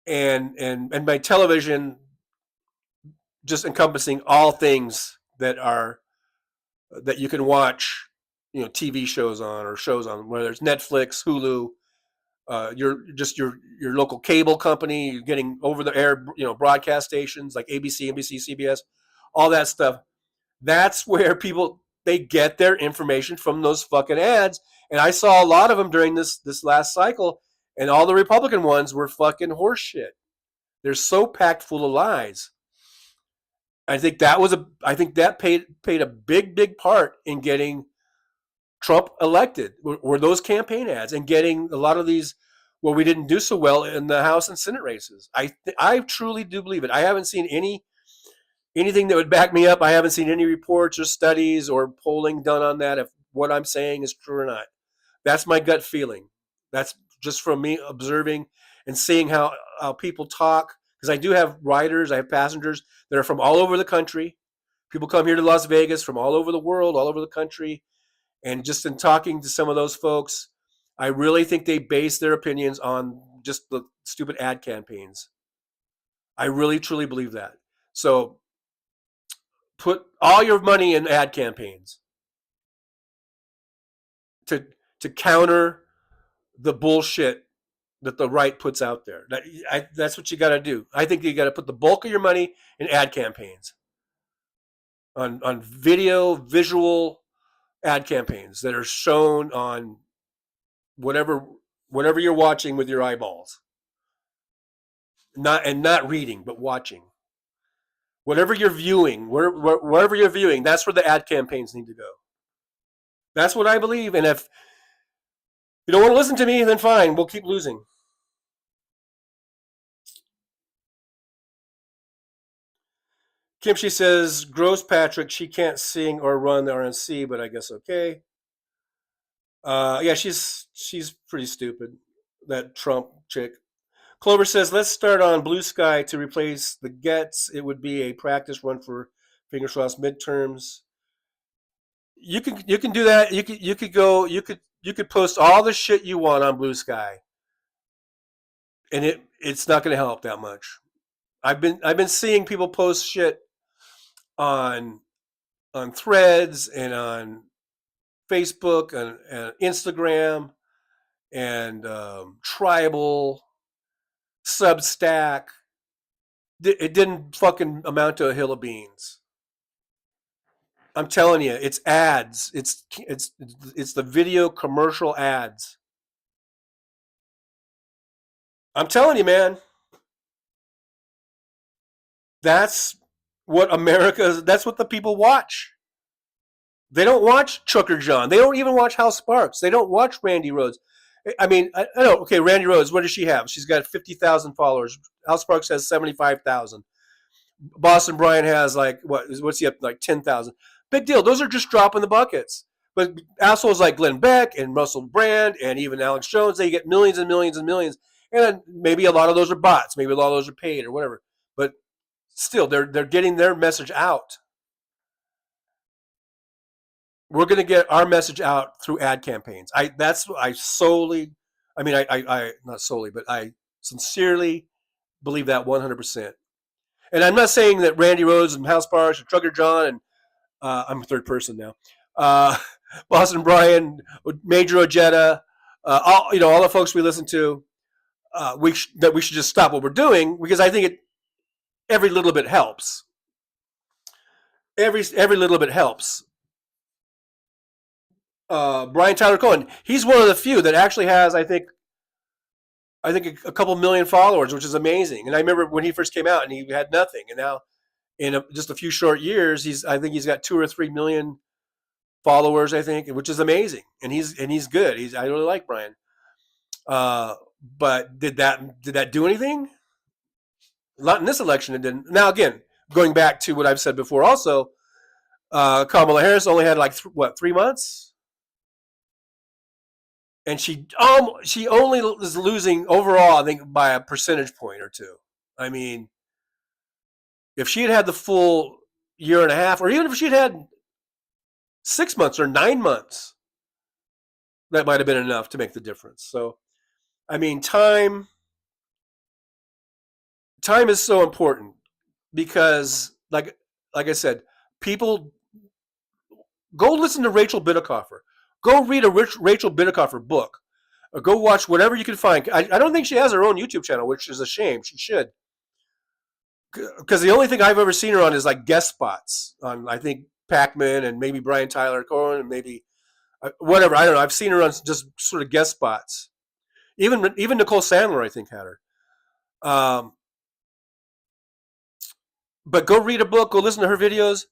and by television, just encompassing all things that you can watch, TV shows on, or shows on, whether it's Netflix, Hulu, your local cable company, you're getting over the air, broadcast stations like ABC, NBC, CBS, all that stuff. That's where people, they get their information from those fucking ads. And I saw a lot of them during this last cycle, and all the Republican ones were fucking horseshit. They're so packed full of lies. I think that paid a big part in getting Trump elected, were those campaign ads, and getting a lot of these. Well, we didn't do so well in the House and Senate races. I truly do believe it. I haven't seen anything that would back me up. I haven't seen any reports or studies or polling done on that, if what I'm saying is true or not. That's my gut feeling. That's just from me observing and seeing how people talk. Because I do have riders, I have passengers that are from all over the country. People come here to Las Vegas from all over the world, all over the country. And just in talking to some of those folks, I really think they base their opinions on just the stupid ad campaigns. I really, truly believe that. So put all your money in ad campaigns to counter the bullshit that the right puts out there. That's what you got to do. I think you got to put the bulk of your money in ad campaigns, on visual ad campaigns that are shown on whatever you're watching with your eyeballs. Not reading, but watching. Whatever you're viewing, wherever you're viewing, that's where the ad campaigns need to go. That's what I believe. And if you don't want to listen to me, then fine, we'll keep losing. Kimchi says, gross Patrick, she can't sing or run the RNC, but I guess okay. Yeah, she's pretty stupid, that Trump chick. Clover says, let's start on Blue Sky to replace the Gets. It would be a practice run for fingers crossed midterms. You can do that. You could post all the shit you want on Blue Sky. and it's not going to help that much. I've been seeing people post shit on Threads and on Facebook and Instagram and Tribal, Substack. It didn't fucking amount to a hill of beans. I'm telling you, it's ads. It's the video commercial ads. I'm telling you, man. That's what that's what the people watch. They don't watch Trucker John. They don't even watch Hal Sparks. They don't watch Randy Rhoads. I mean, I know, okay, Randy Rhoads, what does she have? She's got 50,000 followers. Hal Sparks has 75,000. Boston Brian has what's he up, like 10,000. Big deal. Those are just dropping the buckets. But assholes like Glenn Beck and Russell Brand and even Alex Jones, they get millions and millions and millions. And maybe a lot of those are bots. Maybe a lot of those are paid or whatever. But still, they're getting their message out. We're going to get our message out through ad campaigns. I not solely, but I sincerely believe that 100%. And I'm not saying that Randy Rhoads and Hal Sparks and Trucker John and I'm a third person now, Boston Brian, Major Ojeda, all the folks we listen to, that we should just stop what we're doing, because I think every little bit helps. Every little bit helps. Brian Tyler Cohen, he's one of the few that actually has, I think a couple million followers, which is amazing. And I remember when he first came out and he had nothing, and now in just a few short years, I think he's got 2 or 3 million followers, I think, which is amazing. And he's good. I really like Brian. But did that do anything? Not in this election, it didn't. Now again, going back to what I've said before, also, Kamala Harris only had 3 months. And she only is losing overall, I think, by a percentage point or two. I mean, if she had the full year and a half, or even if she'd had 6 months or 9 months, that might have been enough to make the difference. So, I mean, time is so important because, like I said, people go listen to Rachel Bitecofer. Go read a Rachel Bitecofer book. Or go watch whatever you can find. I don't think she has her own YouTube channel, which is a shame. She should. Because the only thing I've ever seen her on is like guest spots on, I think, Pac-Man and maybe Brian Tyler Cohen and maybe whatever. I don't know. I've seen her on just sort of guest spots. Even Nicole Sandler, I think, had her. But go read a book. Go listen to her videos.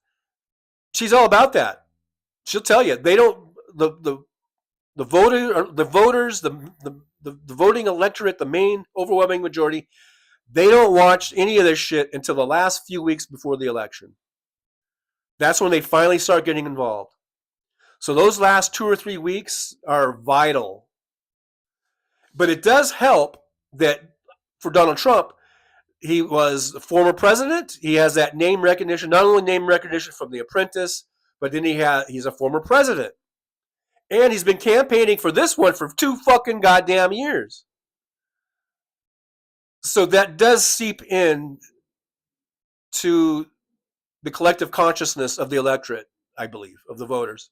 She's all about that. She'll tell you. They don't. The voters, the voting electorate, the main overwhelming majority, they don't watch any of this shit until the last few weeks before the election. That's when they finally start getting involved. So those last 2 or 3 weeks are vital. But it does help that for Donald Trump, he was a former president. He has that name recognition, not only name recognition from The Apprentice, but then he's a former president. And he's been campaigning for this one for 2 fucking goddamn years. So that does seep in to the collective consciousnness of the electorate, I believe, of the voters.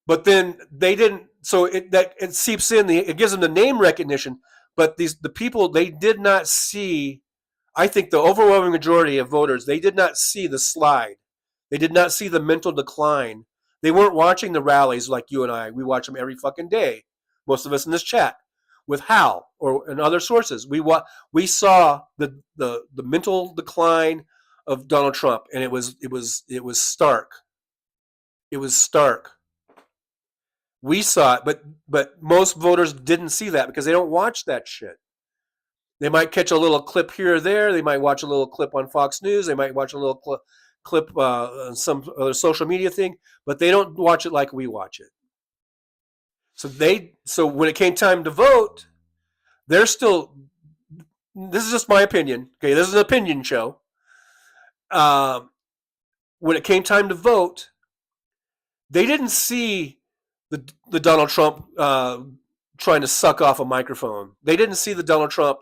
But then they didn't. So it seeps in. It gives them the name recognition. But the people, they did not see. I think the overwhelming majority of voters, they did not see the slide. They did not see the mental decline. They weren't watching the rallies like you and I. We watch them every fucking day. Most of us in this chat with Hal and other sources. We saw the mental decline of Donald Trump, and it was stark. It was stark. We saw it, but most voters didn't see that because they don't watch that shit. They might catch a little clip here or there. They might watch a little clip on Fox News. They might watch a little clip on some other social media thing, but they don't watch it like we watch it. So when it came time to vote, they're still. This is just my opinion. Okay, this is an opinion show. When it came time to vote, they didn't see the Donald Trump trying to suck off a microphone. They didn't see the Donald Trump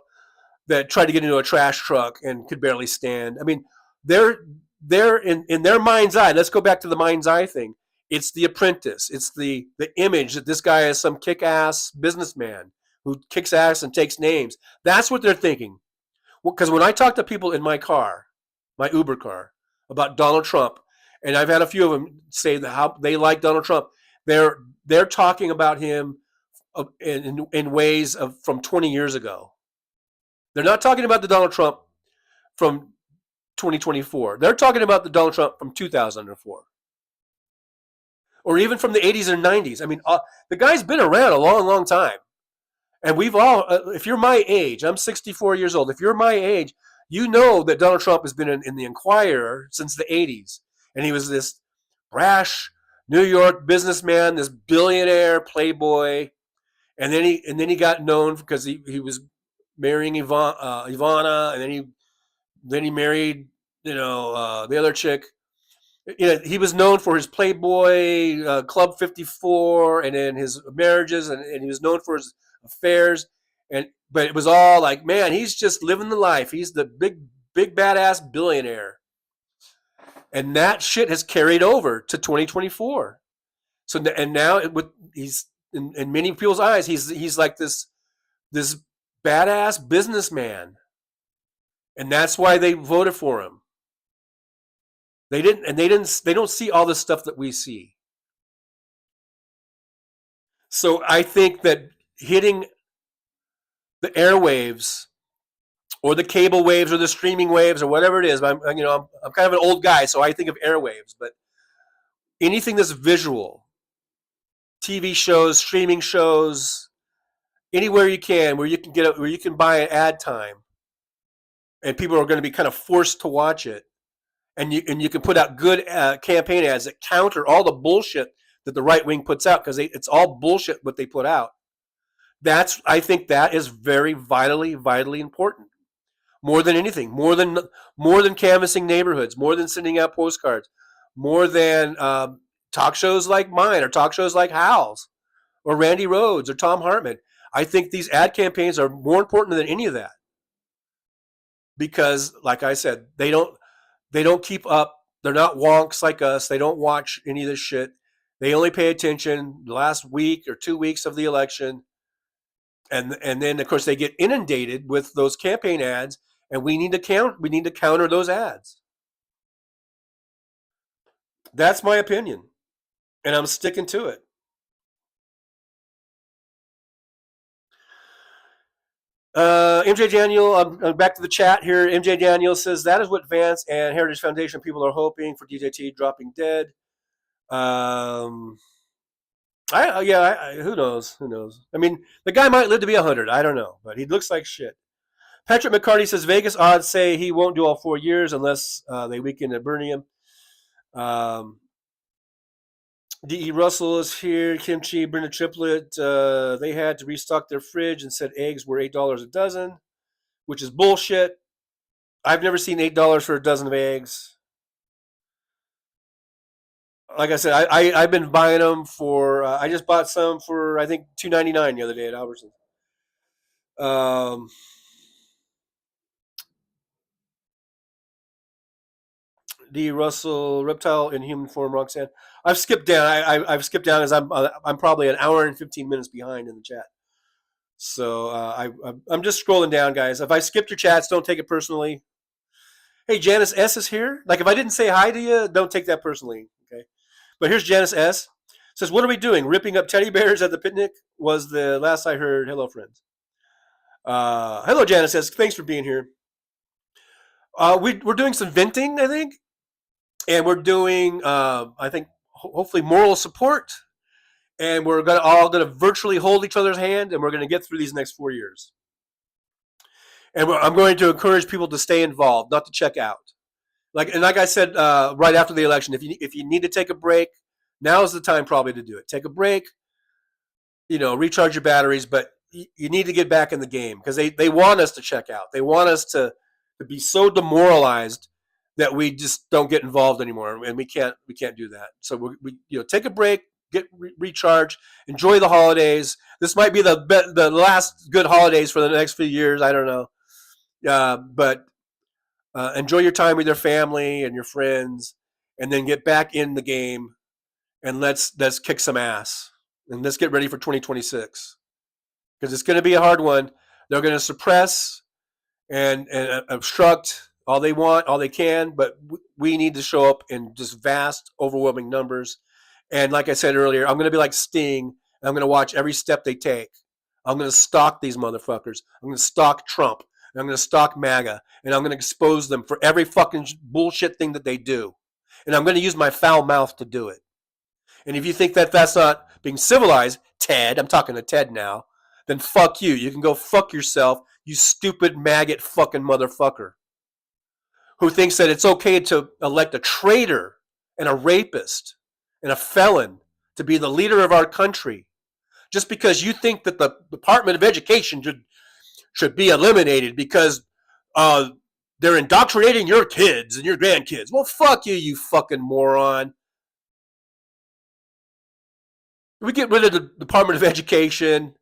that tried to get into a trash truck and could barely stand. I mean, they're in their mind's eye. Let's go back to the mind's eye thing. It's The Apprentice. It's the image that this guy is some kick-ass businessman who kicks ass and takes names. That's what they're thinking. Because when I talk to people in my car, my Uber car, about Donald Trump, and I've had a few of them say that how they like Donald Trump, they're talking about him in ways of from 20 years ago. They're not talking about the Donald Trump from 2024. They're talking about the Donald Trump from 2004. Or even from the 80s and 90s. I mean, the guy's been around a long, long time. And we've all, if you're my age, I'm 64 years old. If you're my age, you know that Donald Trump has been in the Inquirer since the 80s. And he was this brash New York businessman, this billionaire playboy. And then he got known because he was marrying Ivana, and then he married, the other chick. He was known for his Playboy, Club 54, and then his marriages, and he was known for his affairs. But it was all like, man, he's just living the life. He's the big badass billionaire. And that shit has carried over to 2024. So, and now he's in many people's eyes, he's like this badass businessman. And that's why they voted for him. They don't see all the stuff that we see. So I think that hitting the airwaves or the cable waves or the streaming waves or whatever it is, I'm kind of an old guy, so I think of airwaves, but anything that's visual, TV shows, streaming shows, anywhere you can, where you can buy an ad time, and people are going to be kind of forced to watch it. And you can put out good campaign ads that counter all the bullshit that the right wing puts out, because it's all bullshit what they put out. I think that is very vitally important. More than anything, more than canvassing neighborhoods, more than sending out postcards, more than talk shows like mine or talk shows like Hal's or Randy Rhoads or Tom Hartman. I think these ad campaigns are more important than any of that, because, like I said, they don't keep up. They're not wonks like us. They don't watch any of this shit. They only pay attention the last week or 2 weeks of the election. And then, of course, they get inundated with those campaign ads, and we need to counter those ads. That's my opinion, and I'm sticking to it. MJ Daniel, I'm back to the chat here. MJ Daniel says that is what Vance and Heritage Foundation people are hoping for, DJT dropping dead. Who knows? I mean, the guy might live to be 100. I don't know, but he looks like shit. Patrick McCarty says Vegas odds say he won't do all 4 years unless they weaken at Birmingham. D.E. Russell is here. Kimchi, Brenda Triplett. They had to restock their fridge and said eggs were $8 a dozen, which is bullshit. I've never seen $8 for a dozen of eggs. Like I said, I've been buying them for. I just bought some for, I think, $2.99 the other day at Albertsons. D. Russell, reptile in human form, Roxanne. I've skipped down. I've skipped down as I'm probably an hour and 15 minutes behind in the chat. So I'm just scrolling down, guys. If I skipped your chats, don't take it personally. Hey, Janice S is here. Like, if I didn't say hi to you, don't take that personally. Okay. But here's Janice S. Says, what are we doing? Ripping up teddy bears at the picnic was the last I heard. Hello, friends. Hello, Janice S. Thanks for being here. We're doing some venting, I think. And we're doing, I think, hopefully moral support. And we're all going to virtually hold each other's hand, and we're going to get through these next 4 years. And I'm going to encourage people to stay involved, not to check out. Like I said right after the election, if you need to take a break, now is the time probably to do it. Take a break, recharge your batteries, but you need to get back in the game, because they want us to check out. They want us to be so demoralized that we just don't get involved anymore, and we can't do that. So we take a break, get recharged, enjoy the holidays. This might be the last good holidays for the next few years. I don't know, but enjoy your time with your family and your friends, and then get back in the game and let's kick some ass and let's get ready for 2026 because it's going to be a hard one. They're going to suppress and obstruct all they want, all they can, but we need to show up in just vast, overwhelming numbers. And like I said earlier, I'm going to be like Sting, and I'm going to watch every step they take. I'm going to stalk these motherfuckers. I'm going to stalk Trump, and I'm going to stalk MAGA, and I'm going to expose them for every fucking bullshit thing that they do. And I'm going to use my foul mouth to do it. And if you think that that's not being civilized, Ted, I'm talking to Ted now, then fuck you. You can go fuck yourself, you stupid maggot fucking motherfucker who thinks that it's okay to elect a traitor and a rapist and a felon to be the leader of our country just because you think that the Department of Education should be eliminated because they're indoctrinating your kids and your grandkids. Well, fuck you, you fucking moron. We get rid of the Department of Education,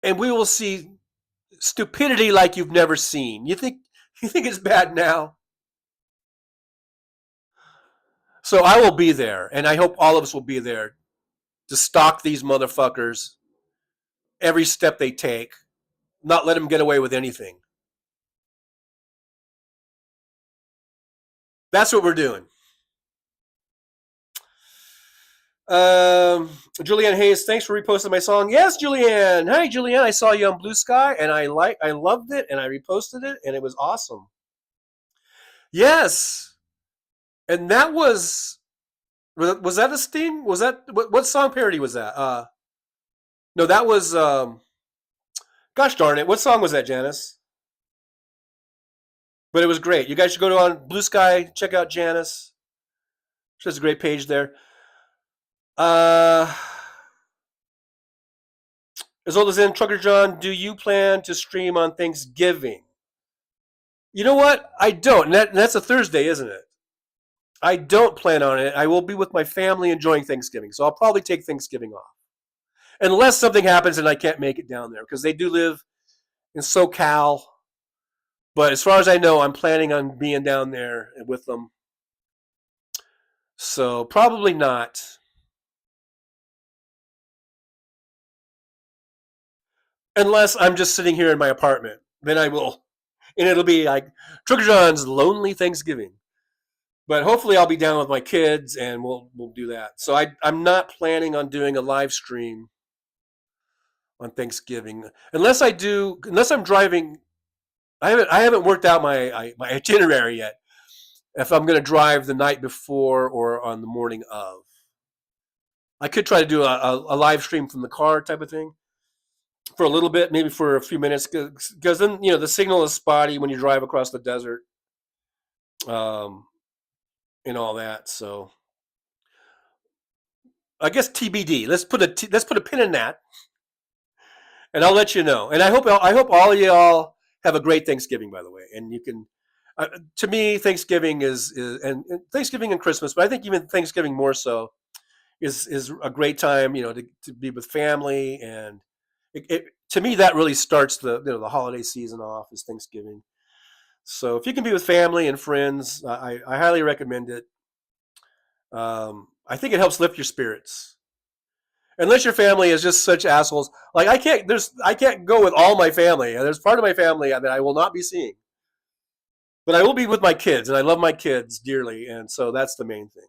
and we will see stupidity like you've never seen. You think it's bad now? So I will be there, and I hope all of us will be there to stalk these motherfuckers every step they take, not let them get away with anything. That's what we're doing. Julianne Hayes, thanks for reposting my song. Yes, Julianne. Hi, Julianne. I saw you on Blue Sky, and I loved it, and I reposted it, and it was awesome. Yes, and that was that a Sting? Was that what song parody was that? No, that was gosh darn it, what song was that, Janice? But it was great. You guys should go on Blue Sky, check out Janice. She has a great page there. As old as in Trucker John, do you plan to stream on Thanksgiving? You know what? I don't. And that's a Thursday, isn't it? I don't plan on it. I will be with my family enjoying Thanksgiving, so I'll probably take Thanksgiving off. Unless something happens and I can't make it down there, because they do live in SoCal. But as far as I know, I'm planning on being down there with them. So probably not. Unless I'm just sitting here in my apartment. Then I will. And it'll be like Trucker John's Lonely Thanksgiving. But hopefully I'll be down with my kids and we'll do that. So I'm not planning on doing a live stream on Thanksgiving. Unless I'm driving. I haven't worked out my itinerary yet. If I'm going to drive the night before or on the morning of. I could try to do a live stream from the car type of thing for a little bit, maybe for a few minutes, because then the signal is spotty when you drive across the desert, and all that. So I guess TBD. Let's put a pin in that, and I'll let you know. And I hope all of y'all have a great Thanksgiving, by the way. And you can, to me, Thanksgiving is Thanksgiving and Christmas, but I think even Thanksgiving more so is a great time, to be with family. And to me, that really starts the holiday season off, is Thanksgiving. So if you can be with family and friends, I highly recommend it. I think it helps lift your spirits. Unless your family is just such assholes. Like I can't go with all my family. There's part of my family that I will not be seeing. But I will be with my kids, and I love my kids dearly, and so that's the main thing.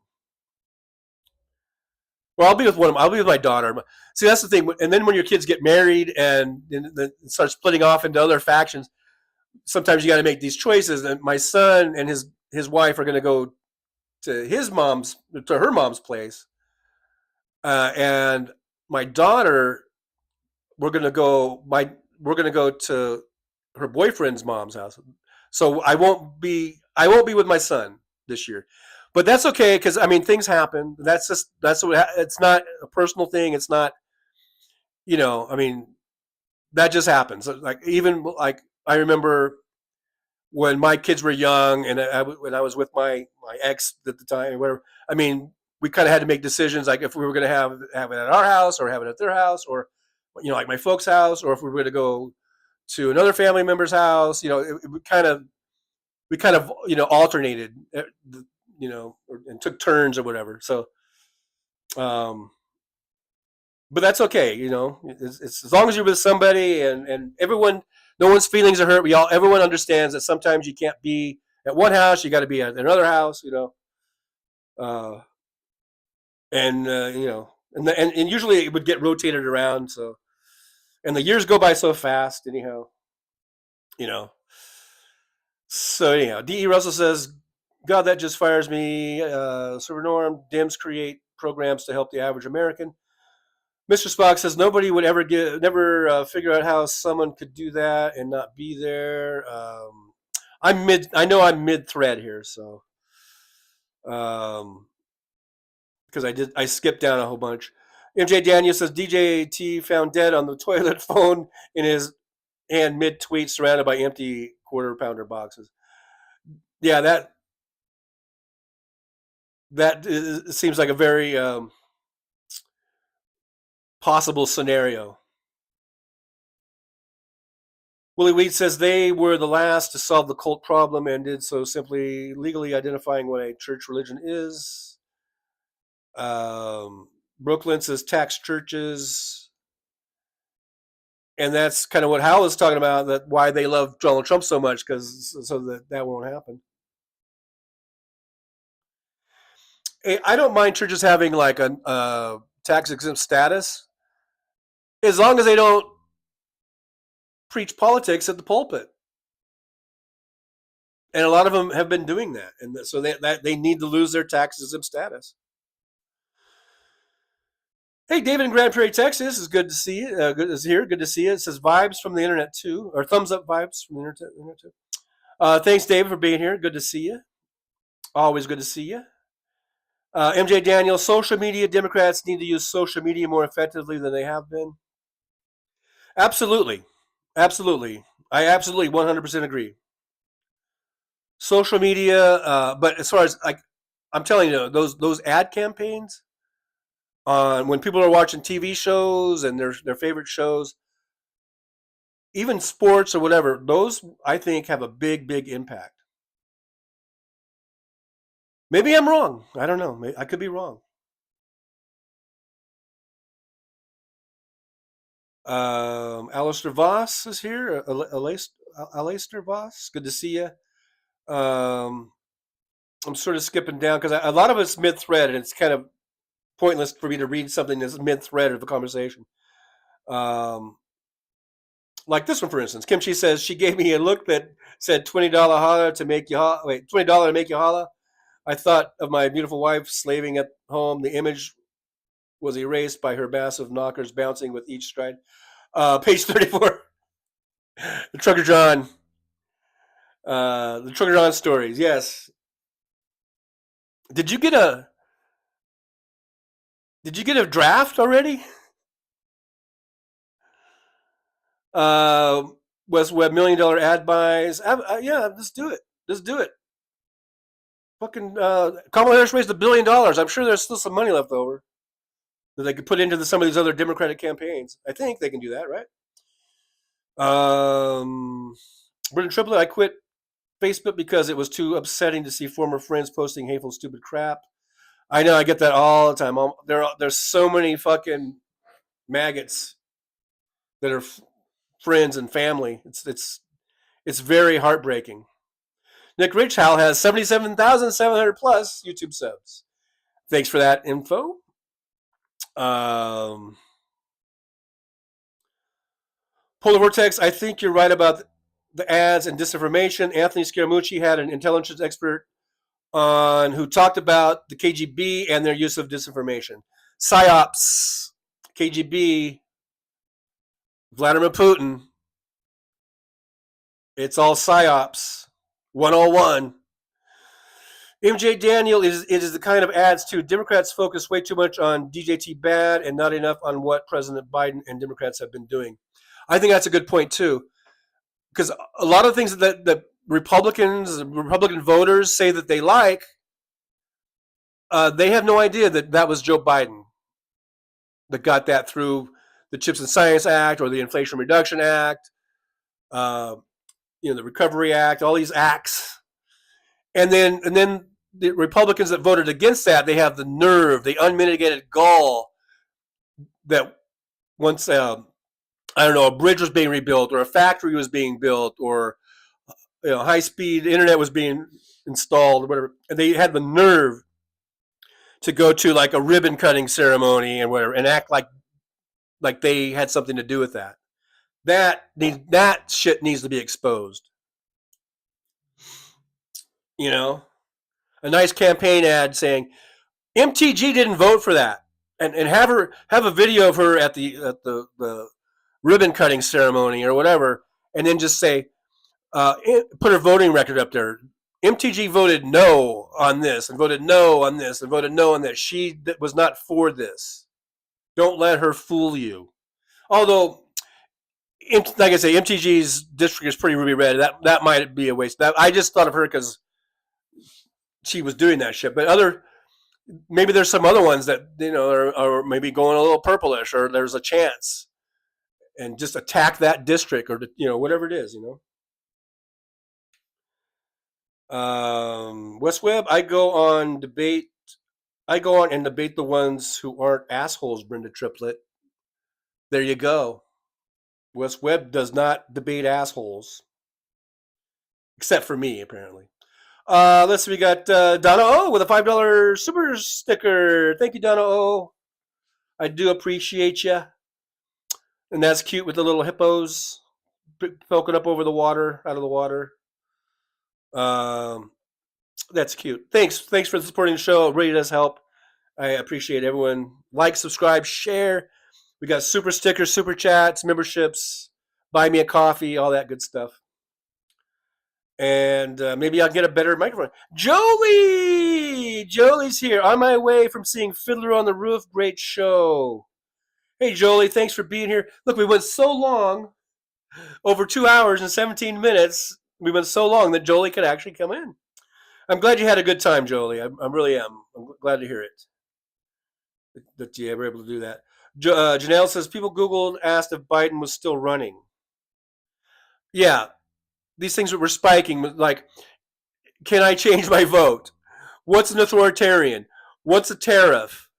Well, I'll be with my daughter. See, that's the thing. And then when your kids get married and start splitting off into other factions, sometimes you got to make these choices. And my son and his wife are going to go to her mom's place, and my daughter, we're going to go to her boyfriend's mom's house. So I won't be with my son this year. But that's okay, because things happen. That's what it's not a personal thing. It's not, that just happens. Like even like I remember when my kids were young and when I was with my ex at the time, whatever. I mean, we kind of had to make decisions, like if we were going to have it at our house or have it at their house, or like my folks' house, or if we were going to go to another family member's house. We kind of alternated, and took turns or whatever. So, but that's okay. It's as long as you're with somebody and everyone. No one's feelings are hurt. Everyone understands that sometimes you can't be at one house. You got to be at another house. And usually it would get rotated around. So, and the years go by so fast. Anyhow, So anyhow, D.E. Russell says, "God, that just fires me." Server Norm, Dems create programs to help the average American. Mr. Spock says nobody would never figure out how someone could do that and not be there. I know I'm mid-thread here, so because I skipped down a whole bunch. MJ Daniel says DJT found dead on the toilet, phone in his hand mid-tweet, surrounded by empty quarter-pounder boxes. Yeah, that seems like a very possible scenario. Willie Wheat says they were the last to solve the cult problem and did so simply legally identifying what a church religion is. Brooklyn says tax churches. And that's kind of what Hal was talking about, that why they love Donald Trump so much, so that won't happen. I don't mind churches having like a tax exempt status, as long as they don't preach politics at the pulpit. And a lot of them have been doing that, and so they need to lose their tax exempt status. Hey, David in Grand Prairie, Texas, is good to see you. Good to see you. It says vibes from the internet too, or thumbs up vibes from the internet too. Thanks, David, for being here. Good to see you. Always good to see you. MJ Daniel, social media, Democrats need to use social media more effectively than they have been. Absolutely. I absolutely 100% agree. Social media, but as far as I'm telling you, those ad campaigns on when people are watching TV shows and their favorite shows, even sports or whatever, those I think have a big impact. Maybe I'm wrong. I don't know. I could be wrong. Alistair Voss is here. Alistair Voss, good to see you. I'm sort of skipping down because a lot of it's mid-thread, and it's kind of pointless for me to read something that's mid-thread of the conversation. Like this one, for instance. Kimchi says she gave me a look that said $20 holla to make you holla. Wait, $20 to make you holla. I thought of my beautiful wife slaving at home. The image was erased by her massive knockers bouncing with each stride. Page 34. The Trucker John. The Trucker John stories. Yes. Did you get a draft already? West Web $1 million ad buys. Yeah, let's do it. Fucking Kamala Harris raised $1 billion. I'm sure there's still some money left over that they could put into some of these other Democratic campaigns. I think they can do that, right? Brendan Triplet, I quit Facebook because it was too upsetting to see former friends posting hateful, stupid crap. I know, I get that all the time. There's so many fucking maggots that are friends and family. It's very heartbreaking. Nick Richhow has 77,700 plus YouTube subs. Thanks for that info. Polar Vortex, I think you're right about the ads and disinformation. Anthony Scaramucci had an intelligence expert on who talked about the KGB and their use of disinformation. PSYOPs, KGB, Vladimir Putin. It's all PSYOPs. 101. MJ Daniel, it is the kind of ads too. Democrats focus way too much on DJT bad and not enough on what President Biden and Democrats have been doing. I think that's a good point too, because a lot of things that Republican voters say that they like, they have no idea that that was Joe Biden that got that through the Chips and Science Act or the Inflation Reduction Act, the Recovery Act, all these acts. And then the Republicans that voted against that, they have the nerve, the unmitigated gall that once a bridge was being rebuilt or a factory was being built or high-speed internet was being installed or whatever, and they had the nerve to go to like a ribbon cutting ceremony and whatever and act like they had something to do with that. That shit needs to be exposed. A nice campaign ad saying MTG didn't vote for that, and have a video of her at the ribbon cutting ceremony or whatever, and then just say, put her voting record up there. MTG voted no on this and voted no on this and voted no on that. She was not for this. Don't let her fool you. Although, like I say, MTG's district is pretty ruby red. That might be a waste. I just thought of her because she was doing that shit. But maybe there's some other ones that are maybe going a little purplish, or there's a chance, and just attack that district or whatever it is. West Webb, I go on and debate the ones who aren't assholes, Brenda Triplett. There you go. West Webb does not debate assholes. Except for me, apparently. Let's see, we got Donna O with a $5 super sticker. Thank you, Donna O. I do appreciate you. And that's cute with the little hippos poking up over the water, out of the water. That's cute. Thanks for supporting the show. It really does help. I appreciate everyone. Like, subscribe, share. We got super stickers, super chats, memberships, buy me a coffee, all that good stuff. And maybe I'll get a better microphone. Jolie's here. On my way from seeing Fiddler on the Roof. Great show. Hey, Jolie, thanks for being here. Look, we went so long, over 2 hours and 17 minutes. We went so long that Jolie could actually come in. I'm glad you had a good time, Jolie. I really am. I'm glad to hear it. That you were able to do that. Janelle says, people Googled, asked if Biden was still running. Yeah. These things were spiking. Like, can I change my vote? What's an authoritarian? What's a tariff?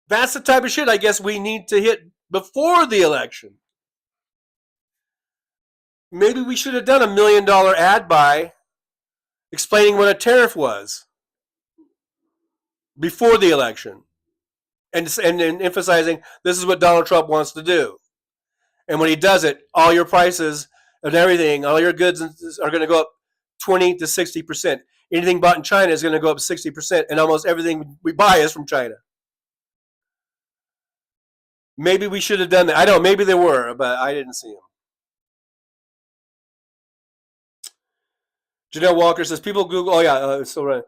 That's the type of shit I guess we need to hit before the election. Maybe we should have done $1 million ad buy explaining what a tariff was before the election, and emphasizing this is what Donald Trump wants to do. And when he does it, all your prices and everything, all your goods are going to go up 20 to 60%. Anything bought in China is going to go up 60%, and almost everything we buy is from China. Maybe we should have done that. I don't know, maybe there were, but I didn't see them. Janelle Walker says, people Google, oh yeah, it's still running.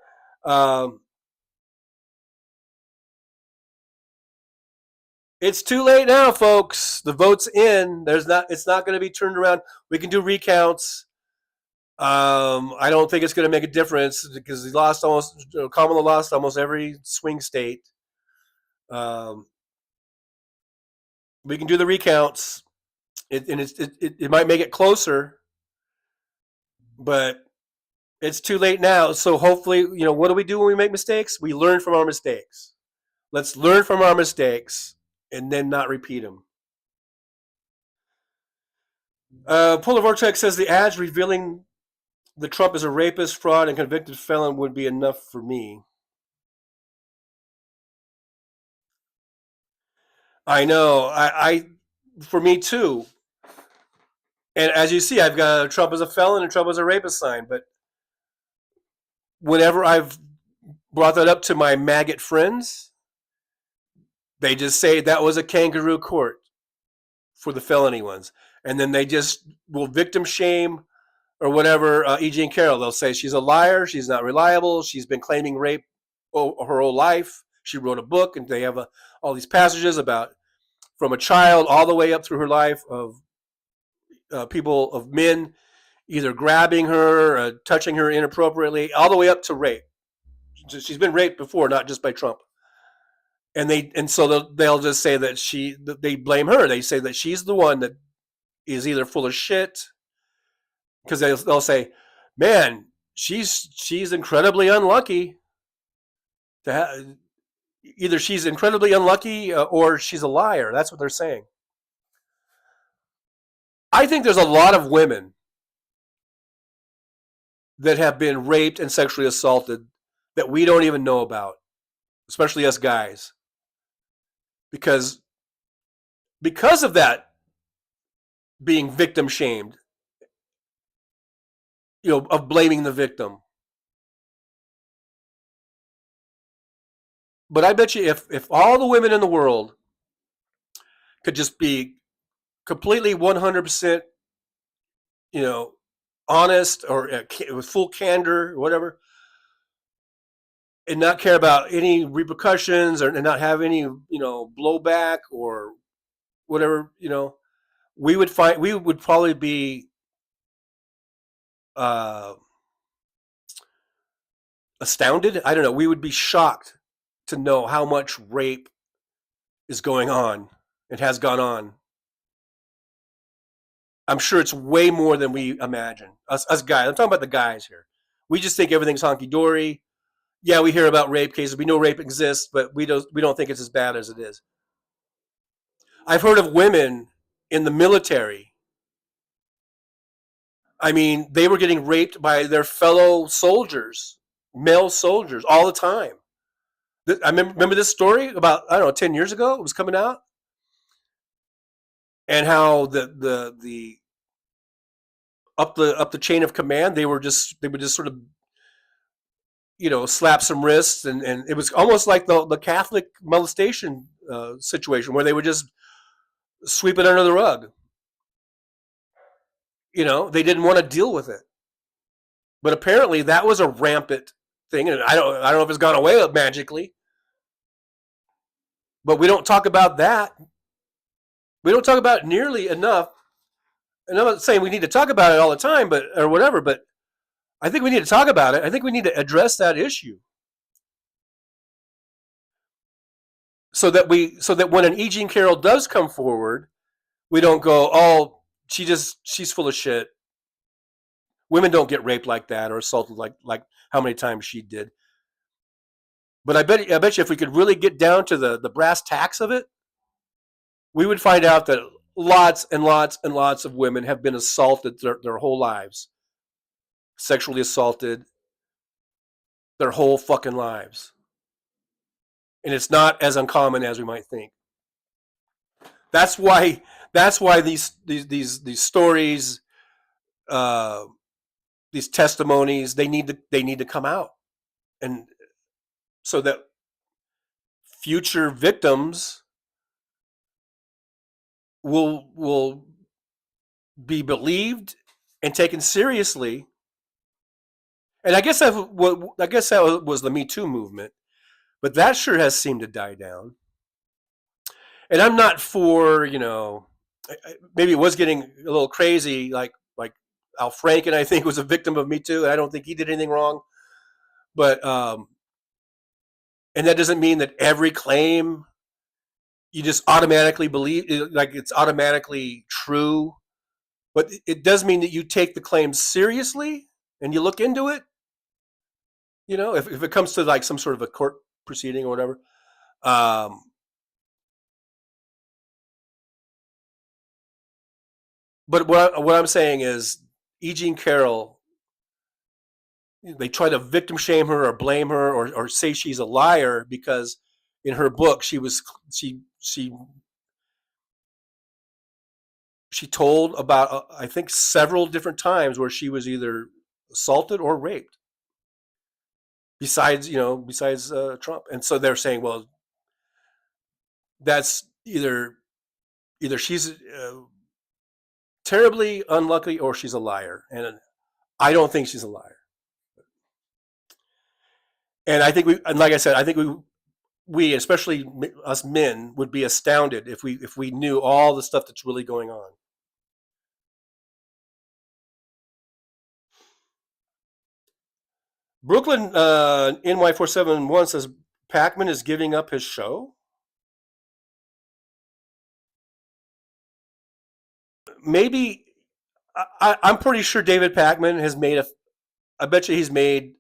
It's too late now, folks. The vote's in. It's not going to be turned around. We can do recounts. I don't think it's going to make a difference because Kamala lost almost every swing state. We can do the recounts. It might make it closer, but it's too late now. So hopefully, what do we do when we make mistakes? We learn from our mistakes. Let's learn from our mistakes and then not repeat them. Polar Vortex says the ads revealing that Trump is a rapist, fraud, and convicted felon would be enough for me. I know. For me too. And as you see, I've got Trump as a felon and Trump as a rapist sign. But whenever I've brought that up to my maggot friends, they just say that was a kangaroo court for the felony ones. And then they just will victim shame or whatever E. Jean Carroll. They'll say she's a liar, she's not reliable, she's been claiming rape her whole life. She wrote a book, and they have all these passages about from a child all the way up through her life of people of men either grabbing her, touching her inappropriately, all the way up to rape. She's been raped before, not just by Trump. And so they'll just say that they blame her. They say that she's the one that is either full of shit, because they'll say, man, she's incredibly unlucky to have. Either she's incredibly unlucky or she's a liar. That's what they're saying. I think there's a lot of women that have been raped and sexually assaulted that we don't even know about, especially us guys. Because of that being victim shamed, of blaming the victim. But I bet you if all the women in the world could just be completely 100%, honest, or with full candor or whatever, and not care about any repercussions, or not have any, blowback or whatever, we would probably be astounded. I don't know. We would be shocked to know how much rape is going on and has gone on. I'm sure it's way more than we imagine. Us guys. I'm talking about the guys here. We just think everything's honky dory. Yeah, we hear about rape cases. We know rape exists, but we don't think it's as bad as it is. I've heard of women in the military. I mean, they were getting raped by their fellow soldiers, male soldiers, all the time. I remember this story about, I don't know, 10 years ago. It was coming out, and how the up the chain of command, they would just sort of, slap some wrists, and it was almost like the Catholic molestation situation, where they would just sweep it under the rug. They didn't want to deal with it, but apparently that was a rampant thing, and I don't know if it's gone away magically. But we don't talk about that. We don't talk about it nearly enough. And I'm not saying we need to talk about it all the time, or whatever, but I think we need to talk about it. I think we need to address that issue. So that when an E. Jean Carroll does come forward, we don't go, oh, she's full of shit. Women don't get raped like that, or assaulted like how many times she did. But I bet you if we could really get down to the brass tacks of it, we would find out that lots and lots and lots of women have been assaulted their whole lives, sexually assaulted their whole fucking lives. And it's not as uncommon as we might think. That's why these stories, these testimonies, they need to come out, and so that future victims will be believed and taken seriously. And I guess that was the Me Too movement, but that sure has seemed to die down. And I'm not for, maybe it was getting a little crazy, like Al Franken, I think, was a victim of Me Too, and I don't think he did anything wrong. But and that doesn't mean that every claim you just automatically believe, like it's automatically true. But it does mean that you take the claim seriously and you look into it. If it comes to like some sort of a court proceeding or whatever. But what I'm saying is, E. Jean Carroll, they try to victim shame her or blame her or say she's a liar because in her book she told about I think several different times where she was either assaulted or raped. Besides Trump, and so they're saying, well, that's either she's terribly unlucky or she's a liar, and I don't think she's a liar. And I think like I said, I think we especially us men would be astounded if we knew all the stuff that's really going on. Brooklyn NY471 says Pacman is giving up his show. Maybe I'm pretty sure David Pacman has made I bet you he's made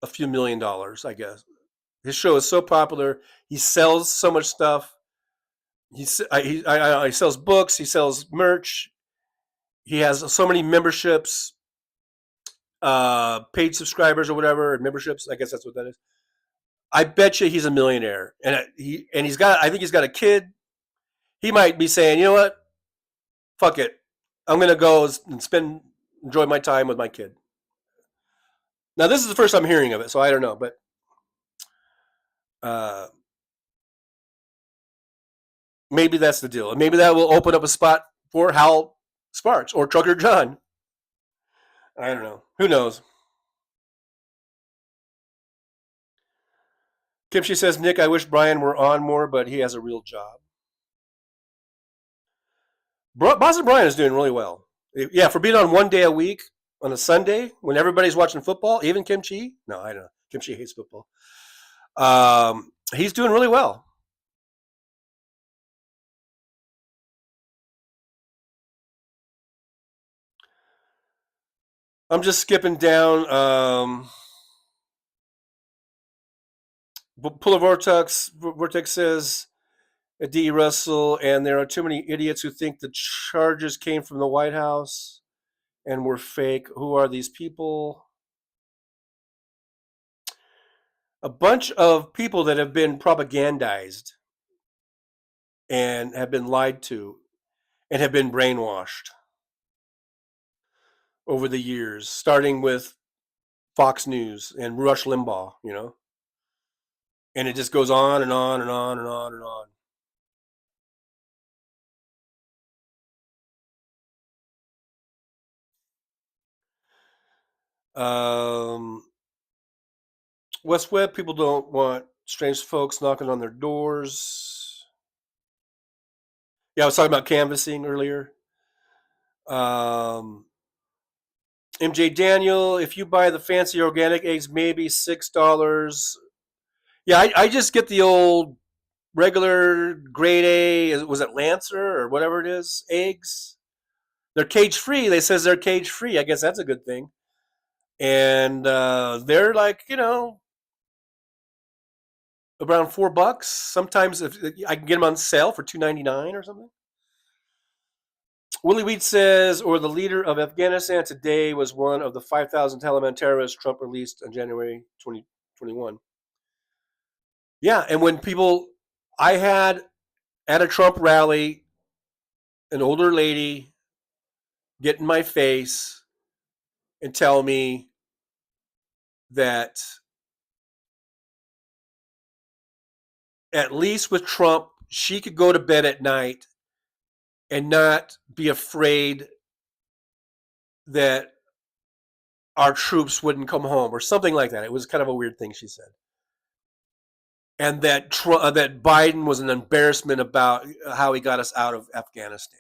a few $1,000,000. I guess his show is so popular. He sells so much stuff. He sells books. He sells merch. He has so many memberships, paid subscribers or whatever, memberships. I guess that's what that is. I bet you he's a millionaire, and he's got. I think he's got a kid. He might be saying, you know what, fuck it, I'm gonna go and enjoy my time with my kid. Now this is the first I'm hearing of it, so I don't know, but uh, maybe that's the deal. Maybe that will open up a spot for Hal Sparks or Trucker John. I don't know. Who knows? Kimchi says, Nick, I wish Brian were on more, but he has a real job. Boston Brian is doing really well. Yeah, for being on 1 day a week on a Sunday when everybody's watching football, even Kimchi. No, I don't know. Kimchi hates football. He's doing really well. I'm just skipping down. Polar Vortex says, D. Russell, and there are too many idiots who think the charges came from the White House and were fake. Who are these people? A bunch of people that have been propagandized and have been lied to and have been brainwashed over the years, starting with Fox News and Rush Limbaugh, and it just goes on and on and on and on and on. West Webb, people don't want strange folks knocking on their doors. Yeah, I was talking about canvassing earlier. MJ Daniel, if you buy the fancy organic eggs, maybe $6. Yeah, I just get the old regular grade A. Was it Lancer or whatever it is? Eggs. They're cage free. They says they're cage free. I guess that's a good thing. And they're like around $4. Sometimes if I can get them on sale for $2.99 or something. Willie Wheat says, or the leader of Afghanistan today was one of the 5,000 Taliban terrorists Trump released in January 2021. Yeah, and when I had at a Trump rally, an older lady get in my face and tell me that at least with Trump, she could go to bed at night and not be afraid that our troops wouldn't come home or something like that. It was kind of a weird thing she said. And that that Biden was an embarrassment about how he got us out of Afghanistan.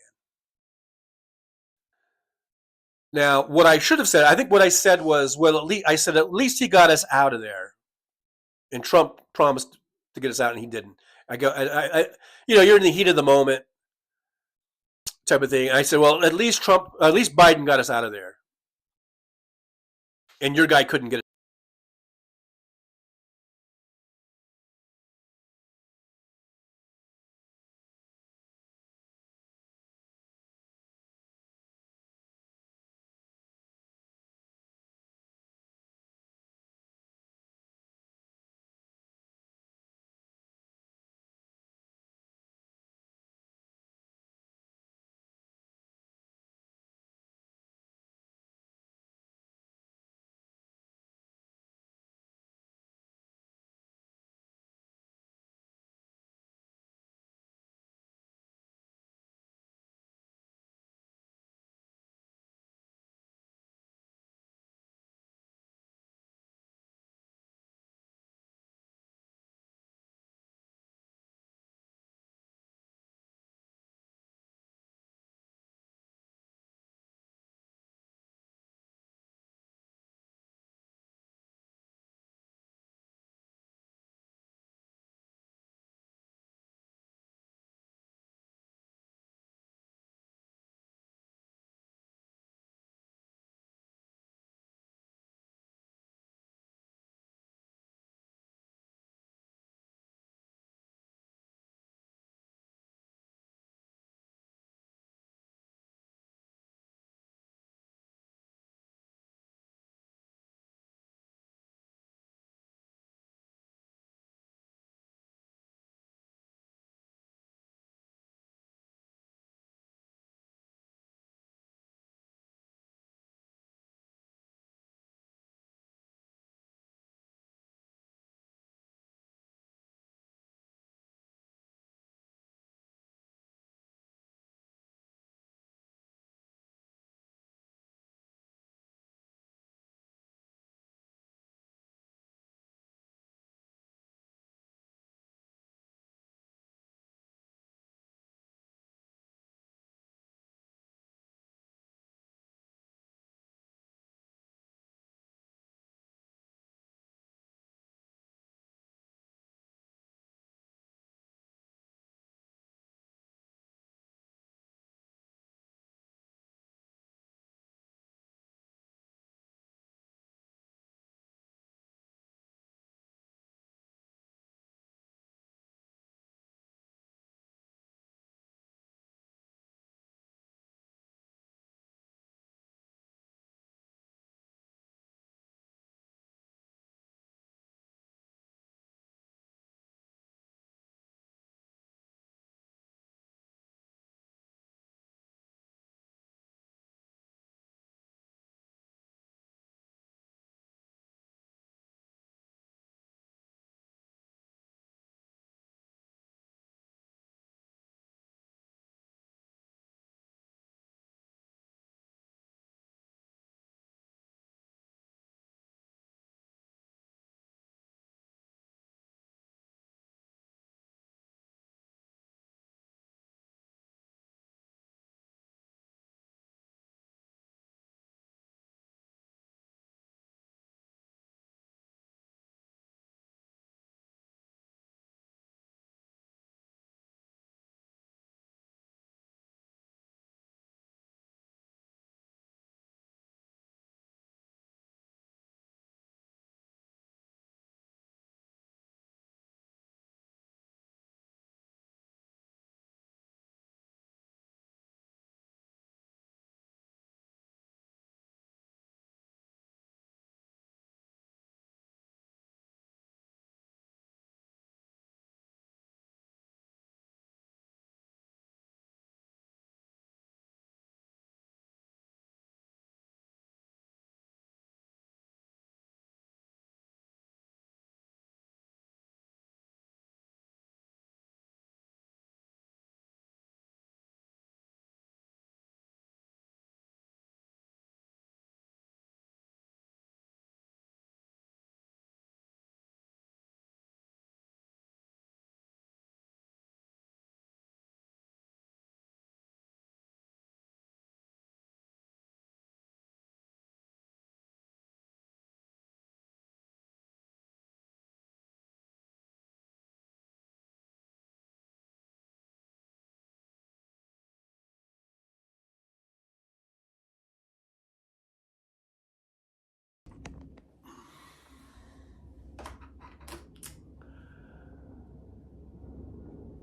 Now, what I should have said, I think what I said was, well, at least he got us out of there, and Trump promised to get us out, and he didn't. You're in the heat of the moment, type of thing. I said, well, at least Biden got us out of there, and your guy couldn't get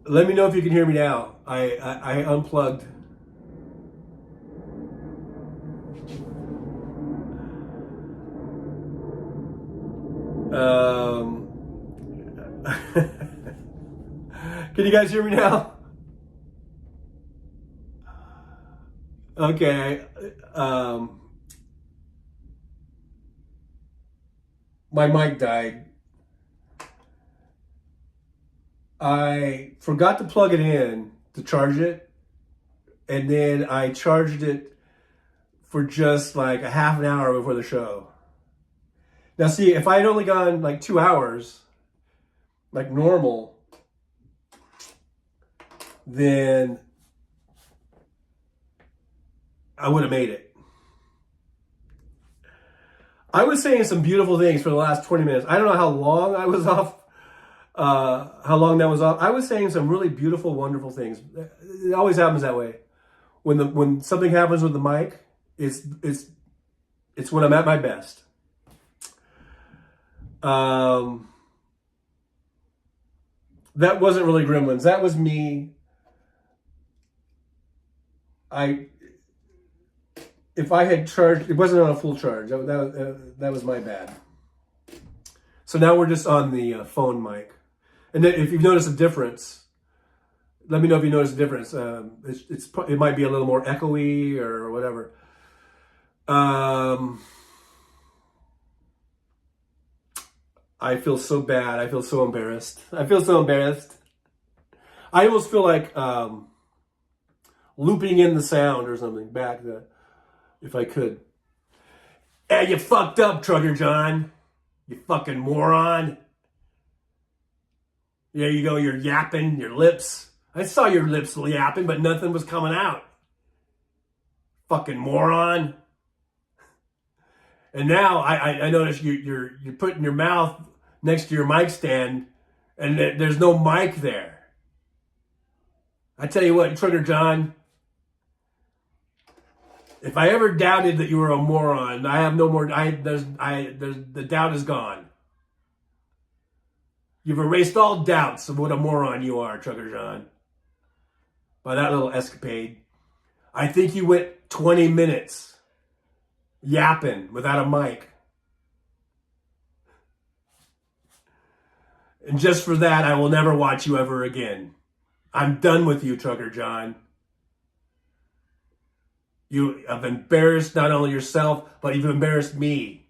Let me know if you can hear me now. I unplugged. Can you guys hear me now? Okay. My mic died. I forgot to plug it in to charge it, and then I charged it for just like a half an hour before the show. Now see, if I had only gone like 2 hours, like normal, then I would have made it. I was saying some beautiful things for the last 20 minutes. I don't know how long I was off, how long that was off. I was saying some really beautiful, wonderful things. It always happens that way. When something happens with the mic, it's when I'm at my best. That wasn't really Gremlins. That was me. If I had charged, it wasn't on a full charge. That was my bad. So now we're just on the phone mic. And then if you've noticed a difference, let me know if you notice a difference. It might be a little more echoey or whatever. I feel so bad. I feel so embarrassed. I almost feel like looping in the sound or something back there, if I could. Hey, you fucked up, Trucker John. You fucking moron. There you go, you're yapping, your lips. I saw your lips yapping, but nothing was coming out. Fucking moron. And now I notice you're putting your mouth next to your mic stand, and there's no mic there. I tell you what, Trigger John, if I ever doubted that you were a moron, I have no more. The doubt is gone. You've erased all doubts of what a moron you are, Trucker John. By that little escapade. I think you went 20 minutes yapping without a mic. And just for that, I will never watch you ever again. I'm done with you, Trucker John. You have embarrassed not only yourself, but you've embarrassed me.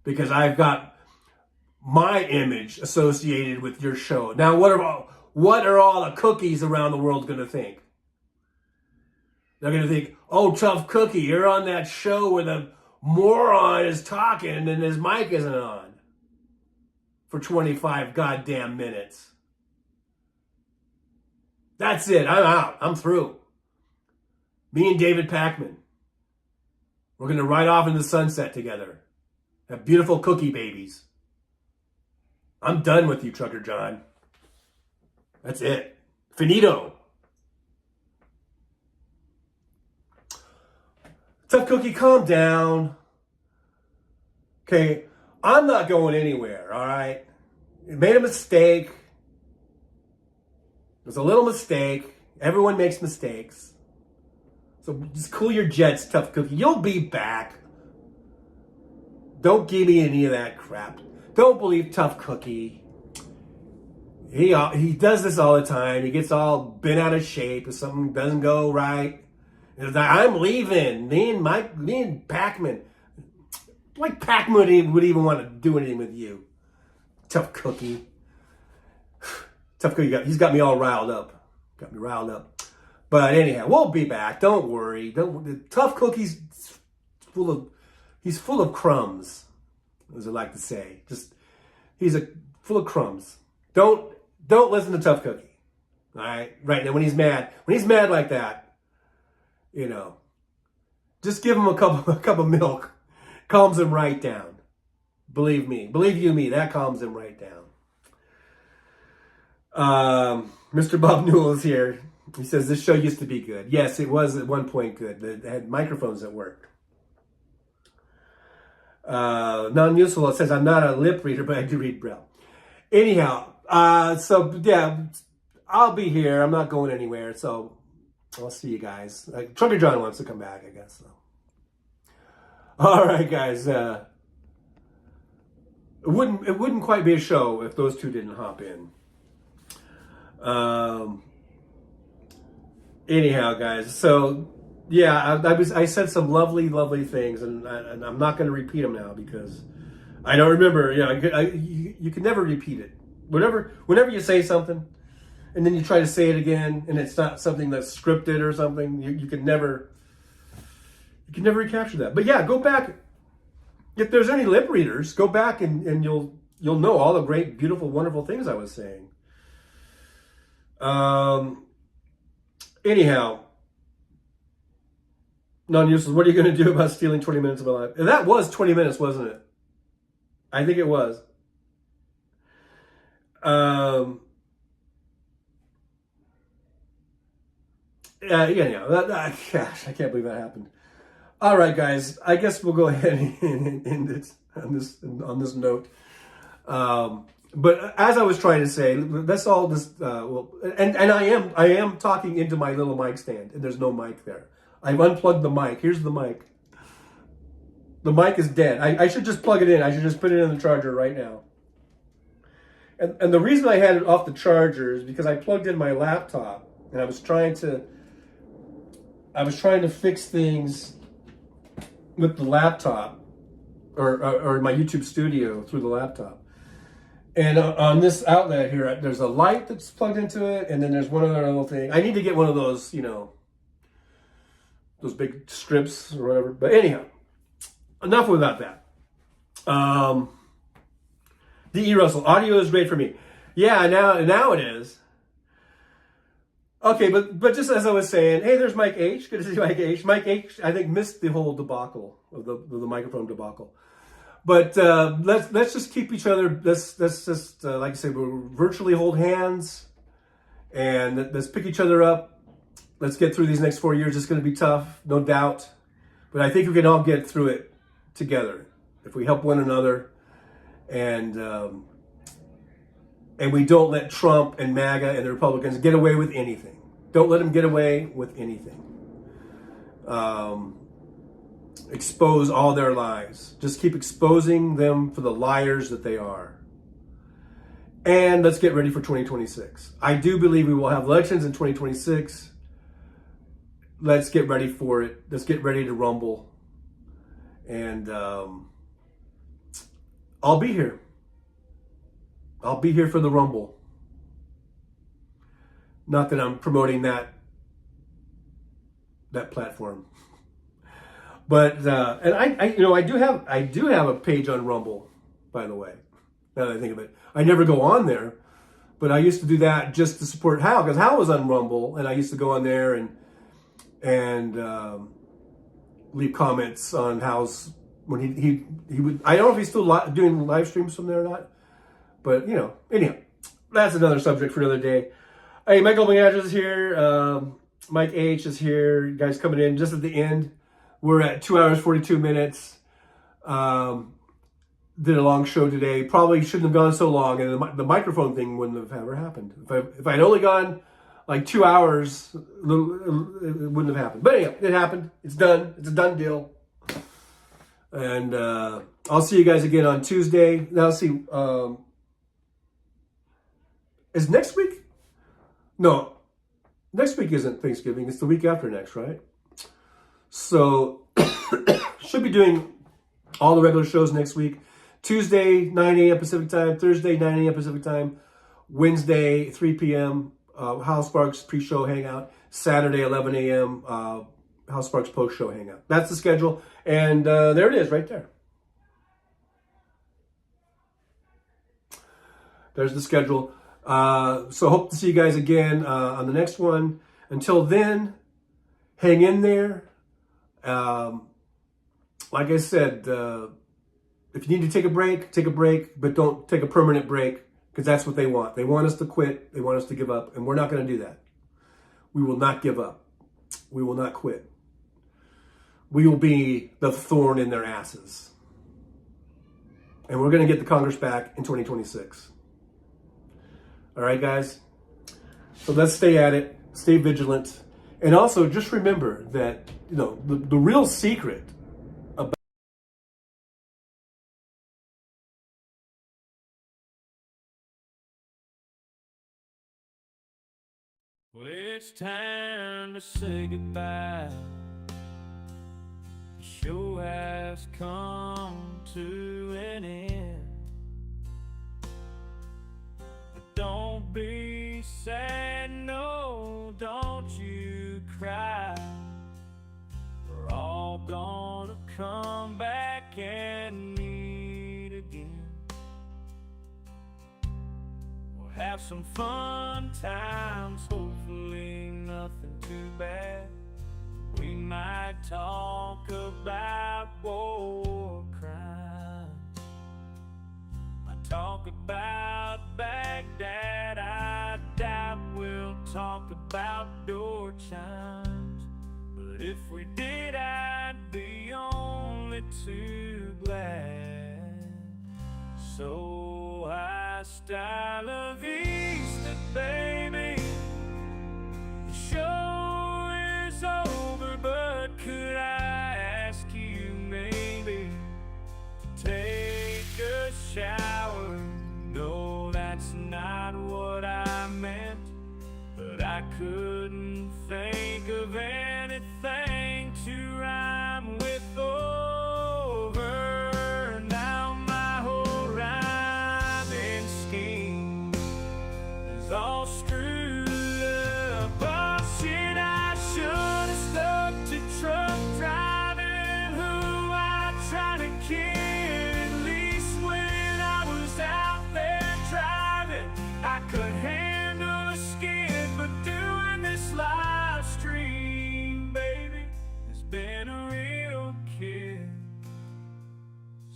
Because I've got my image associated with your show. Now, what are all the cookies around the world going to think? They're going to think, oh, Tough Cookie, you're on that show where the moron is talking and then his mic isn't on for 25 goddamn minutes. That's it. I'm out. I'm through. Me and David Pakman, we're going to ride off into the sunset together. Have beautiful cookie babies. I'm done with you, Trucker John. That's it. Finito. Tough Cookie, calm down. Okay, I'm not going anywhere, all right? You made a mistake. It was a little mistake. Everyone makes mistakes. So just cool your jets, Tough Cookie. You'll be back. Don't give me any of that crap. Don't believe Tough Cookie. He does this all the time. He gets all bent out of shape if something doesn't go right. He's like, I'm leaving. Me and Pakman. Like Pakman would even want to do anything with you. Tough Cookie. Tough Cookie, he's got me all riled up. Got me riled up. But anyhow, we'll be back. Don't worry. Tough Cookie's full of crumbs, as I like to say. He's full of crumbs. Don't listen to Tough Cookie. All right? Right now, when he's mad like that, just give him a cup of milk. Calms him right down. Believe me. Believe you me, that calms him right down. Mr. Bob Newell is here. He says, this show used to be good. Yes, it was at one point good. They had microphones that worked. Non-useful says, I'm not a lip reader, but I do read Braille. Anyhow, So yeah, I'll be here. I'm not going anywhere. So I'll see you guys. Trucker John wants to come back, I guess. So. All right, guys. It wouldn't quite be a show if those two didn't hop in. Anyhow, guys. So yeah, I said some lovely things, and I'm not going to repeat them now because I don't remember. You can never repeat it. Whenever you say something, and then you try to say it again, and it's not something that's scripted or something, you can never recapture that. But yeah, go back. If there's any lip readers, go back and you'll know all the great, beautiful, wonderful things I was saying. Anyhow, non-useless. What are you going to do about stealing 20 minutes of my life? And that was 20 minutes, wasn't it? I think it was. Gosh, I can't believe that happened. All right, guys. I guess we'll go ahead and end it on this note. But as I was trying to say, that's all this. And I am talking into my little mic stand, and there's no mic there. I've unplugged the mic. Here's the mic. The mic is dead. I should just plug it in. I should just put it in the charger right now. And the reason I had it off the charger is because I plugged in my laptop, and I was trying to fix things with the laptop or my YouTube studio through the laptop. And on this outlet here, there's a light that's plugged into it, and then there's one other little thing. I need to get one of those, those big strips or whatever. But anyhow, enough about that. D.E. Russell, audio is great for me. Yeah, now it is. Okay, but just as I was saying, hey, there's Mike H. Good to see Mike H. Mike H, I think, missed the whole debacle of the microphone debacle. But let's just keep each other. Let's just like I say, we'll virtually hold hands, and let's pick each other up. Let's get through these next 4 years. It's going to be tough, no doubt, but I think we can all get through it together if we help one another, and we don't let Trump and MAGA and the Republicans get away with anything. Don't let them get away with anything. Expose all their lies. Just keep exposing them for the liars that they are. And let's get ready for 2026. I do believe we will have elections in 2026. Let's get ready for it. Let's get ready to rumble. And I'll be here. I'll be here for the rumble. Not that I'm promoting that platform. But and I do have a page on Rumble, by the way. Now that I think of it, I never go on there, but I used to do that just to support Hal, because Hal was on Rumble, and I used to go on there and leave comments on Hal's when he would. I don't know if he's still doing live streams from there or not, but anyhow, that's another subject for another day. Hey, Michael McAdress is here. Mike H is here. You guys coming in just at the end. We're at 2 hours, 42 minutes. Did a long show today. Probably shouldn't have gone so long, and the microphone thing wouldn't have ever happened. If I'd only gone like 2 hours, it wouldn't have happened. But anyhow, it happened. It's done. It's a done deal. And I'll see you guys again on Tuesday. Now, let's see. Is next week? No. Next week isn't Thanksgiving. It's the week after next, right? So, should be doing all the regular shows next week. Tuesday, 9 a.m. Pacific time. Thursday, 9 a.m. Pacific time. Wednesday, 3 p.m. Hal Sparks pre-show hangout. Saturday, 11 a.m. Hal Sparks post-show hangout. That's the schedule. And there it is right there. There's the schedule. So hope to see you guys again on the next one. Until then, hang in there. Like I said, if you need to take a break, but don't take a permanent break, because that's what they want. They want us to quit. They want us to give up, and we're not going to do that. We will not give up. We will not quit. We will be the thorn in their asses. And we're going to get the Congress back in 2026. All right, guys? So let's stay at it, stay vigilant. And also just remember that, the real secret about
well, it's time to say goodbye. The show has come to an end. But don't be sad, no, don't you cry. We're all gonna come back and meet again. We'll have some fun times, hopefully nothing too bad. We might talk about war crimes, might talk about Baghdad. I doubt we'll talk about door chimes, but if we did, I'd be only too glad. So hasta la vista, baby. The show is over, but could I ask you maybe to take a shower? No, that's not what I meant, but I couldn't think of anything to rhyme with over. Now my whole rhyming scheme is all screwed up. Oh shit, I should have stuck to truck driving, who I tried to kid. At least when I was out there driving, I could handle a skid, but doing this live stream, baby, has been a real kid.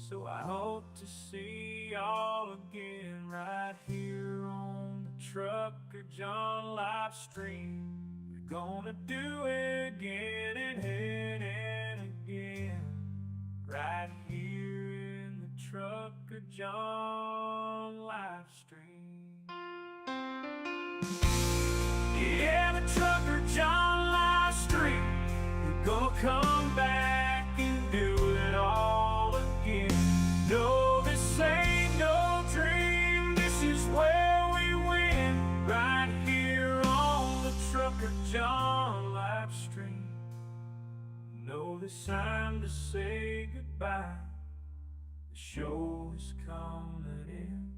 So I hope to see y'all again right here on the Trucker John live stream. We're gonna do it again and again, right here in the Trucker John live stream. Yeah, the Trucker John live stream. We're gonna come back and do it all again. No, this ain't no dream. This is where we win, right here on the Trucker John live stream. No, it's time to say goodbye. The show is coming in.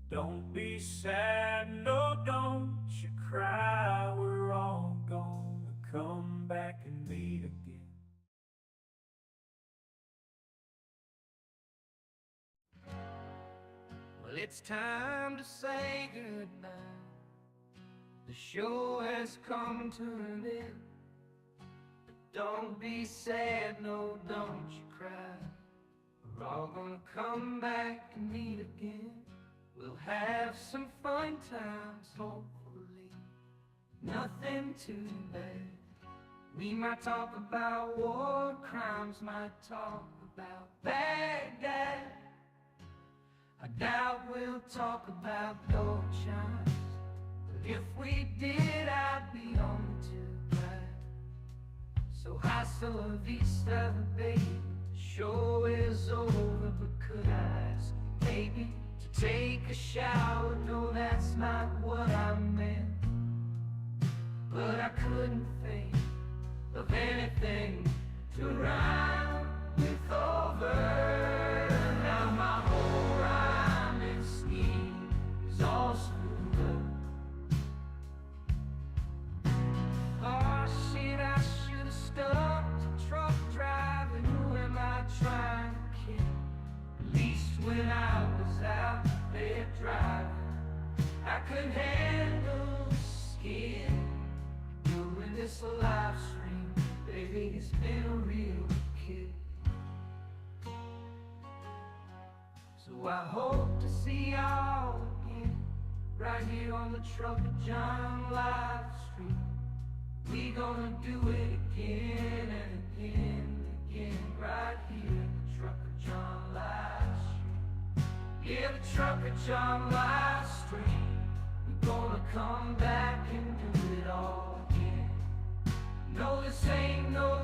Don't be sad, no, don't you cry. We're all gonna come back and meet again. Well, it's time to say goodbye. The show has come to an end. But don't be sad, no, don't you cry. We're all gonna come back and meet again. We'll have some fun times, hopefully nothing too bad. We might talk about war crimes, might talk about Baghdad. I doubt we'll talk about door chimes, but if we did, I'd be only too glad. So hasta la vista, baby. The show is over, but could I ask you maybe to take a shower? No, that's not what I meant, but I couldn't think of anything to rhyme with over. Now my whole rhyming scheme is all screwed up. Oh shit, I should have stuck to truck driving. Who am I trying to kid? At least when I was out there driving, I could handle the skid. Doing this live stream, baby, it's been a real kid. So I hope to see y'all again, right here on the Trucker John live stream. We gonna do it again and again and again, right here in the Trucker John live stream. Yeah, the Trucker John live stream. come back and do it all again. No, this ain't no